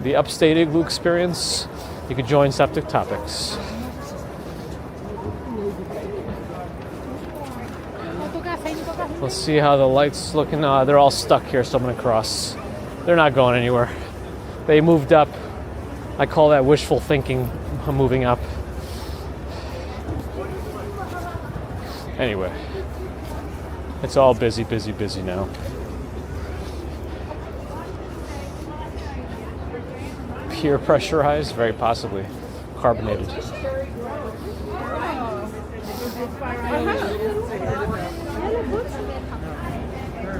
The Upstate Igloo Experience. You could join Septic Topics. Let's see how the lights looking. They're all stuck here, so I'm gonna cross. They're not going anywhere. They moved up. I call that wishful thinking, moving up. Anyway, it's all busy, busy, busy now. Peer pressurized? Very possibly. Carbonated.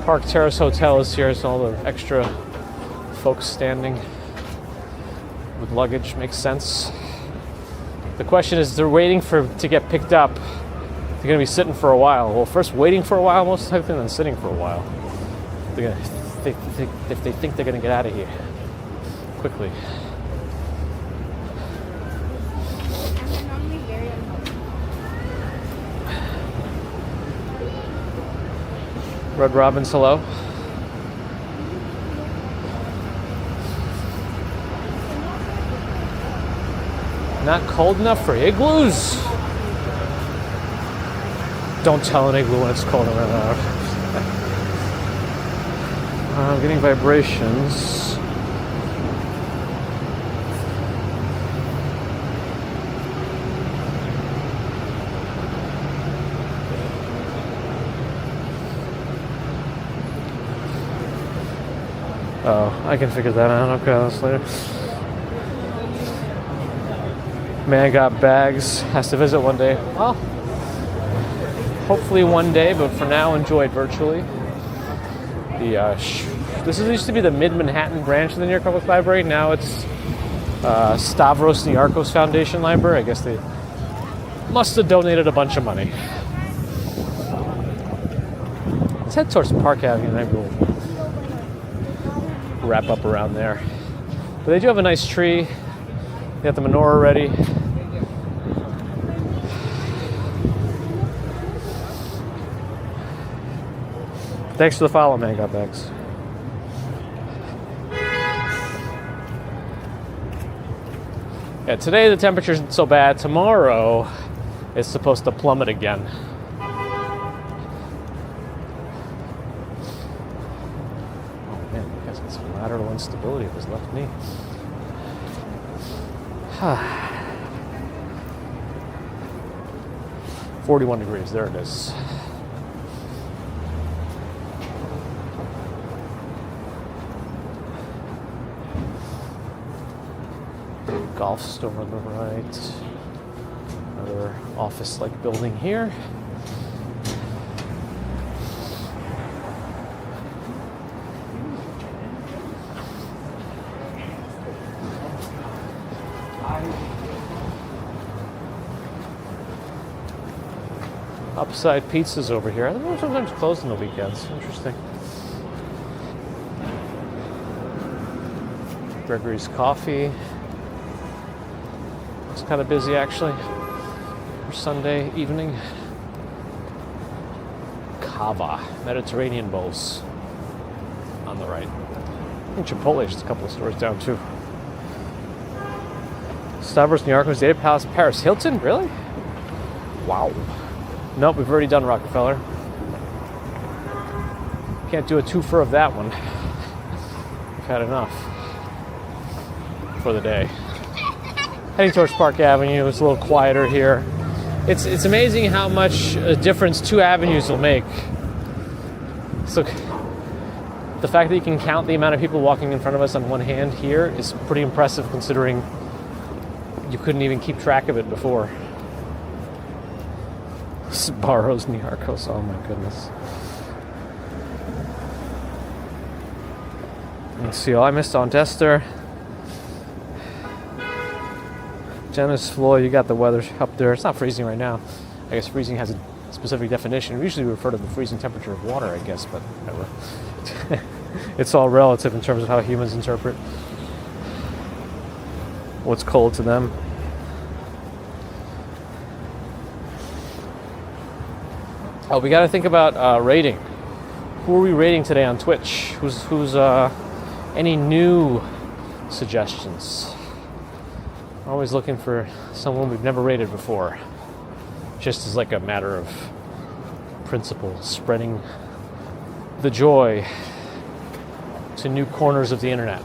Park Terrace Hotel is here, so all the extra folks standing with luggage makes sense. The question is, they're waiting to get picked up They're going to be sitting for a while. Well, first waiting for a while, most likely, and then sitting for a while. They're gonna, if they think they're going to get out of here quickly. And they're normally very unhealthy. Red Robin's hello. Not cold enough for igloos? Don't tell an igloo when it's cold enough. I'm getting vibrations. Oh, I can figure that out. Okay, that's later. Man got bags. Has to visit one day. Well, hopefully one day, but for now, enjoy it virtually. This used to be the Mid-Manhattan branch of the New York Public Library. Now it's Stavros Niarchos Foundation Library. I guess they must have donated a bunch of money. Let's head towards Park Avenue and maybe we'll wrap up around there. But they do have a nice tree. They got the menorah ready. Thanks for the follow, man. Got bags. Yeah, today the temperature isn't so bad. Tomorrow it's supposed to plummet again. Oh man, you guys got some lateral instability if it's left me. 41 degrees, there it is. Golf store on the right. Another office-like building here. Upside Pizza's over here. I think they're sometimes closed on the weekends. Interesting. Gregory's Coffee. It's kind of busy actually for Sunday evening. Cava, Mediterranean bowls on the right. I think Chipotle is just a couple of stores down too. Stavros Niarchos, Data Palace, Paris Hilton, really? Wow. Nope, we've already done Rockefeller. Can't do a twofer of that one. We've had enough for the day. Heading towards Park Avenue. It's a little quieter here. It's amazing how much a difference two avenues will make. So the fact that you can count the amount of people walking in front of us on one hand here is pretty impressive considering you couldn't even keep track of it before. Sbarro's Niarchos, oh my goodness. Let's see, oh, I missed Aunt Esther. Janice Floyd, you got the weather up there. It's not freezing right now. I guess freezing has a specific definition. We usually refer to the freezing temperature of water, I guess, but whatever. It's all relative in terms of how humans interpret what's cold to them. Oh, we got to think about rating. Who are we rating today on Twitch? Who's any new suggestions? Always looking for someone we've never rated before. Just as like a matter of principle, spreading the joy to new corners of the internet.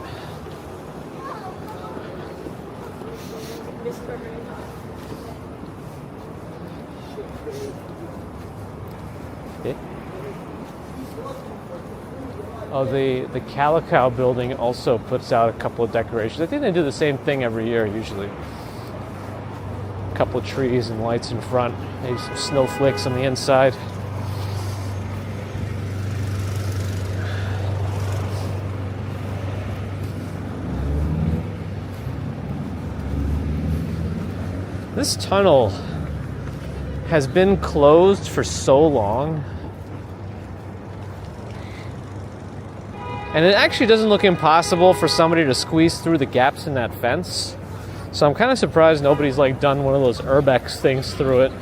Oh, the Calico building also puts out a couple of decorations. I think they do the same thing every year, usually. A couple of trees and lights in front, maybe some snowflakes on the inside. This tunnel has been closed for so long. And it actually doesn't look impossible for somebody to squeeze through the gaps in that fence. So I'm kind of surprised nobody's like done one of those urbex things through it.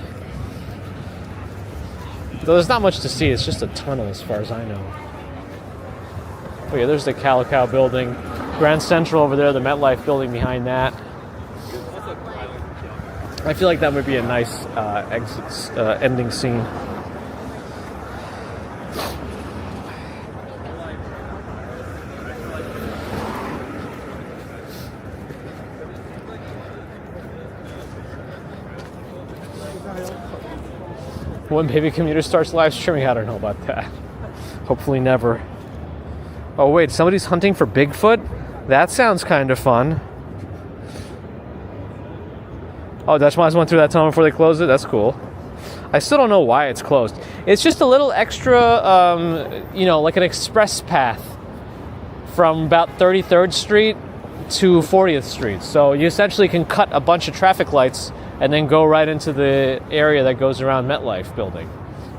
Though there's not much to see, it's just a tunnel as far as I know. Oh yeah, there's the Calico building. Grand Central over there, the MetLife building behind that. I feel like that would be a nice ending scene. When Baby Commuter starts live streaming, I don't know about that. Hopefully never. Oh wait, somebody's hunting for Bigfoot? That sounds kind of fun. Oh, Dutch Miles went through that tunnel before they closed it? That's cool. I still don't know why it's closed. It's just a little extra, like an express path from about 33rd Street to 40th Street. So you essentially can cut a bunch of traffic lights and then go right into the area that goes around MetLife building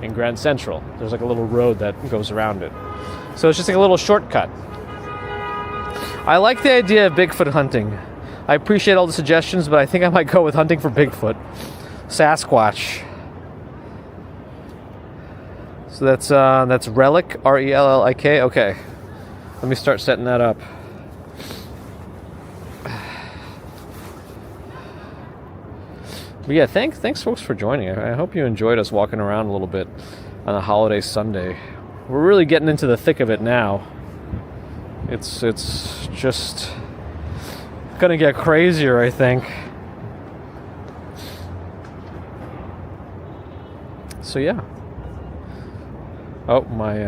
in Grand Central. There's like a little road that goes around it. So it's just like a little shortcut. I like the idea of Bigfoot hunting. I appreciate all the suggestions, but I think I might go with hunting for Bigfoot. Sasquatch. So that's Relic, Rellik. Okay. Let me start setting that up. But yeah, thanks folks for joining. I hope you enjoyed us walking around a little bit on a holiday Sunday. We're really getting into the thick of it now. It's just gonna get crazier, I think. So yeah. Oh, my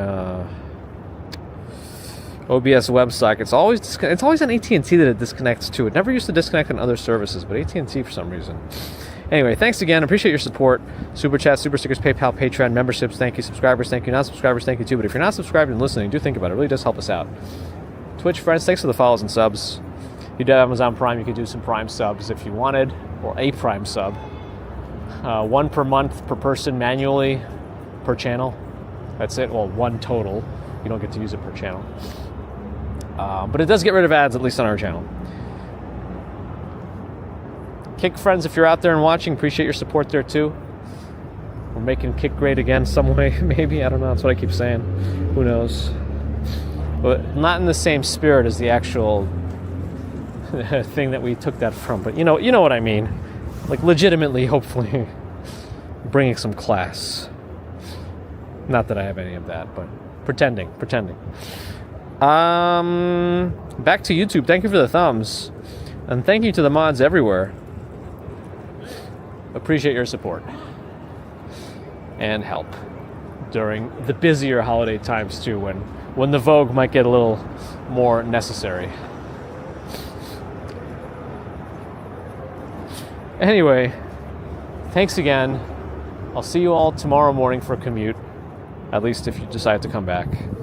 OBS website. It's always on AT&T that it disconnects to. It never used to disconnect on other services, but AT&T for some reason. Anyway, thanks again. Appreciate your support. Super Chat, Super Stickers, PayPal, Patreon, memberships. Thank you. Subscribers, thank you. Non-subscribers, thank you too. But if you're not subscribed and listening, do think about it. It really does help us out. Twitch friends, thanks for the follows and subs. If you do have Amazon Prime, you could do some Prime subs if you wanted, or a Prime sub. One per month per person manually per channel. That's it. Well, one total. You don't get to use it per channel. But it does get rid of ads, at least on our channel. Kick friends, if you're out there and watching, appreciate your support there too. We're making Kick great again some way, maybe. I don't know. That's what I keep saying. Who knows? But not in the same spirit as the actual thing that we took that from. But you know what I mean. Like legitimately, hopefully, bringing some class. Not that I have any of that, but pretending. Back to YouTube. Thank you for the thumbs. And thank you to the mods everywhere. Appreciate your support. And help. During the busier holiday times too, when the Vogue might get a little more necessary. Anyway, thanks again. I'll see you all tomorrow morning for a commute. At least if you decide to come back.